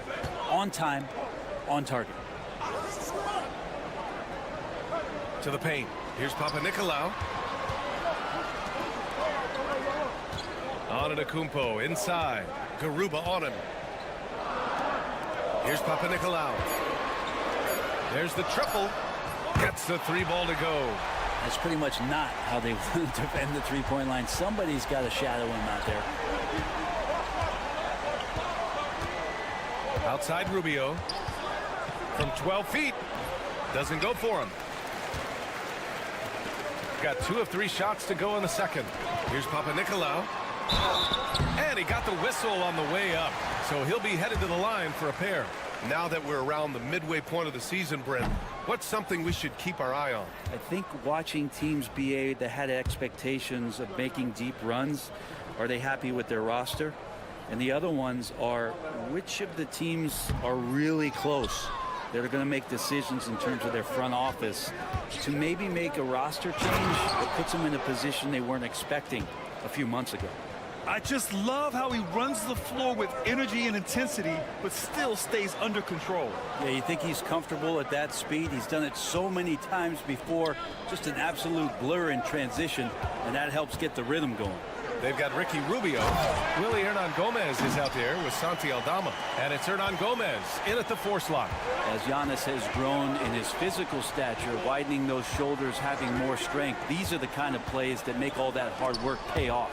on time, on target. To the paint. Here's Papanikolaou. Antetokounmpo inside. Garuba on him. Here's Papanikolaou. There's the triple. Gets the 3-ball to go. That's pretty much not how they want to defend the three-point line. Somebody's got to shadow him out there. Outside Rubio. From 12 feet. Doesn't go for him. Got 2 of 3 shots to go in the second. Here's Papanikolaou. And he got the whistle on the way up. So he'll be headed to the line for a pair. Now that we're around the midway point of the season, Brent, what's something we should keep our eye on? I think watching teams, BA, that had expectations of making deep runs, are they happy with their roster? And the other ones are, which of the teams are really close? They're going to make decisions in terms of their front office to maybe make a roster change that puts them in a position they weren't expecting a few months ago. I just love how he runs the floor with energy and intensity, but still stays under control. Yeah, you think he's comfortable at that speed? He's done it so many times before, just an absolute blur in transition, and that helps get the rhythm going. They've got Ricky Rubio. Willie Hernan-Gomez is out there with Santi Aldama. And it's Hernan-Gomez in at the 4 slot. As Giannis has grown in his physical stature, widening those shoulders, having more strength, these are the kind of plays that make all that hard work pay off.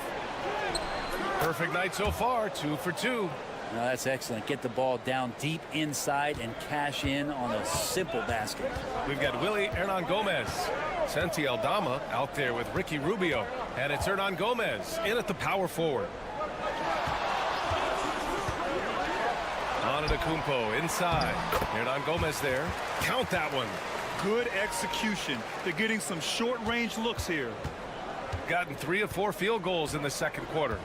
Perfect night so far, 2 for 2. No, that's excellent. Get the ball down deep inside and cash in on a simple basket. We've got Willie Hernan-Gomez. Santi Aldama out there with Ricky Rubio. And it's Hernan-Gomez in at the power forward. Antetokounmpo inside. Hernan-Gomez there. Count that one. Good execution. They're getting some short-range looks here. Gotten 3 of 4 field goals in the second quarter.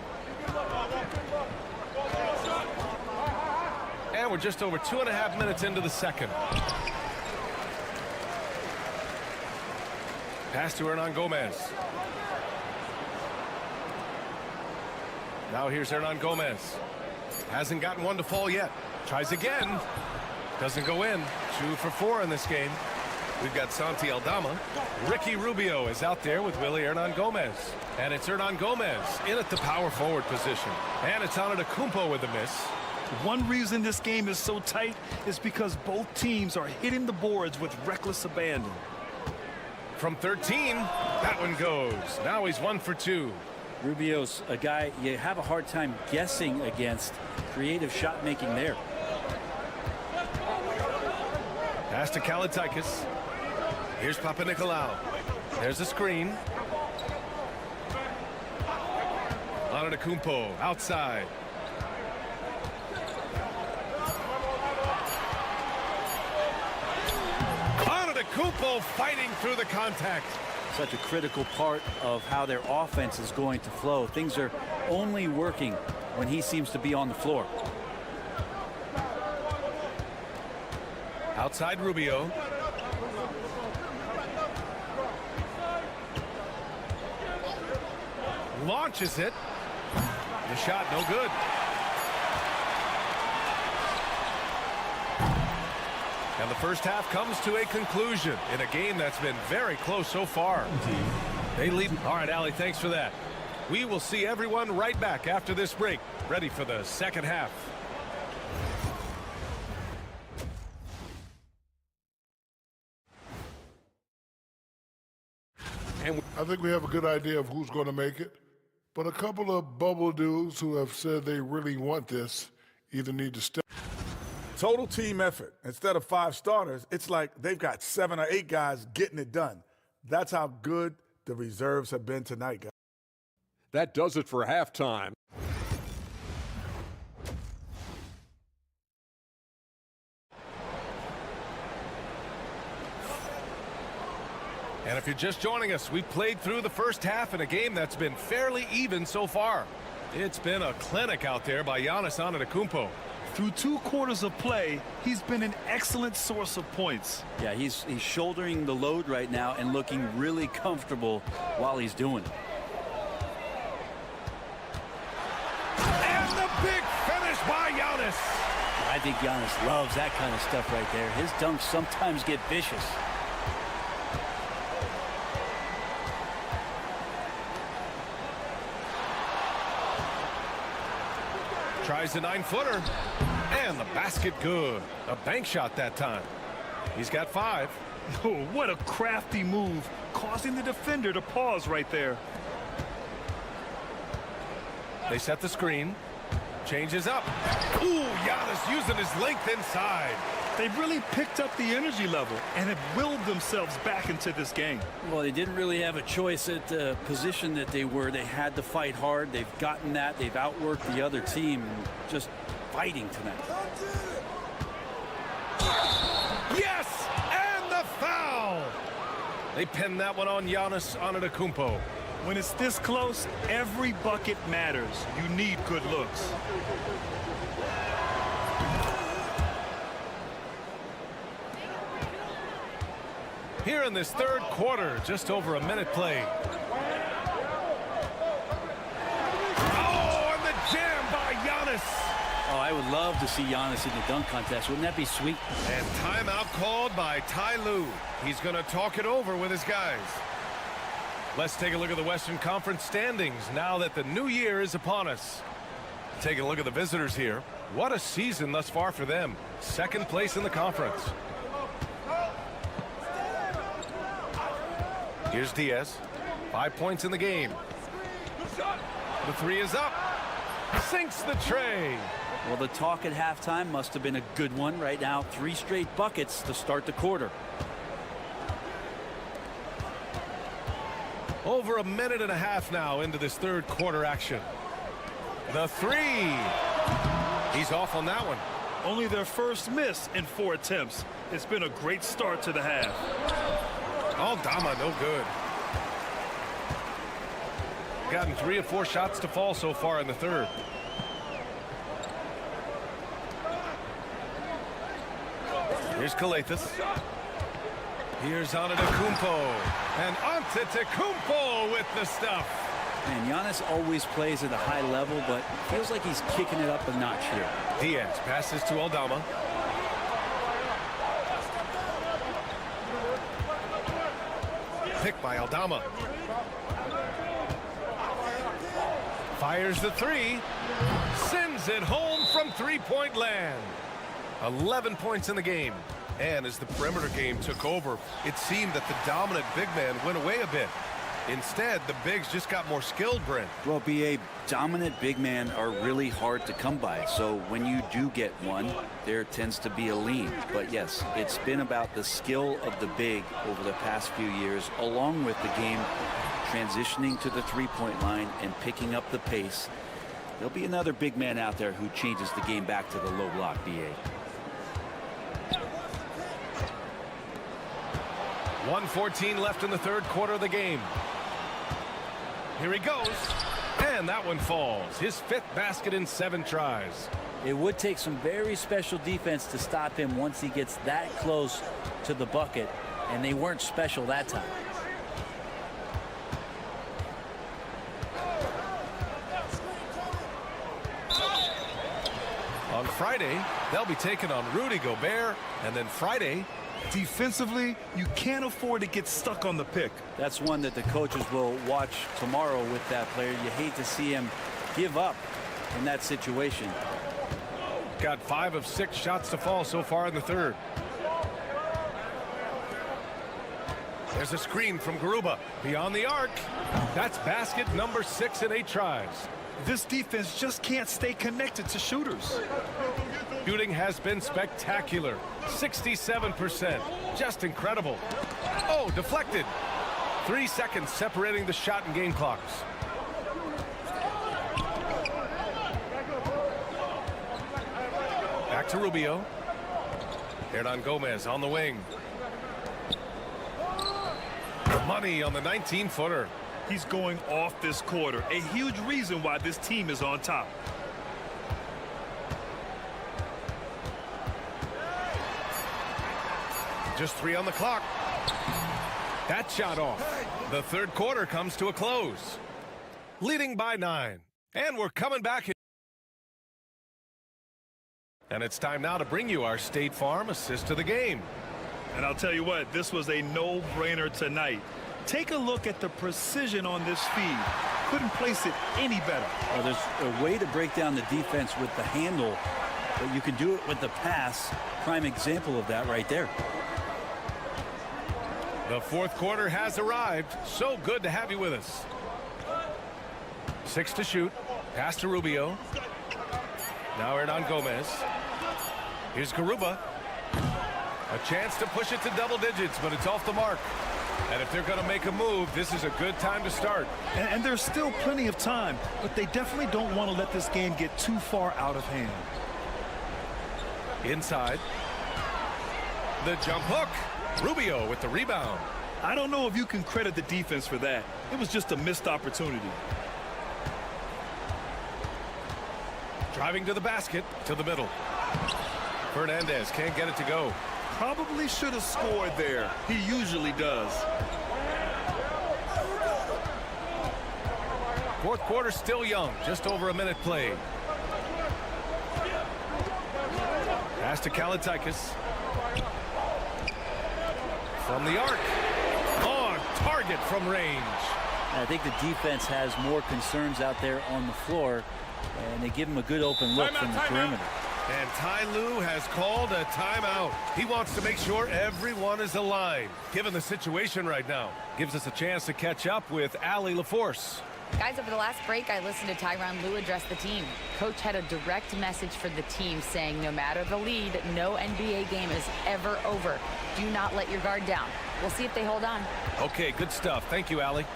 And we're just over 2.5 minutes into the second. Pass to Hernan-Gomez. Now here's Hernan-Gomez. Hasn't gotten one to fall yet. Tries again. Doesn't go in. 2 for 4 in this game. We've got Santi Aldama. Ricky Rubio is out there with Willie Hernan-Gomez. And it's Hernan-Gomez in at the power forward position. And it's Antetokounmpo with the miss. One reason this game is so tight is because both teams are hitting the boards with reckless abandon. From 13, that one goes. Now he's 1 for 2. Rubio's a guy you have a hard time guessing against. Creative shot making there. Pass to Kalaitakis. Here's Papanikolaou. There's a screen. Antetokounmpo outside. Antetokounmpo fighting through the contact. Such a critical part of how their offense is going to flow. Things are only working when he seems to be on the floor. Outside Rubio. Launches it. The shot no good. And the first half comes to a conclusion in a game that's been very close so far. They lead. All right, Allie, thanks for that. We will see everyone right back after this break, ready for the second half. I think we have a good idea of who's going to make it, but a couple of bubble dudes who have said they really want this either need to step. Total team effort. Instead of 5 starters, it's like they've got 7 or 8 guys getting it done. That's how good the reserves have been tonight, guys. That does it for halftime. And if you're just joining us, we played through the first half in a game that's been fairly even so far. It's been a clinic out there by Giannis Antetokounmpo. Through 2 quarters of play, he's been an excellent source of points. Yeah, he's shouldering the load right now and looking really comfortable while he's doing it. And the big finish by Giannis. I think Giannis loves that kind of stuff right there. His dunks sometimes get vicious. Tries the 9-footer. And the basket good. A bank shot that time. He's got 5. Oh, what a crafty move, causing the defender to pause right there. They set the screen. Changes up. Ooh, Giannis using his length inside. They've really picked up the energy level and have willed themselves back into this game. Well, they didn't really have a choice at the position that they were. They had to fight hard. They've gotten that. They've outworked the other team. Just fighting tonight. Yes! And the foul! They pinned that one on Giannis Antetokounmpo. When it's this close, every bucket matters. You need good looks. Here in this third quarter, just over a minute played. Oh, and the jam by Giannis. Oh, I would love to see Giannis in the dunk contest. Wouldn't that be sweet? And timeout called by Ty Lue. He's going to talk it over with his guys. Let's take a look at the Western Conference standings now that the new year is upon us. Taking a look at the visitors here. What a season thus far for them. Second place in the conference. Here's Diaz. 5 points in the game. The 3 is up. Sinks the tray. Well, the talk at halftime must have been a good one. Right now, 3 straight buckets to start the quarter. Over a minute and a half now into this third quarter action. The 3. He's off on that one. Only their first miss in 4 attempts. It's been a great start to the half. Aldama, no good. Gotten 3 of 4 shots to fall so far in the third. Here's Kalathis. Here's Antetokounmpo. And Antetokounmpo with the stuff. And Giannis always plays at a high level, but feels like he's kicking it up a notch here. Diaz passes to Aldama. Picked by Aldama. Fires the 3. Sends it home from three-point land. 11 points in the game. And as the perimeter game took over, it seemed that the dominant big man went away a bit. Instead, the bigs just got more skilled, Brent. Well, B.A., dominant big men are really hard to come by. So when you do get one, there tends to be a lean. But yes, it's been about the skill of the big over the past few years, along with the game transitioning to the three-point line and picking up the pace. There'll be another big man out there who changes the game back to the low block, B.A. 1:14 left in the third quarter of the game. Here he goes. And that one falls. His 5th basket in 7 tries. It would take some very special defense to stop him once he gets that close to the bucket. And they weren't special that time. On Friday, they'll be taking on Rudy Gobert. And then Friday, defensively, you can't afford to get stuck on the pick. That's one that the coaches will watch tomorrow with that player. You hate to see him give up in that situation. Got 5 of 6 shots to fall so far in the third. There's a screen from Garuba beyond the arc. That's basket number 6 in 8 tries. This defense just can't stay connected to shooters. Shooting has been spectacular. 67%. Just incredible. Oh, deflected. 3 seconds separating the shot and game clocks. Back to Rubio. Hernan Gomez on the wing. Money on the 19-footer. He's going off this quarter. A huge reason why this team is on top. Just 3 on the clock. That shot off. The third quarter comes to a close. Leading by 9. And we're coming back. And it's time now to bring you our State Farm assist of the game. And I'll tell you what, this was a no-brainer tonight. Take a look at the precision on this feed. Couldn't place it any better. Well, there's a way to break down the defense with the handle but you can do it with the pass. Prime example of that right there. The fourth quarter has arrived. So good to have you with us. 6 to shoot. Pass to Rubio. Now Hernan Gomez. Here's Garuba. A chance to push it to double digits, but it's off the mark. And if they're going to make a move, this is a good time to start. And there's still plenty of time, but they definitely don't want to let this game get too far out of hand. Inside. The jump hook. Rubio with the rebound. I don't know if you can credit the defense for that. It was just a missed opportunity. Driving to the basket, to the middle. Fernandez can't get it to go. Probably should have scored there. He usually does. Fourth quarter still young, just over a minute played. Pass to Kalaitzakis. From the arc. On target from range. I think the defense has more concerns out there on the floor, and they give him a good open look from the perimeter. And Ty Lue has called a timeout. He wants to make sure everyone is aligned. Given the situation right now, gives us a chance to catch up with Allie LaForce. Guys, over the last break, I listened to Tyronn Lue address the team. Coach had a direct message for the team saying no matter the lead, no NBA game is ever over. Do not let your guard down. We'll see if they hold on. Okay, good stuff. Thank you, Allie.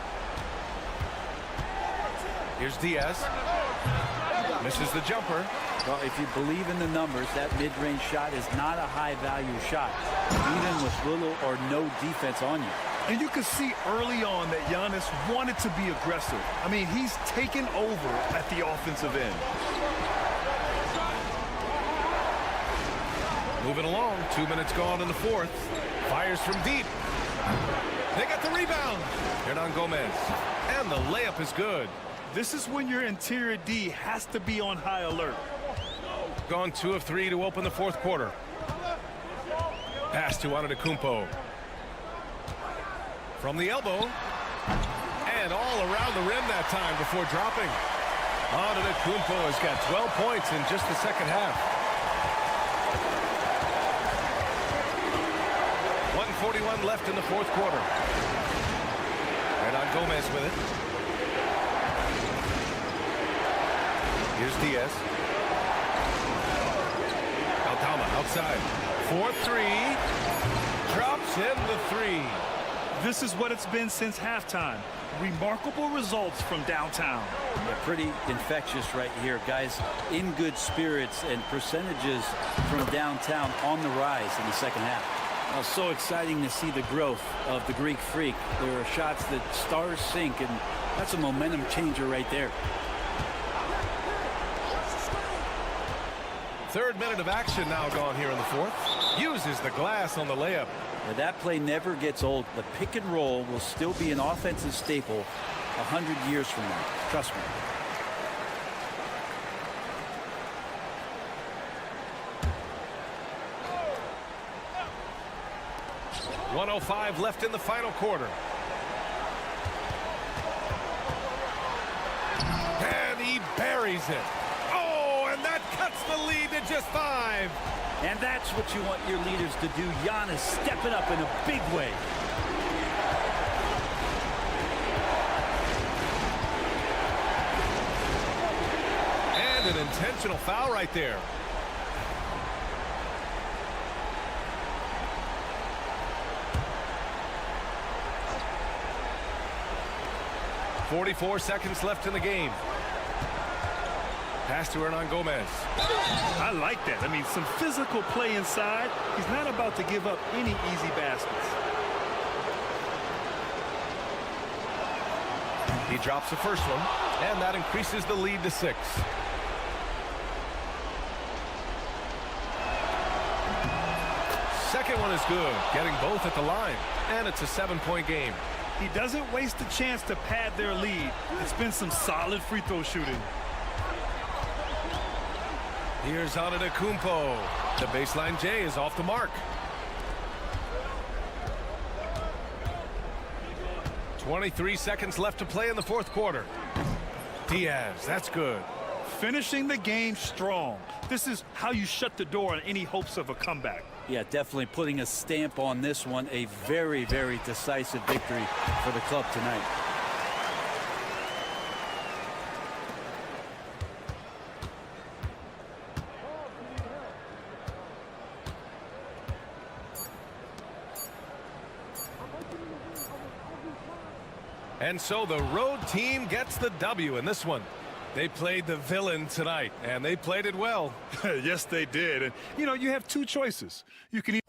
Here's Diaz. Misses the jumper. Well, if you believe in the numbers, that mid-range shot is not a high-value shot, even with little or no defense on you. And you can see early on that Giannis wanted to be aggressive. I mean, he's taken over at the offensive end. Moving along, 2 minutes gone in the fourth. Fires from deep. They got the rebound. Hernan Gomez. And the layup is good. This is when your interior D has to be on high alert. Gone 2 of 3 to open the fourth quarter. Pass to Antetokounmpo. From the elbow. And all around the rim that time before dropping. Antetokounmpo has got 12 points in just the second half. 1:41 left in the fourth quarter. Hernan Gomez with it. Here's Diaz. Aldama outside. 4-3. Drops in the 3. This is what it's been since halftime. Remarkable results from downtown. Yeah, pretty infectious right here. Guys in good spirits and percentages from downtown on the rise in the second half. So exciting to see the growth of the Greek Freak. There are shots that stars sink, and that's a momentum changer right there. Third minute of action now gone here in the fourth. Uses the glass on the layup. Now, that play never gets old. The pick and roll will still be an offensive staple 100 years from now. Trust me. .105 left in the final quarter. And he buries it. And that cuts the lead to just 5. And that's what you want your leaders to do. Giannis stepping up in a big way. And an intentional foul right there. .44 seconds left in the game. Pass to Hernan Gomez. I like that. I mean, some physical play inside. He's not about to give up any easy baskets. He drops the first one, and that increases the lead to 6. Second one is good, getting both at the line, and it's a 7-point game. He doesn't waste a chance to pad their lead. It's been some solid free throw shooting. Here's Antetokounmpo. The baseline J is off the mark. 23 seconds left to play in the fourth quarter. Diaz, that's good. finishing the game strong. This is how you shut the door on any hopes of a comeback. Yeah, definitely putting a stamp on this one. A very, very decisive victory for the club tonight. And so the road team gets the W in this one. They played the villain tonight, and they played it well. Yes, they did. And, you know, you have two choices. You can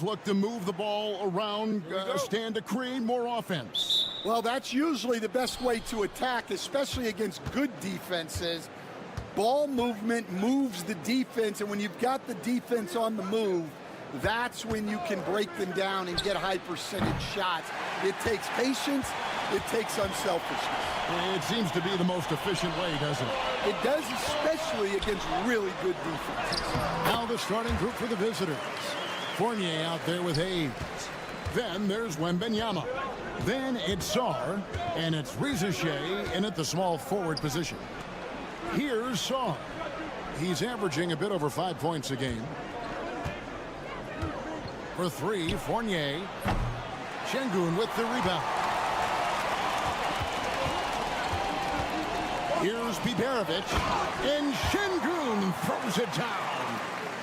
Look to move the ball around, stand to create more offense. Well, that's usually the best way to attack, especially against good defenses. Ball movement moves the defense, and when you've got the defense on the move, that's when you can break them down and get high percentage shots. It takes patience. It takes unselfishness. It seems to be the most efficient way, doesn't it? It does, especially against really good defenses. Now the starting group for the visitors. Fournier out there with Hayes. Then there's Wembanyama. Then it's Sarr, and it's Rizichet in at the small forward position. Here's Sarr. He's averaging a bit over 5 points a game. For three, Fournier. Şengün with the rebound. Here's Biberovic, and Şengün throws it down.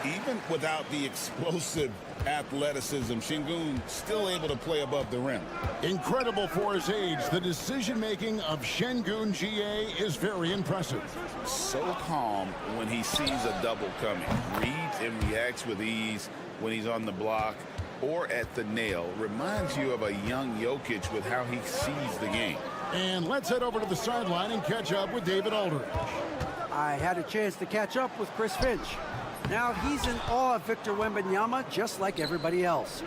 Even without the explosive athleticism, Şengün still able to play above the rim. Incredible for his age. The decision-making of Şengün GA is very impressive. So calm when he sees a double coming. Reads and reacts with ease when he's on the block or at the nail. Reminds you of a young Jokic with how he sees the game. And let's head over to the sideline and catch up with David Aldridge. I had a chance to catch up with Chris Finch. Now, he's in awe of Victor Wembanyama, just like everybody else.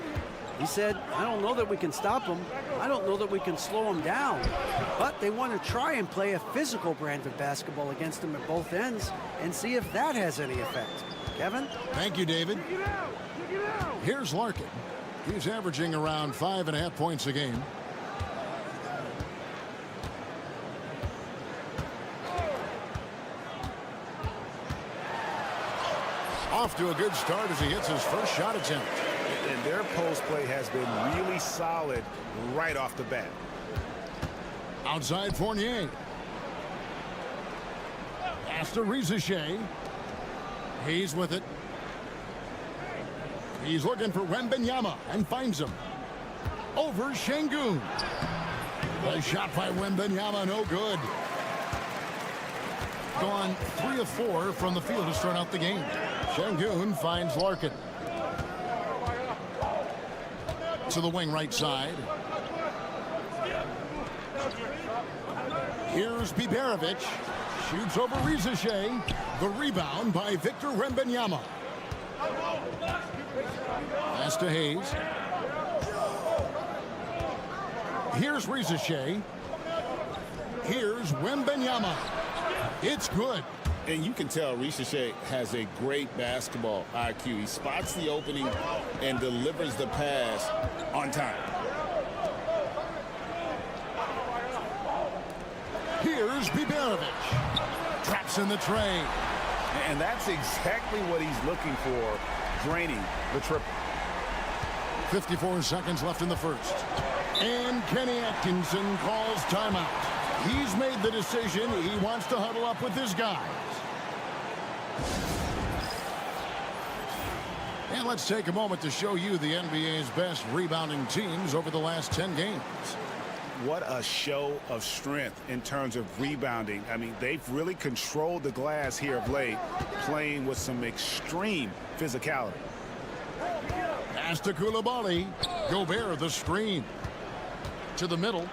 He said, I don't know that we can stop him. I don't know that we can slow him down. But they want to try and play a physical brand of basketball against him at both ends and see if that has any effect. Kevin? Thank you, David. Here's Larkin. He's averaging around 5.5 points a game. Off to a good start as he hits his first shot attempt. And their post play has been really solid right off the bat. Outside Fournier. Pass to Rizichet. He's with it. He's looking for Wembanyama and finds him. Over Şengün. The shot by Wembanyama, no good. Gone 3 of 4 from the field to start out the game. Şengün finds Larkin. To the wing right side. Here's Biberovic. Shoots over Rizashe. The rebound by Victor Wembanyama. Pass to Hayes. Here's Rizashe. Here's Wembanyama. It's good. And you can tell Rizashe has a great basketball IQ. He spots the opening and delivers the pass on time. Here's Biberovic. Traps in the tray. And that's exactly what he's looking for, draining the triple. 54 seconds left in the first. And Kenny Atkinson calls timeout. He's made the decision. He wants to huddle up with his guys. And let's take a moment to show you the NBA's best rebounding teams over the last 10 games. What a show of strength in terms of rebounding. I mean, they've really controlled the glass here of late, playing with some extreme physicality. Pass to Coulibaly. Gobert the screen. To the middle.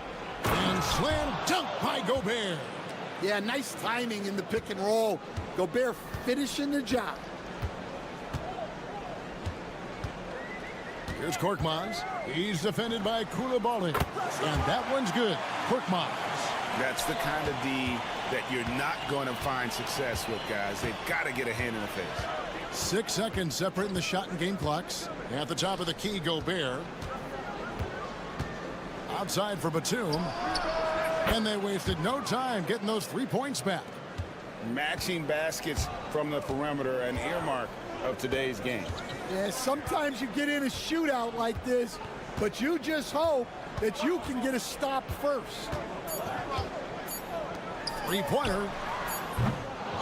And slam dunk by Gobert. Yeah, nice timing in the pick and roll. Gobert finishing the job. Here's Korkmaz. He's defended by Coulibaly. And that one's good. Korkmaz. That's the kind of D that you're not going to find success with, guys. They've got to get a hand in the face. 6 seconds separating the shot and game clocks. At the top of the key, Gobert. Outside for Batum. And they wasted no time getting those 3 points back. Matching baskets from the perimeter, an earmark of today's game. Yeah, sometimes you get in a shootout like this, but you just hope that you can get a stop first. 3-pointer.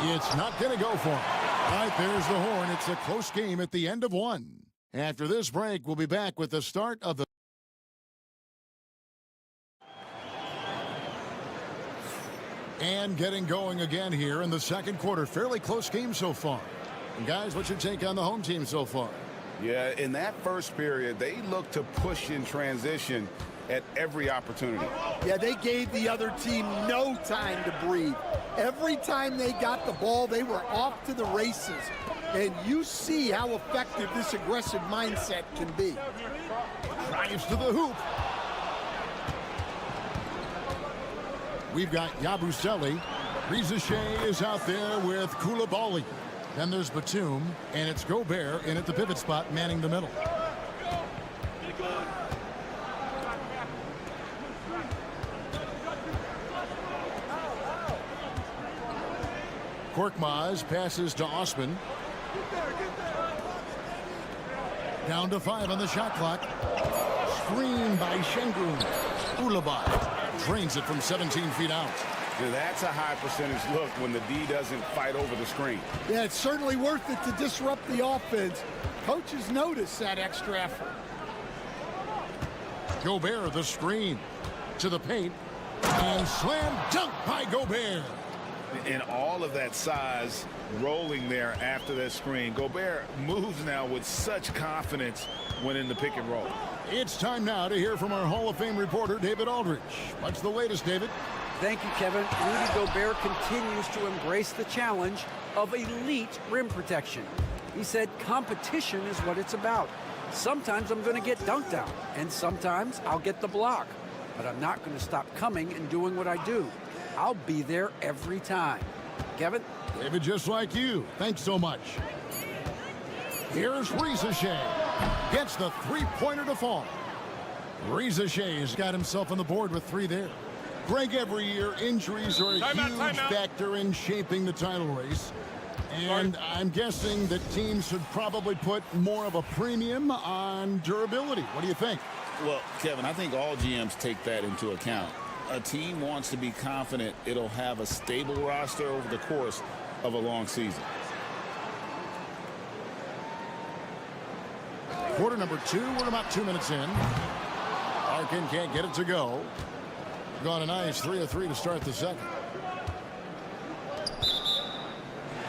It's not going to go for him. All right, there's the horn. It's a close game at the end of one. After this break, we'll be back with the start of the and getting going again here in the second quarter. Fairly close game so far. And guys, what's your take on the home team so far? Yeah, in that first period, they looked to push in transition at every opportunity. Yeah, they gave the other team no time to breathe. Every time they got the ball, they were off to the races. And you see how effective this aggressive mindset can be. Drives to the hoop. We've got Yabusele. Rizashe is out there with Coulibaly. Then there's Batum, and it's Gobert in at the pivot spot, manning the middle. Korkmaz passes to Osman. Down to 5 on the shot clock. Screen by Şengün. Coulibaly drains it from 17 feet out. Yeah, that's a high percentage look when the D doesn't fight over the screen. Yeah, it's certainly worth it to disrupt the offense. Coaches notice that extra effort. Gobert the screen to the paint. And slam dunk by Gobert. And all of that size rolling there after that screen. Gobert moves now with such confidence when in the pick and roll. It's time now to hear from our Hall of Fame reporter, David Aldridge. What's the latest, David? Thank you, Kevin. Rudy Gobert continues to embrace the challenge of elite rim protection. He said competition is what it's about. Sometimes I'm going to get dunked out, and sometimes I'll get the block. But I'm not going to stop coming and doing what I do. I'll be there every time. Kevin? David, just like you. Thanks so much. Here's Rizashe. Gets the three-pointer to fall. Rizashe has got himself on the board with 3 there. Greg, every year, injuries are a huge factor in shaping the title race. And I'm guessing that teams should probably put more of a premium on durability. What do you think? Well, Kevin, I think all GMs take that into account. A team wants to be confident it'll have a stable roster over the course of a long season. Quarter number 2. We're about 2 minutes in. Larkin can't get it to go. Gone a nice 3 of 3 to start the second.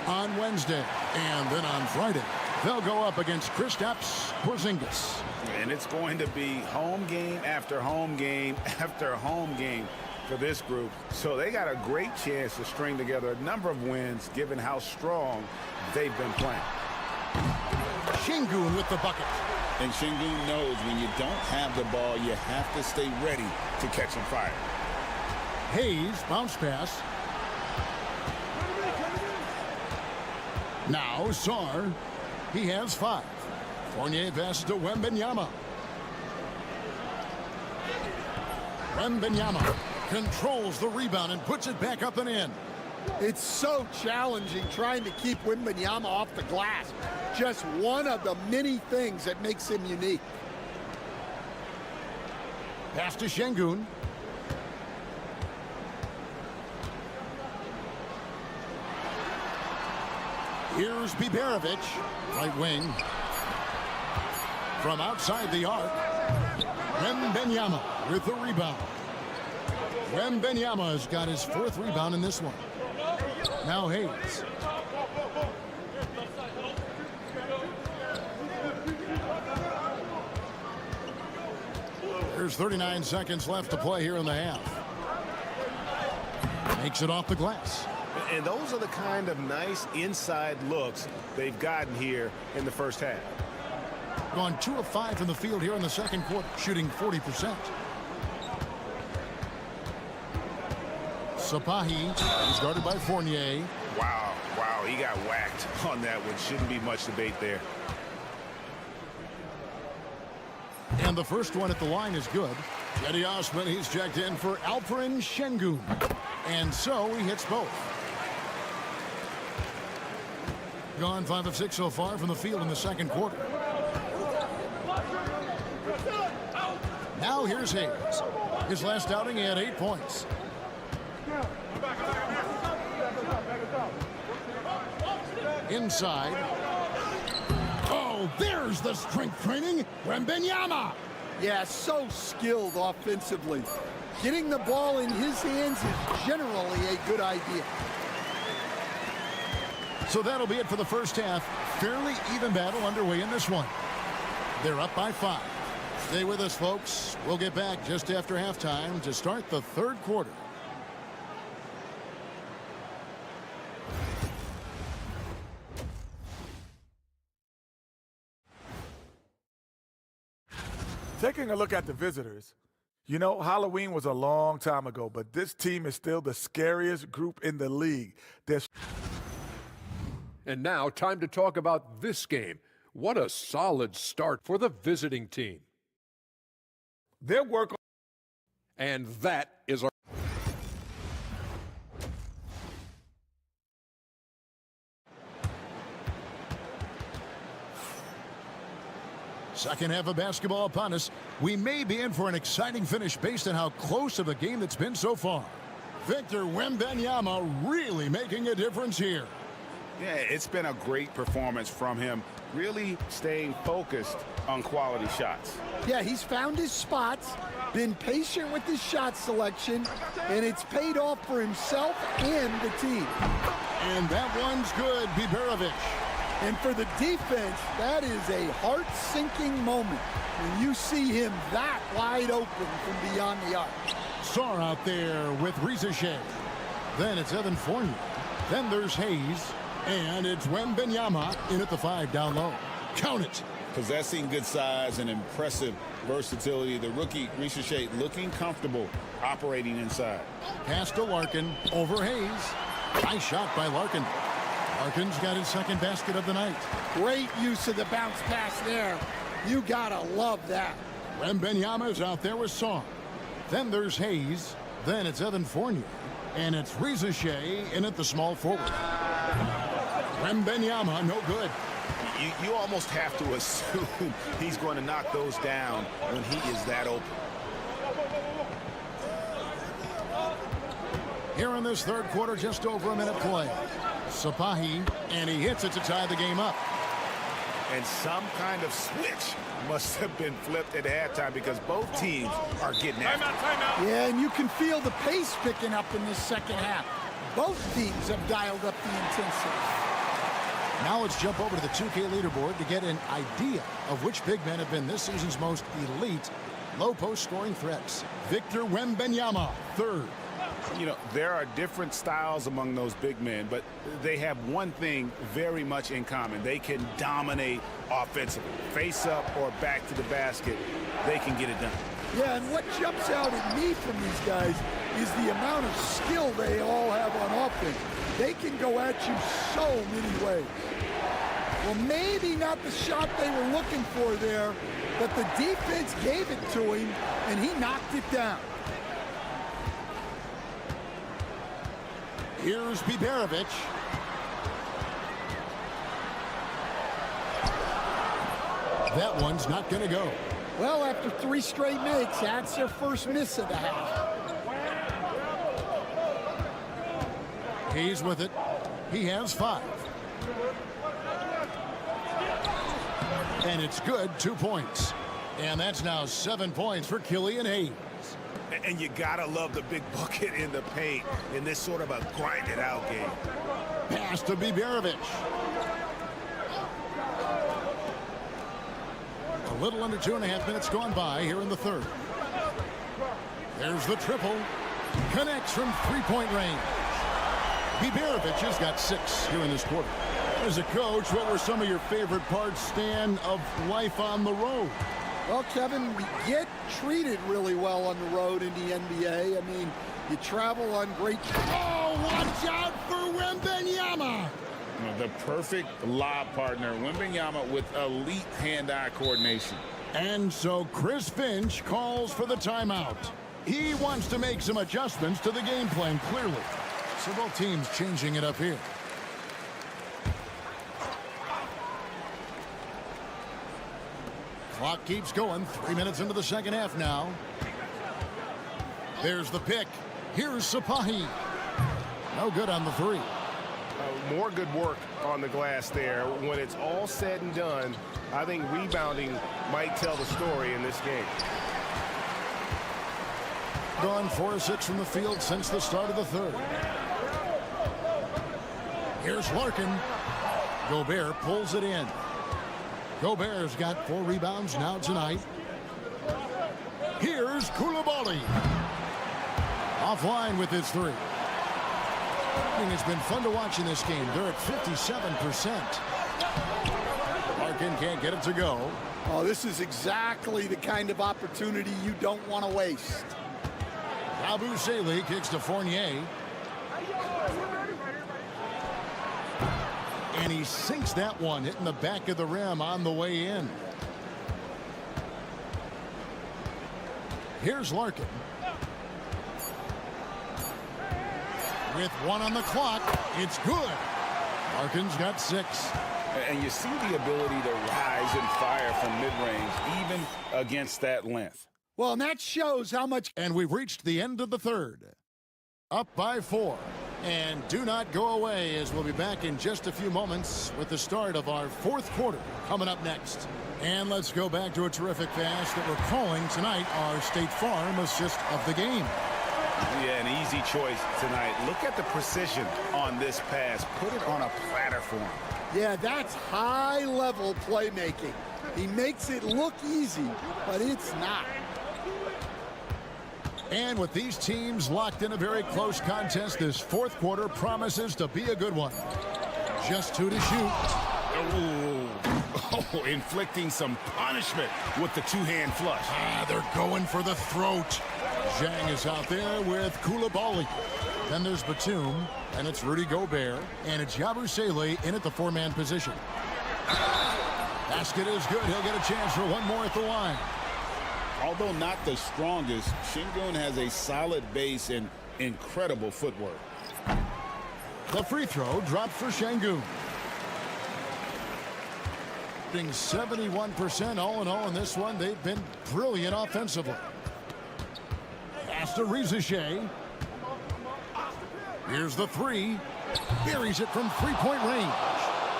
On Wednesday and then on Friday, they'll go up against Kristaps Porzingis. And it's going to be home game after home game after home game for this group. So they got a great chance to string together a number of wins given how strong they've been playing. Şengün with the bucket. And Şengün knows when you don't have the ball, you have to stay ready to catch some fire. Hayes, bounce pass. Now Sarr. He has 5. Fournier passes to Wembanyama. Wembanyama controls the rebound and puts it back up and in. It's so challenging trying to keep Wembanyama off the glass. Just one of the many things that makes him unique. Pass to Şengün. Here's Biberovic, right wing. From outside the arc, Wembanyama with the rebound. Wembanyama has got his 4th rebound in this one. Now Hayes. There's 39 seconds left to play here in the half. Makes it off the glass. And those are the kind of nice inside looks they've gotten here in the first half. Gone 2 of 5 from the field here in the second quarter, shooting 40%. Sapahi is guarded by Fournier. Wow, he got whacked on that one. Shouldn't be much debate there. And the first one at the line is good. Eddie Osman, he's checked in for Alperen Şengün. And so he hits both. Gone 5 of 6 so far from the field in the second quarter. Now here's Hayes. His last outing, he had 8 points. Inside. Oh, there's the strength training. Wembanyama. Yeah, so skilled offensively. Getting the ball in his hands is generally a good idea. So that'll be it for the first half. Fairly even battle underway in this one. They're up by 5. Stay with us, folks. We'll get back just after halftime to start the third quarter. Taking a look at the visitors, you know, Halloween was a long time ago, but this team is still the scariest group in the league. And now, time to talk about this game. What a solid start for the visiting team. Their work. And that is our... Second half of basketball upon us. We may be in for an exciting finish based on how close of a game it's been so far. Victor Wembanyama really making a difference here. Yeah, it's been a great performance from him, really staying focused on quality shots. Yeah, he's found his spots, been patient with his shot selection, and it's paid off for himself and the team. And that one's good, Biberovic. And for the defense, that is a heart-sinking moment when you see him that wide open from beyond the arc. Sarr out there with Rizachet. Then it's Evan Fournier. Then there's Hayes. And it's Wembanyama in at the 5 down low. Count it. Possessing good size and impressive versatility. The rookie, Rizachet, looking comfortable operating inside. Pass to Larkin. Over Hayes. Nice shot by Larkin. Larkin's got his second basket of the night. Great use of the bounce pass there. You gotta love that. Wembanyama's out there with Sarr. Then there's Hayes. Then it's Evan Fournier. And it's Rizachet in at the small forward. Wembanyama, no good. You almost have to assume he's going to knock those down when he is that open. Here in this third quarter, just over a minute play. Sapahi, and he hits it to tie the game up. And some kind of switch must have been flipped at halftime because both teams are getting after it. Yeah, and you can feel the pace picking up in this second half. Both teams have dialed up the intensity. Now let's jump over to the 2K leaderboard to get an idea of which big men have been this season's most elite low-post scoring threats. Victor Wembanyama, third. You know, there are different styles among those big men, but they have one thing very much in common. They can dominate offensively. Face up or back to the basket, they can get it done. Yeah, and what jumps out at me from these guys is the amount of skill they all have on offense. They can go at you so many ways. Well, maybe not the shot they were looking for there, but the defense gave it to him, and he knocked it down. Here's Biberovic. That one's not going to go. Well, after 3 straight makes, that's their first miss of the half. He's with it. He has 5. And it's good, 2 points. And that's now 7 points for Killian Hayes. And you gotta love the big bucket in the paint in this sort of a grinded out game. Pass to Biberovic. A little under 2.5 minutes gone by here in the third. There's the triple. Connects from 3-point range. Biberovic has got 6 here in this quarter. As a coach, what were some of your favorite parts, Stan, of life on the road? Well, Kevin, we get treated really well on the road in the NBA. I mean, you travel on great... Oh, watch out for Wembanyama! The perfect lob partner, Wembanyama, with elite hand-eye coordination. And so Chris Finch calls for the timeout. He wants to make some adjustments to the game plan, clearly. So both teams changing it up here. Clock keeps going. 3 minutes into the second half now. There's the pick. Here's Sapahi. No good on the 3. More good work on the glass there. When it's all said and done, I think rebounding might tell the story in this game. Gone 4-6 from the field since the start of the third. Here's Larkin. Gobert pulls it in. Gobert's got 4 rebounds now tonight. Here's Koulibaly. Offline with his 3. It's been fun to watch in this game. They're at 57%. Larkin can't get it to go. Oh, this is exactly the kind of opportunity you don't want to waste. Yabusele kicks to Fournier. And he sinks that one, hitting the back of the rim on the way in. Here's Larkin. With 1 on the clock, it's good. Larkin's got 6. And you see the ability to rise and fire from mid-range, even against that length. Well, and that shows how much... And we've reached the end of the third. Up by 4. And do not go away, as we'll be back in just a few moments with the start of our 4th quarter coming up next. And let's go back to a terrific pass that we're calling tonight our State Farm assist of the game. Yeah, an easy choice tonight. Look at the precision on this pass. Put it on a platter for him. Yeah, that's high-level playmaking. He makes it look easy, but it's not. And with these teams locked in a very close contest, this 4th quarter promises to be a good one. Just 2 to shoot. Oh, inflicting some punishment with the 2-hand flush. They're going for the throat. Zhang is out there with Koulibaly. Then there's Batum, and it's Rudy Gobert, and it's Yabusele in at the 4-man position. Basket is good. He'll get a chance for one more at the line. Although not the strongest, Şengün has a solid base and incredible footwork. The free throw dropped for Şengün. 71% all in all in this one. They've been brilliant offensively. Pass to Rizichet. Here's the 3. Buries it from 3-point range.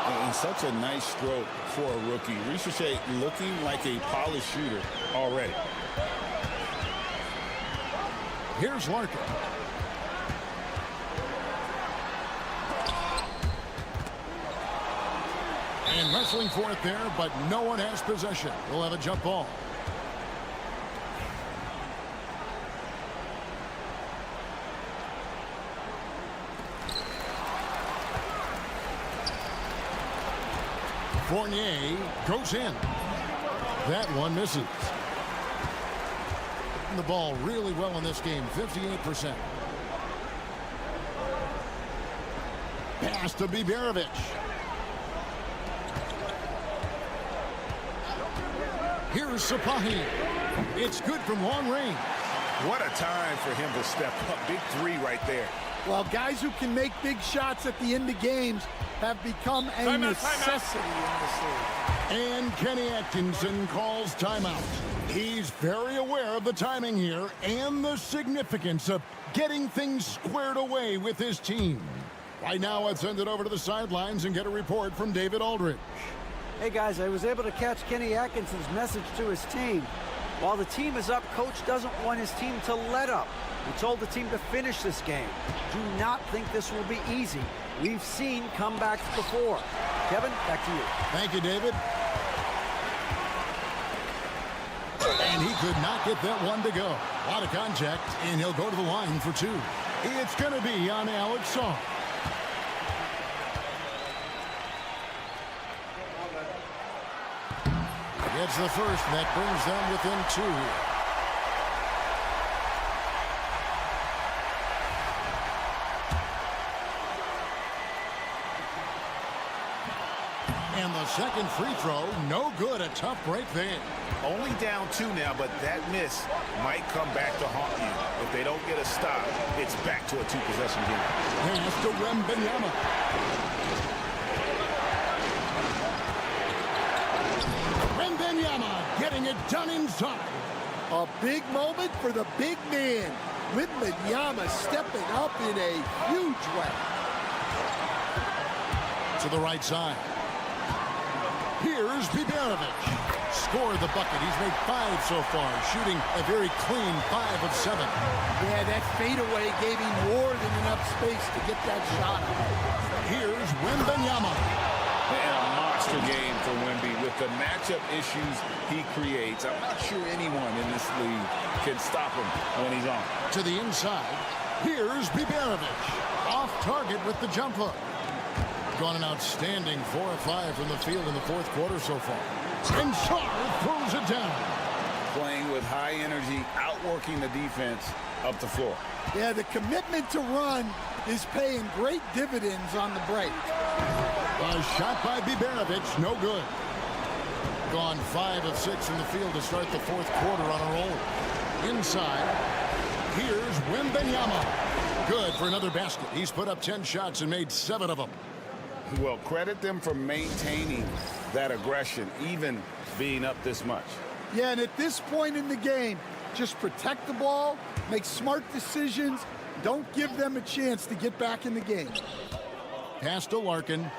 And such a nice stroke for a rookie. Ricochet looking like a polished shooter already. Here's Larkin. And wrestling for it there, but no one has possession. We'll have a jump ball. Fournier goes in. That one misses. The ball really well in this game, 58%. Pass to Biberovic. Here's Sapahi. It's good from long range. What a time for him to step up. Big three right there. Well, guys who can make big shots at the end of games have become a necessity in this league. And Kenny Atkinson calls timeout. He's very aware of the timing here and the significance of getting things squared away with his team. Right now, let's send it over to the sidelines and get a report from David Aldridge. Hey guys, I was able to catch Kenny Atkinson's message to his team. While the team is up, coach doesn't want his team to let up. He told the team to finish this game. Do not think this will be easy. We've seen comebacks before. Kevin, back to you. Thank you, David. And he could not get that one to go. A lot of contact, and he'll go to the line for two. It's going to be on Alex Song. Gets the first, and that brings them within two. And the second free throw, no good. A tough break there. Only down two now, but that miss might come back to haunt you. If they don't get a stop, it's back to a two-possession game. Pass to Wembanyama. Wembanyama getting it done inside. A big moment for the big man. Wembanyama stepping up in a huge way. To the right side. Here's Biberovic. Scored the bucket. He's made 5 so far, shooting a very clean 5 of 7. Yeah, that fadeaway gave him more than enough space to get that shot up. Here's Wembanyama. And a monster game for Wemby with the matchup issues he creates. I'm not sure anyone in this league can stop him when he's on. To the inside. Here's Biberovic. Off target with the jump hook. Gone an outstanding 4 of 5 from the field in the fourth quarter so far. And Sarr throws it down. Playing with high energy, outworking the defense up the floor. Yeah, the commitment to run is paying great dividends on the break. A shot by Biberovic, no good. Gone 5 of 6 in the field to start the fourth quarter on a roll. Inside, here's Wembanyama. Good for another basket. He's put up 10 shots and made 7 of them. Well, credit them for maintaining that aggression, even being up this much. Yeah, and at this point in the game, just protect the ball, make smart decisions, don't give them a chance to get back in the game. Pass to Larkin.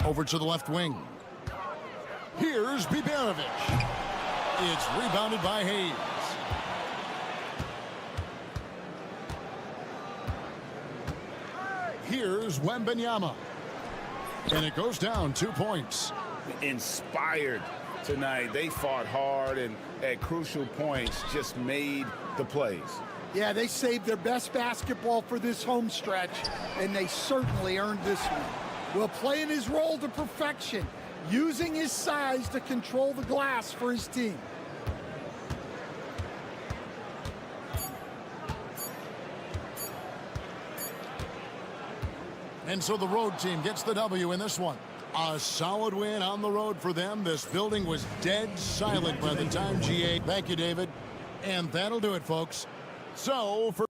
Over to the left wing. Here's Biberovic. It's rebounded by Hayes. Here's Wembanyama. And it goes down 2 points. Inspired tonight. They fought hard and at crucial points just made the plays. Yeah, they saved their best basketball for this home stretch, and they certainly earned this one. Will playing his role to perfection, using his size to control the glass for his team. And so the road team gets the W in this one. A solid win on the road for them. This building was dead silent by the time GA. Thank you, David. And that'll do it, folks. So for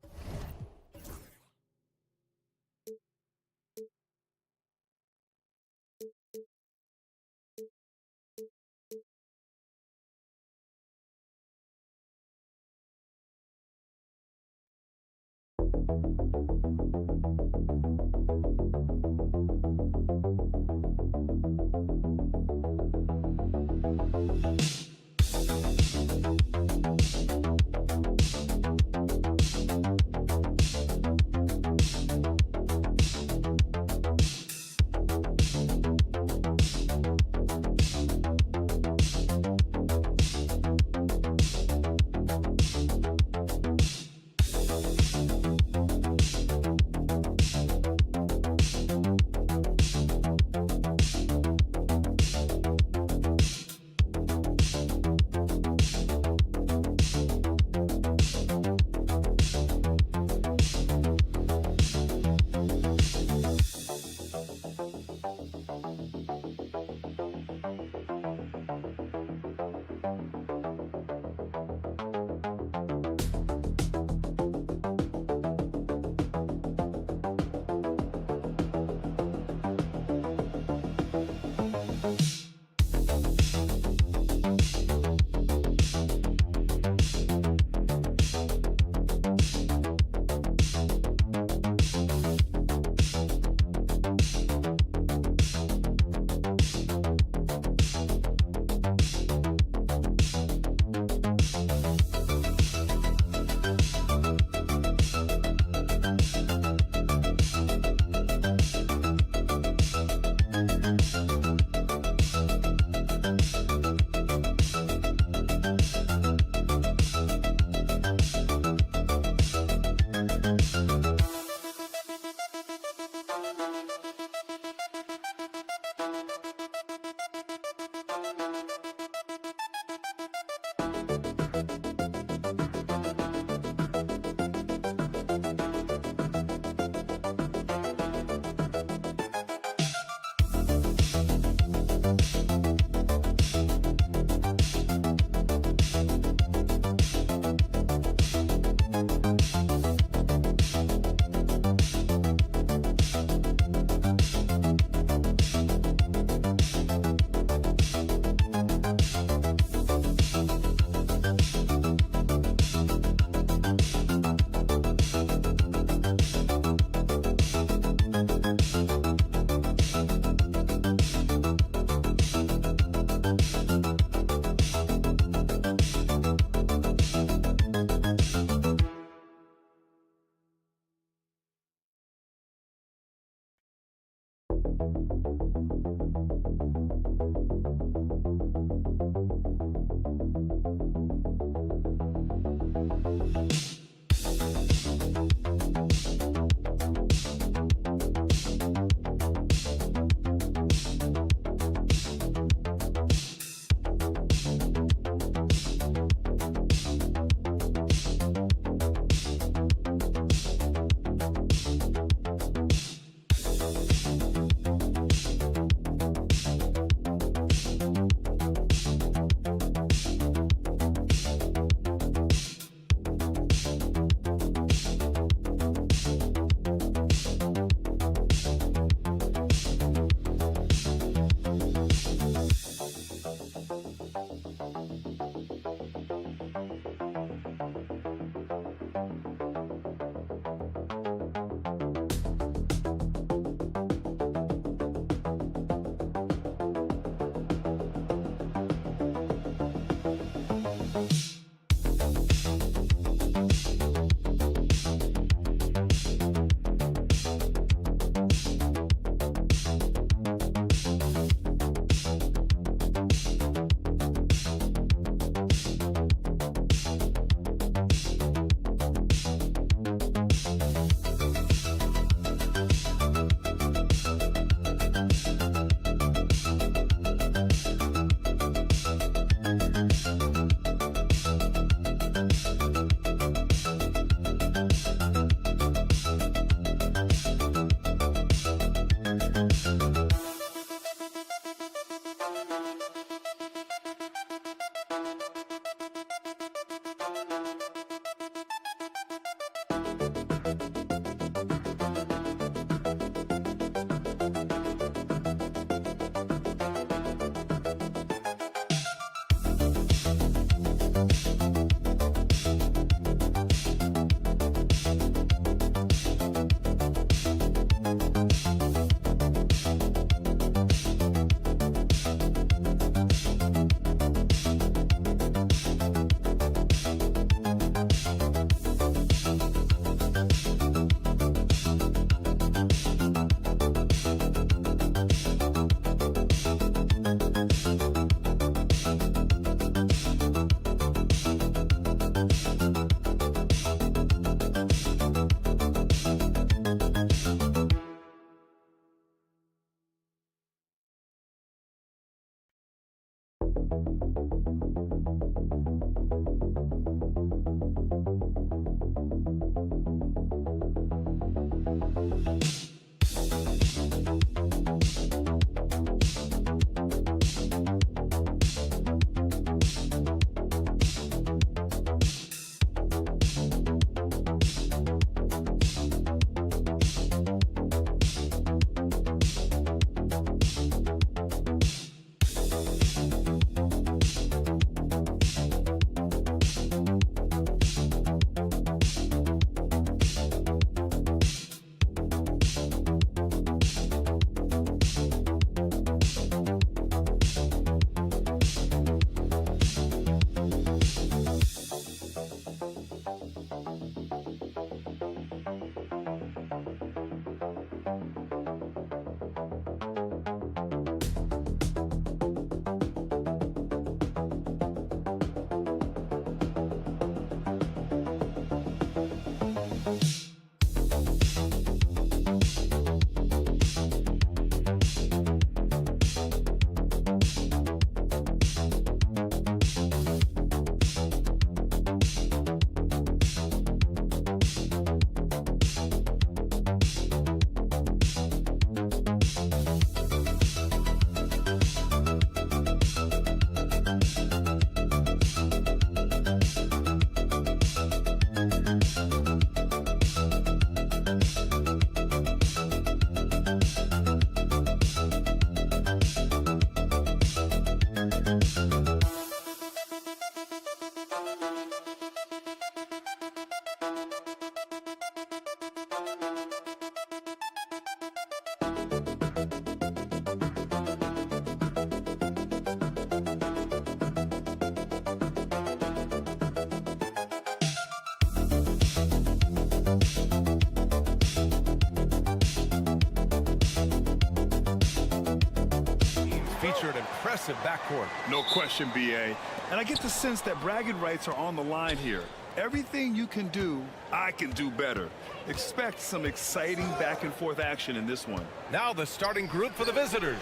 aggressive backcourt. No question, B.A. And I get the sense that bragging rights are on the line here. Everything you can do, I can do better. Expect some exciting back-and-forth action in this one. Now the starting group for the visitors.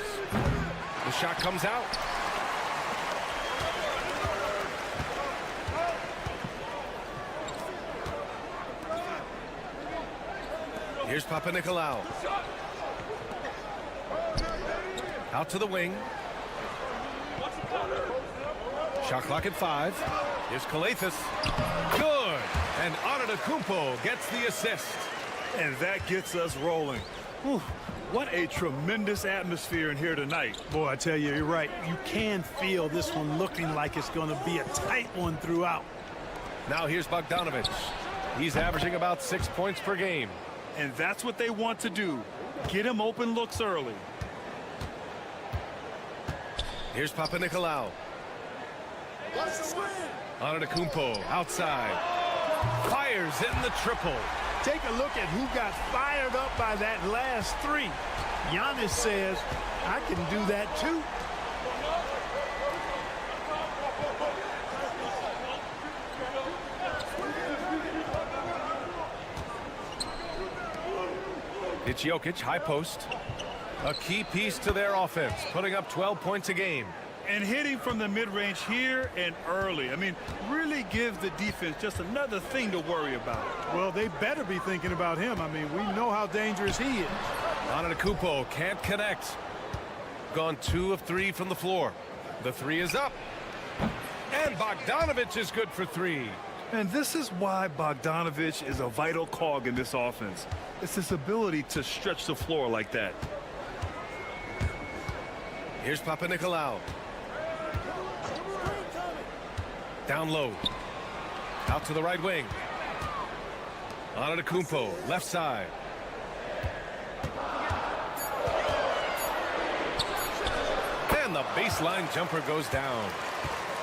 The shot comes out. Here's Papanikolaou. Out to the wing. Shot clock at 5. Here's Kalathis. Good. And Antetokounmpo gets the assist. And that gets us rolling. Whew. What a tremendous atmosphere in here tonight. Boy, I tell you, you're right. You can feel this one looking like it's going to be a tight one throughout. Now here's Bogdanovic. He's averaging about 6 points per game. And that's what they want to do. Get him open looks early. Here's Papanikolaou. Antetokounmpo outside. Fires in the triple. Take a look at who got fired up by that last three. Giannis says, I can do that too. It's Jokic, high post. A key piece to their offense, putting up 12 points a game. And hitting from the mid-range here and early. I mean, really gives the defense just another thing to worry about. Well, they better be thinking about him. I mean, we know how dangerous he is. Antetokounmpo can't connect. Gone 2 of 3 from the floor. The 3 is up. And Bogdanovic is good for 3. And this is why Bogdanovic is a vital cog in this offense. It's his ability to stretch the floor like that. Here's Papanikolaou. Down low. Out to the right wing. Antetokounmpo, left side. And the baseline jumper goes down.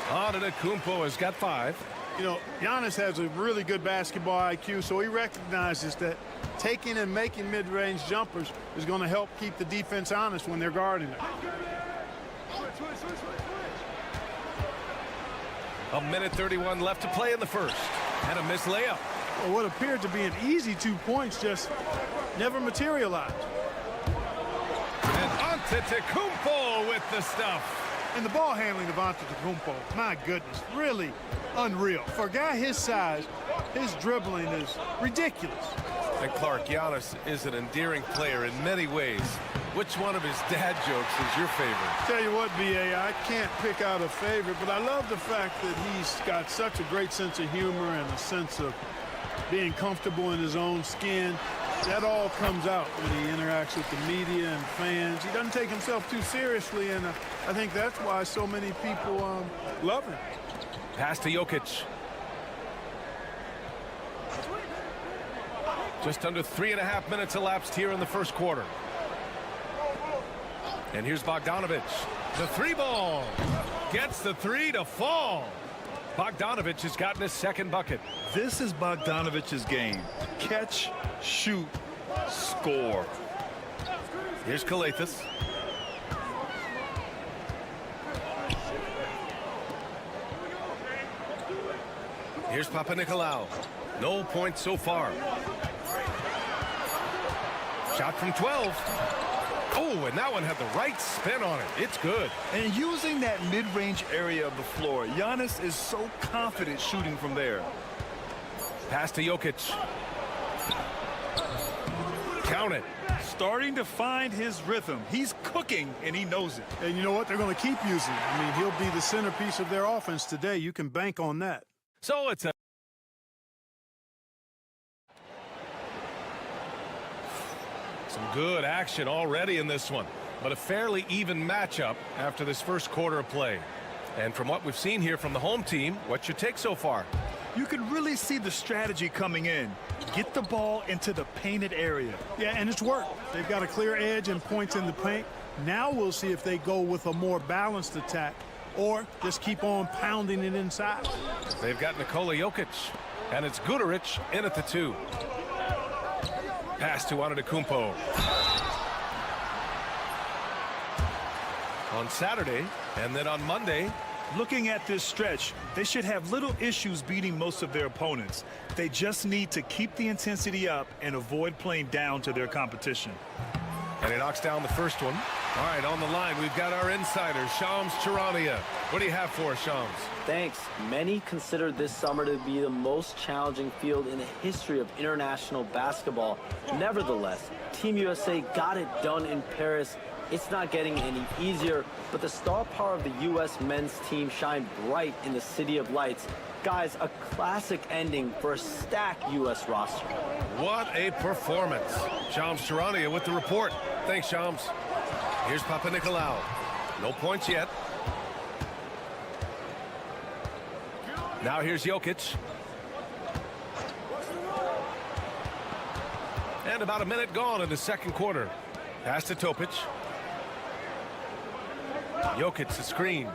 Antetokounmpo has got 5. You know, Giannis has a really good basketball IQ, so he recognizes that taking and making mid-range jumpers is going to help keep the defense honest when they're guarding it. A minute 31 left to play in the first. And a missed layup. Well, what appeared to be an easy 2 points just never materialized. And Antetokounmpo with the stuff. And the ball handling of Antetokounmpo, my goodness, really unreal. For a guy his size, his dribbling is ridiculous. And Clark, Giannis is an endearing player in many ways. Which one of his dad jokes is your favorite? Tell you what, B.A., I can't pick out a favorite, but I love the fact that he's got such a great sense of humor and a sense of being comfortable in his own skin. That all comes out when he interacts with the media and fans. He doesn't take himself too seriously, and I think that's why so many people love him. Pass to Jokic. Just under 3.5 minutes elapsed here in the first quarter. And here's Bogdanovic. The 3 ball. Gets the 3 to fall. Bogdanovic has gotten his second bucket. This is Bogdanovic's game. Catch, shoot, score. Here's Kalathis. Here's Papanikolaou. No points so far. Shot from 12. Oh, and that one had the right spin on it. It's good. And using that mid-range area of the floor, Giannis is so confident shooting from there. Pass to Jokic. Count it. Starting to find his rhythm. He's cooking, and he knows it. And you know what? They're going to keep using him. I mean, he'll be the centerpiece of their offense today. You can bank on that. So it's a some good action already in this one, but a fairly even matchup after this first quarter of play. And from what we've seen here from the home team, what's your take so far? You can really see the strategy coming in. Get the ball into the painted area. Yeah, and it's worked. They've got a clear edge and points in the paint. Now we'll see if they go with a more balanced attack or just keep on pounding it inside. They've got Nikola Jokic, and it's Guduric in at the 2. Pass to Antetokounmpo. on Saturday, and then on Monday. Looking at this stretch, they should have little issues beating most of their opponents. They just need to keep the intensity up and avoid playing down to their competition. And he knocks down the first one. All right, on the line, we've got our insider, Shams Charania. What do you have for us, Shams? Thanks. Many consider this summer to be the most challenging field in the history of international basketball. Nevertheless, Team USA got it done in Paris. It's not getting any easier, but the star power of the U.S. men's team shined bright in the City of Lights. Guys, a classic ending for a stacked U.S. roster. What a performance. Shams Charania with the report. Thanks, Shams. Here's Papa Nicolau. No points yet. Now here's Jokic. And about a minute gone in the second quarter. Pass to Topic. Jokic, the screen.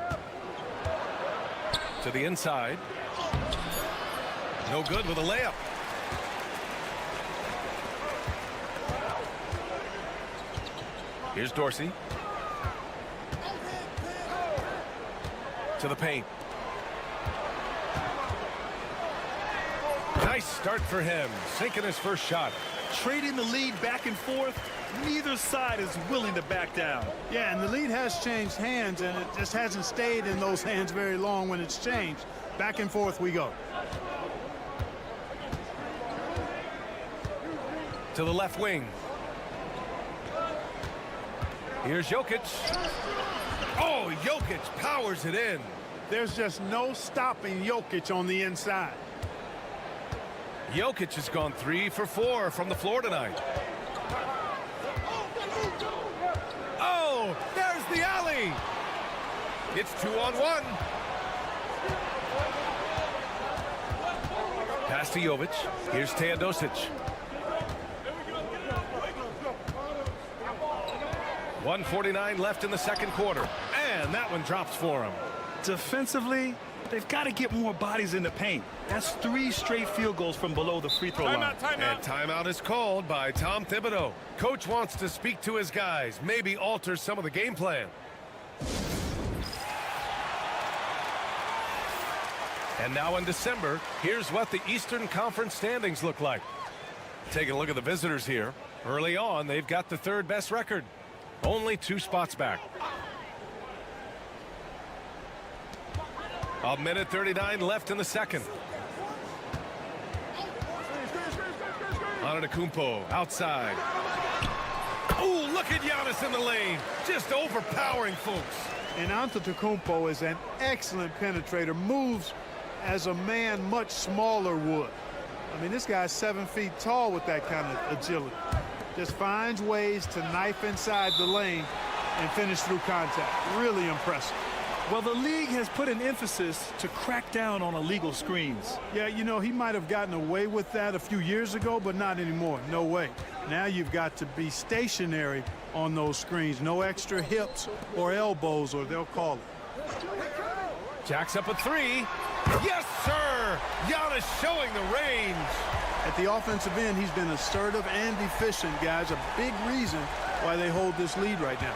To the inside. No good with a layup. Here's Dorsey. To the paint. Nice start for him. Sinking his first shot. Trading the lead back and forth, neither side is willing to back down. Yeah, and the lead has changed hands, and it just hasn't stayed in those hands very long when it's changed. Back and forth we go. To the left wing. Here's Jokic. Oh, Jokic powers it in. There's just no stopping Jokic on the inside. Jokic has gone 3 for 4 from the floor tonight. Oh, there's the alley. It's 2-on-1. Pass to Jovic. Here's Teodosic. 1:49 left in the second quarter. And that one drops for him. Defensively, they've got to get more bodies in the paint. That's 3 straight field goals from below the free throw line. And timeout is called by Tom Thibodeau. Coach wants to speak to his guys, maybe alter some of the game plan. And now in December, here's what the Eastern Conference standings look like. Taking a look at the visitors here. Early on, they've got the 3rd best record. Only 2 spots back. A minute 39 left in the second. Antetokounmpo outside. Oh, look at Giannis in the lane. Just overpowering folks. And Antetokounmpo is an excellent penetrator. Moves as a man much smaller would. I mean, this guy's 7 feet tall with that kind of agility. Just finds ways to knife inside the lane and finish through contact. Really impressive. Well, the league has put an emphasis to crack down on illegal screens. Yeah, you know, he might have gotten away with that a few years ago, but not anymore. No way. Now you've got to be stationary on those screens. No extra hips or elbows, or they'll call it. Jacks up a 3. Yes, sir! Giannis showing the range. At the offensive end, he's been assertive and efficient, guys. A big reason why they hold this lead right now.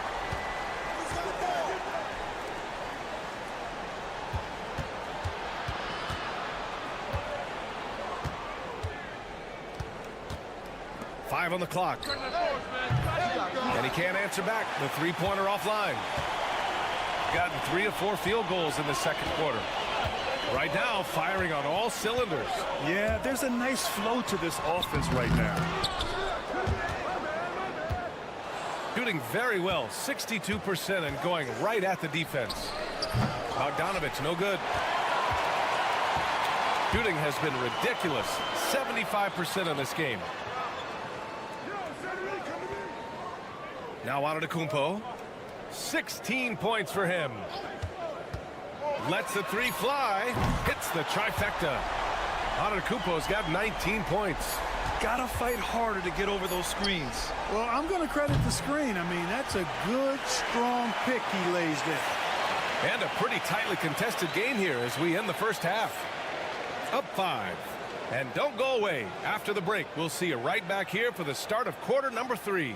Five on the clock. And he can't answer back. The 3-pointer offline. Gotten 3 of 4 field goals in the second quarter. Right now, firing on all cylinders. Yeah, there's a nice flow to this offense right now. Shooting very well, 62%, and going right at the defense. Bogdanovich, no good. Shooting has been ridiculous, 75% in this game. Now Antetokounmpo, 16 points for him. Lets the 3 fly, hits the trifecta. Antetokounmpo's got 19 points. Gotta fight harder to get over those screens. Well, I'm going to credit the screen. I mean, that's a good, strong pick he lays there. And a pretty tightly contested game here as we end the first half. Up 5. And don't go away. After the break, we'll see you right back here for the start of quarter number 3.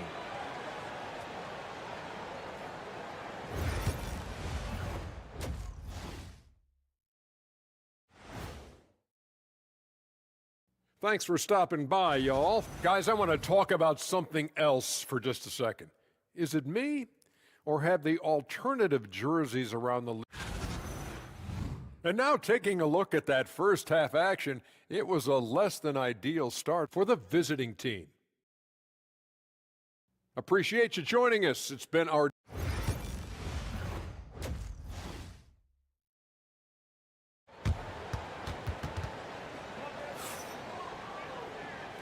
Thanks for stopping by, y'all. Guys, I want to talk about something else for just a second. Is it me, or have the alternative jerseys around the league? And now taking a look at that first half action, it was a less than ideal start for the visiting team. Appreciate you joining us. It's been our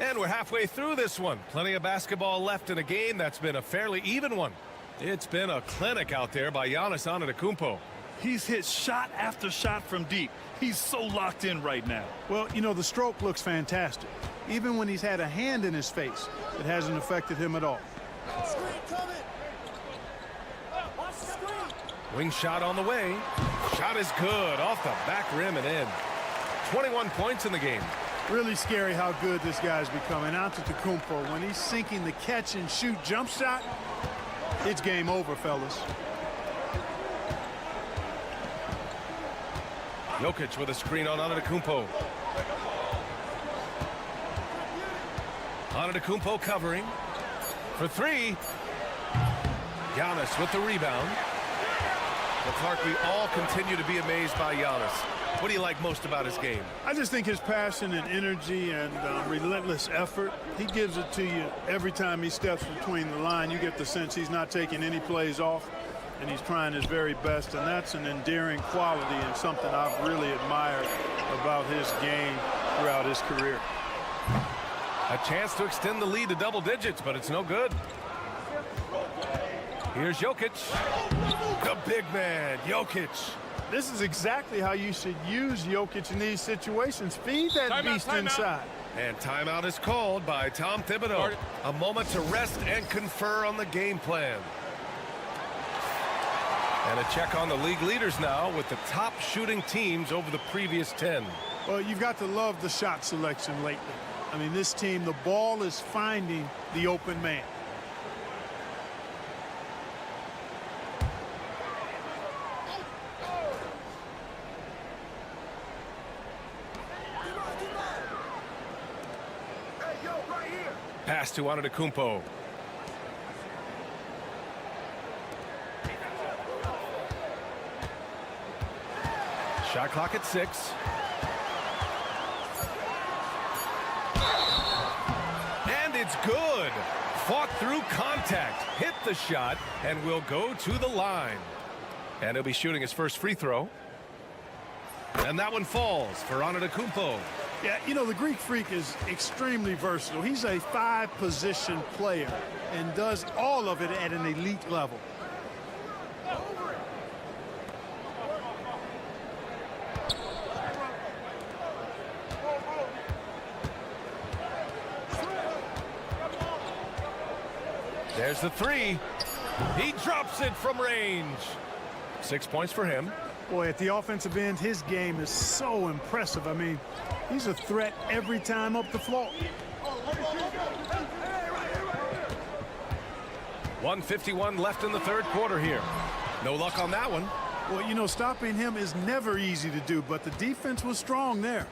And we're halfway through this one. Plenty of basketball left in a game that's been a fairly even one. It's been a clinic out there by Giannis Antetokounmpo. He's hit shot after shot from deep. He's so locked in right now. Well, you know, the stroke looks fantastic. Even when he's had a hand in his face, it hasn't affected him at all. Wing shot on the way. Shot is good off the back rim and in. 21 points in the game. Really scary how good this guy's becoming. Antetokounmpo, when he's sinking the catch and shoot jump shot, it's game over, fellas. Jokic with a screen on Antetokounmpo. Antetokounmpo covering for three. Giannis with the rebound. Well, Clark, we all continue to be amazed by Giannis. What do you like most about his game? I just think his passion and energy and relentless effort. He gives it to you every time he steps between the line. You get the sense he's not taking any plays off, and he's trying his very best, and that's an endearing quality and something I've really admired about his game throughout his career. A chance to extend the lead to double digits, but it's no good. Here's Jokic. The big man, Jokic. This is exactly how you should use Jokic in these situations. Feed that beast inside. And timeout is called by Tom Thibodeau. A moment to rest and confer on the game plan. And a check on the league leaders now with the top shooting teams over the previous 10. Well, you've got to love the shot selection lately. I mean, this team, the ball is finding the open man. Pass to Antetokounmpo. Shot clock at 6. And it's good. Fought through contact, hit the shot, and will go to the line. And he'll be shooting his first free throw. And that one falls for Antetokounmpo. Yeah, you know, the Greek Freak is extremely versatile. He's a 5-position player and does all of it at an elite level. There's the three. He drops it from range. 6 points for him. Boy, at the offensive end, his game is so impressive. I mean, he's a threat every time up the floor. 1:51 left in the third quarter here. No luck on that one. Well, you know, stopping him is never easy to do, but the defense was strong there.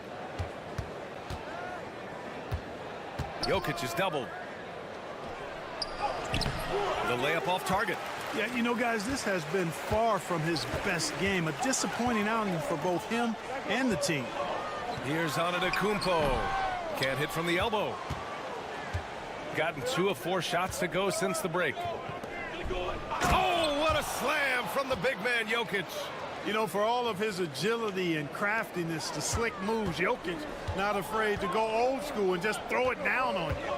Jokic is doubled. The layup off target. Yeah, you know, guys, this has been far from his best game. A disappointing outing for both him and the team. Here's Antetokounmpo. Can't hit from the elbow. Gotten 2 of 4 shots to go since the break. Oh, what a slam from the big man, Jokic. You know, for all of his agility and craftiness, the slick moves, Jokic not afraid to go old school and just throw it down on you.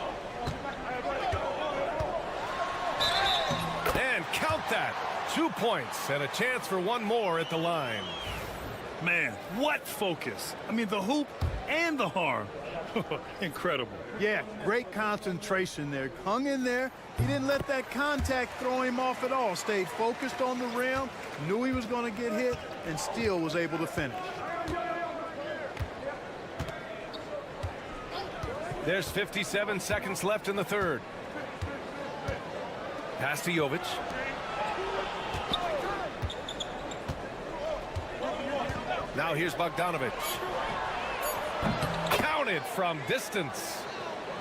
And count that. 2 points and a chance for one more at the line. Man, what focus. I mean, the hoop and the harm. Incredible. Yeah, great concentration there. Hung in there. He didn't let that contact throw him off at all. Stayed focused on the rim, knew he was going to get hit, and still was able to finish. There's 57 seconds left in the third. Pass to Jovic. Now here's Bogdanovic. Count it from distance.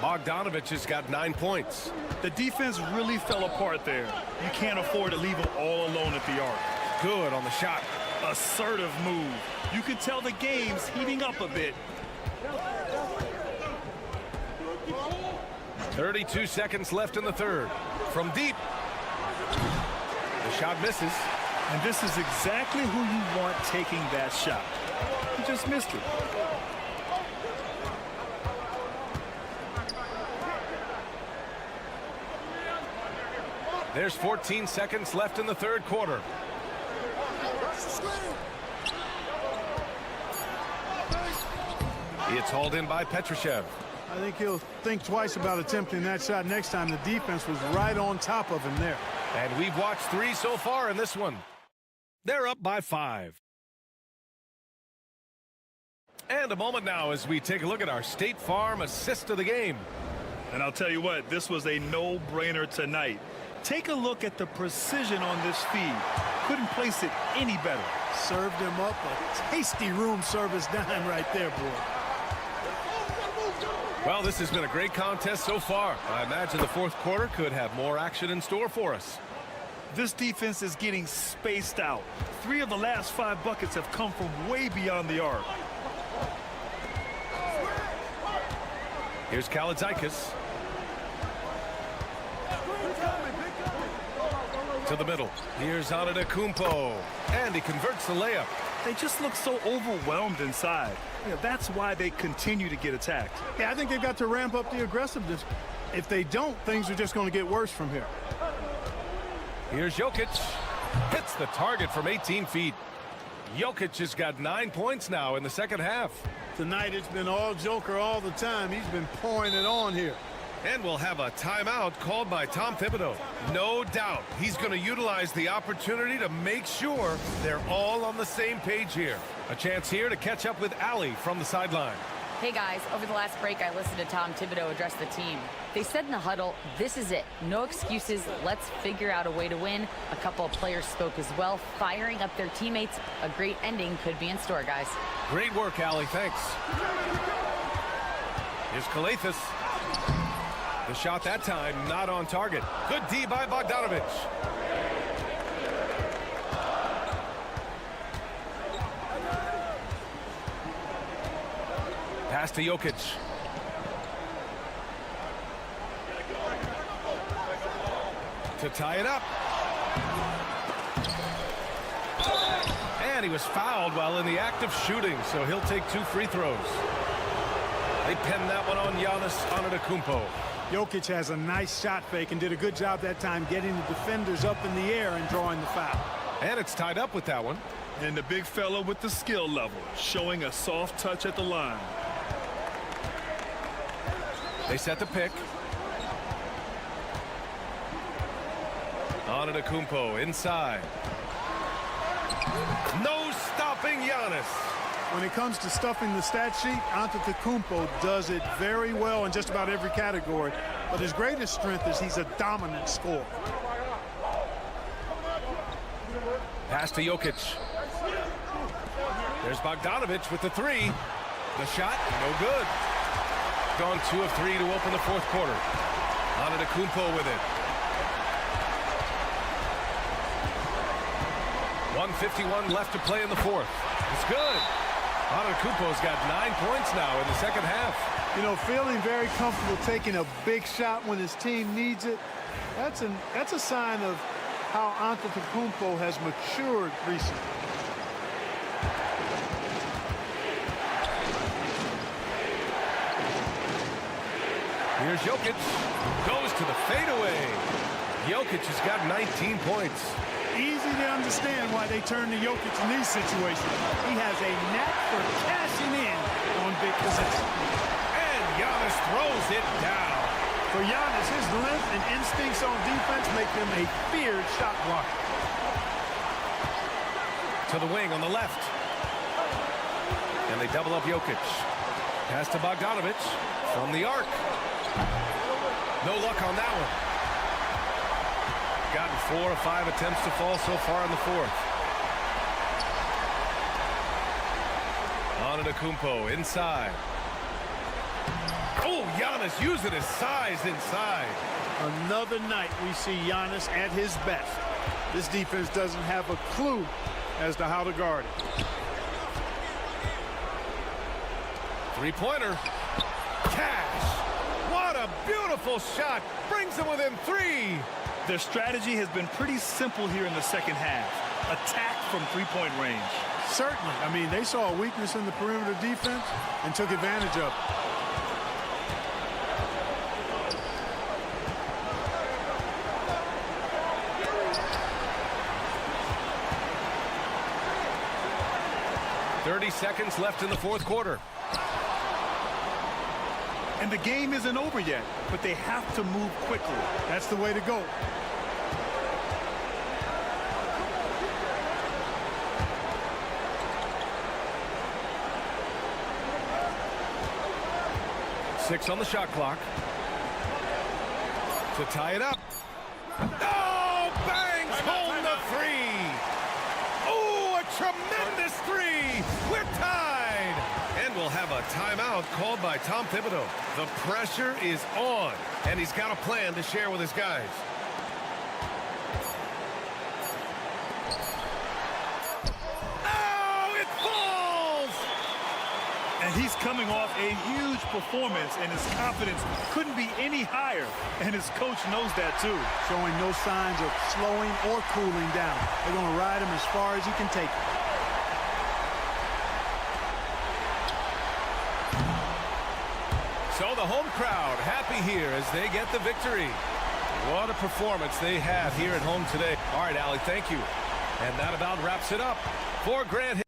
Bogdanovich has got 9 points. The defense really fell apart there. You can't afford to leave them all alone at the arc. Good on the shot. Assertive move. You can tell the game's heating up a bit. 32 seconds left in the third. From deep. The shot misses. And this is exactly who you want taking that shot. He just missed it. There's 14 seconds left in the third quarter. It's hauled in by Petrushev. I think he'll think twice about attempting that shot next time. The defense was right on top of him there. And we've watched 3 so far in this one. They're up by 5. And a moment now as we take a look at our State Farm assist of the game. And I'll tell you what, this was a no-brainer tonight. Take a look at the precision on this feed. Couldn't place it any better. Served him up a tasty room service dime right there, boy. Well, this has been a great contest so far. I imagine the fourth quarter could have more action in store for us. This defense is getting spaced out. 3 of the last 5 buckets have come from way beyond the arc. Here's Kaladzikis. To the middle. Here's Antetokounmpo. And he converts the layup. They just look so overwhelmed inside. Yeah, that's why they continue to get attacked. Yeah, I think they've got to ramp up the aggressiveness. If they don't, things are just going to get worse from here. Here's Jokic. Hits the target from 18 feet. Jokic has got 9 points now in the second half. Tonight it's been all Joker all the time. He's been pouring it on here. And we'll have a timeout called by Tom Thibodeau. No doubt he's going to utilize the opportunity to make sure they're all on the same page here. A chance here to catch up with Allie from the sideline. Hey guys, over the last break I listened to Tom Thibodeau address the team. They said in the huddle, this is it. No excuses. Let's figure out a way to win. A couple of players spoke as well, firing up their teammates. A great ending could be in store, guys. Great work, Allie. Thanks. Here's Kalathis. The shot that time not on target. Good D by Bogdanovich. Pass to Jokic. To tie it up. And he was fouled while in the act of shooting, so he'll take 2 free throws. They pinned that one on Giannis Antetokounmpo. Jokic has a nice shot fake and did a good job that time getting the defenders up in the air and drawing the foul. And it's tied up with that one. And the big fella with the skill level, showing a soft touch at the line. They set the pick. Antetokounmpo inside. No stopping Giannis. When it comes to stuffing the stat sheet, Antetokounmpo does it very well in just about every category. But his greatest strength is he's a dominant scorer. Pass to Jokic. There's Bogdanovich with the 3. The shot, no good. Gone 2 of 3 to open the fourth quarter. Antetokounmpo with it. 1:51 left to play in the fourth. It's good. Antetokounmpo's got 9 points now in the second half. You know, feeling very comfortable taking a big shot when his team needs it. That's a sign of how Antetokounmpo has matured recently. Here's Jokic. Goes to the fadeaway. Jokic has got 19 points. Easy to understand why they turn to Jokic in these situations. He has a knack for cashing in on big possessions. And Giannis throws it down. For Giannis, his length and instincts on defense make him a feared shot blocker. To the wing on the left. And they double up Jokic. Pass to Bogdanovich from the arc. No luck on that one. Gotten 4 of 5 attempts to fall so far in the fourth. Antetokounmpo inside. Oh, Giannis using his size inside. Another night we see Giannis at his best. This defense doesn't have a clue as to how to guard it. Three-pointer. Cash. What a beautiful shot. Brings him within 3. Their strategy has been pretty simple here in the second half. Attack from three-point range. Certainly. I mean, they saw a weakness in the perimeter defense and took advantage of it. Seconds left in the fourth quarter. And the game isn't over yet, but they have to move quickly. That's the way to go. Six on the shot clock. To tie it up. Oh, bangs home the 3. Oh, a tremendous 3. We're tied. And we'll have a timeout called by Tom Thibodeau. The pressure is on, and he's got a plan to share with his guys. Oh, it falls! And he's coming off a huge performance, and his confidence couldn't be any higher. And his coach knows that, too. Showing no signs of slowing or cooling down. They're going to ride him as far as he can take it. So the home crowd happy here as they get the victory. What a performance they had here at home today. All right, Allie, thank you. And that about wraps it up for Grant.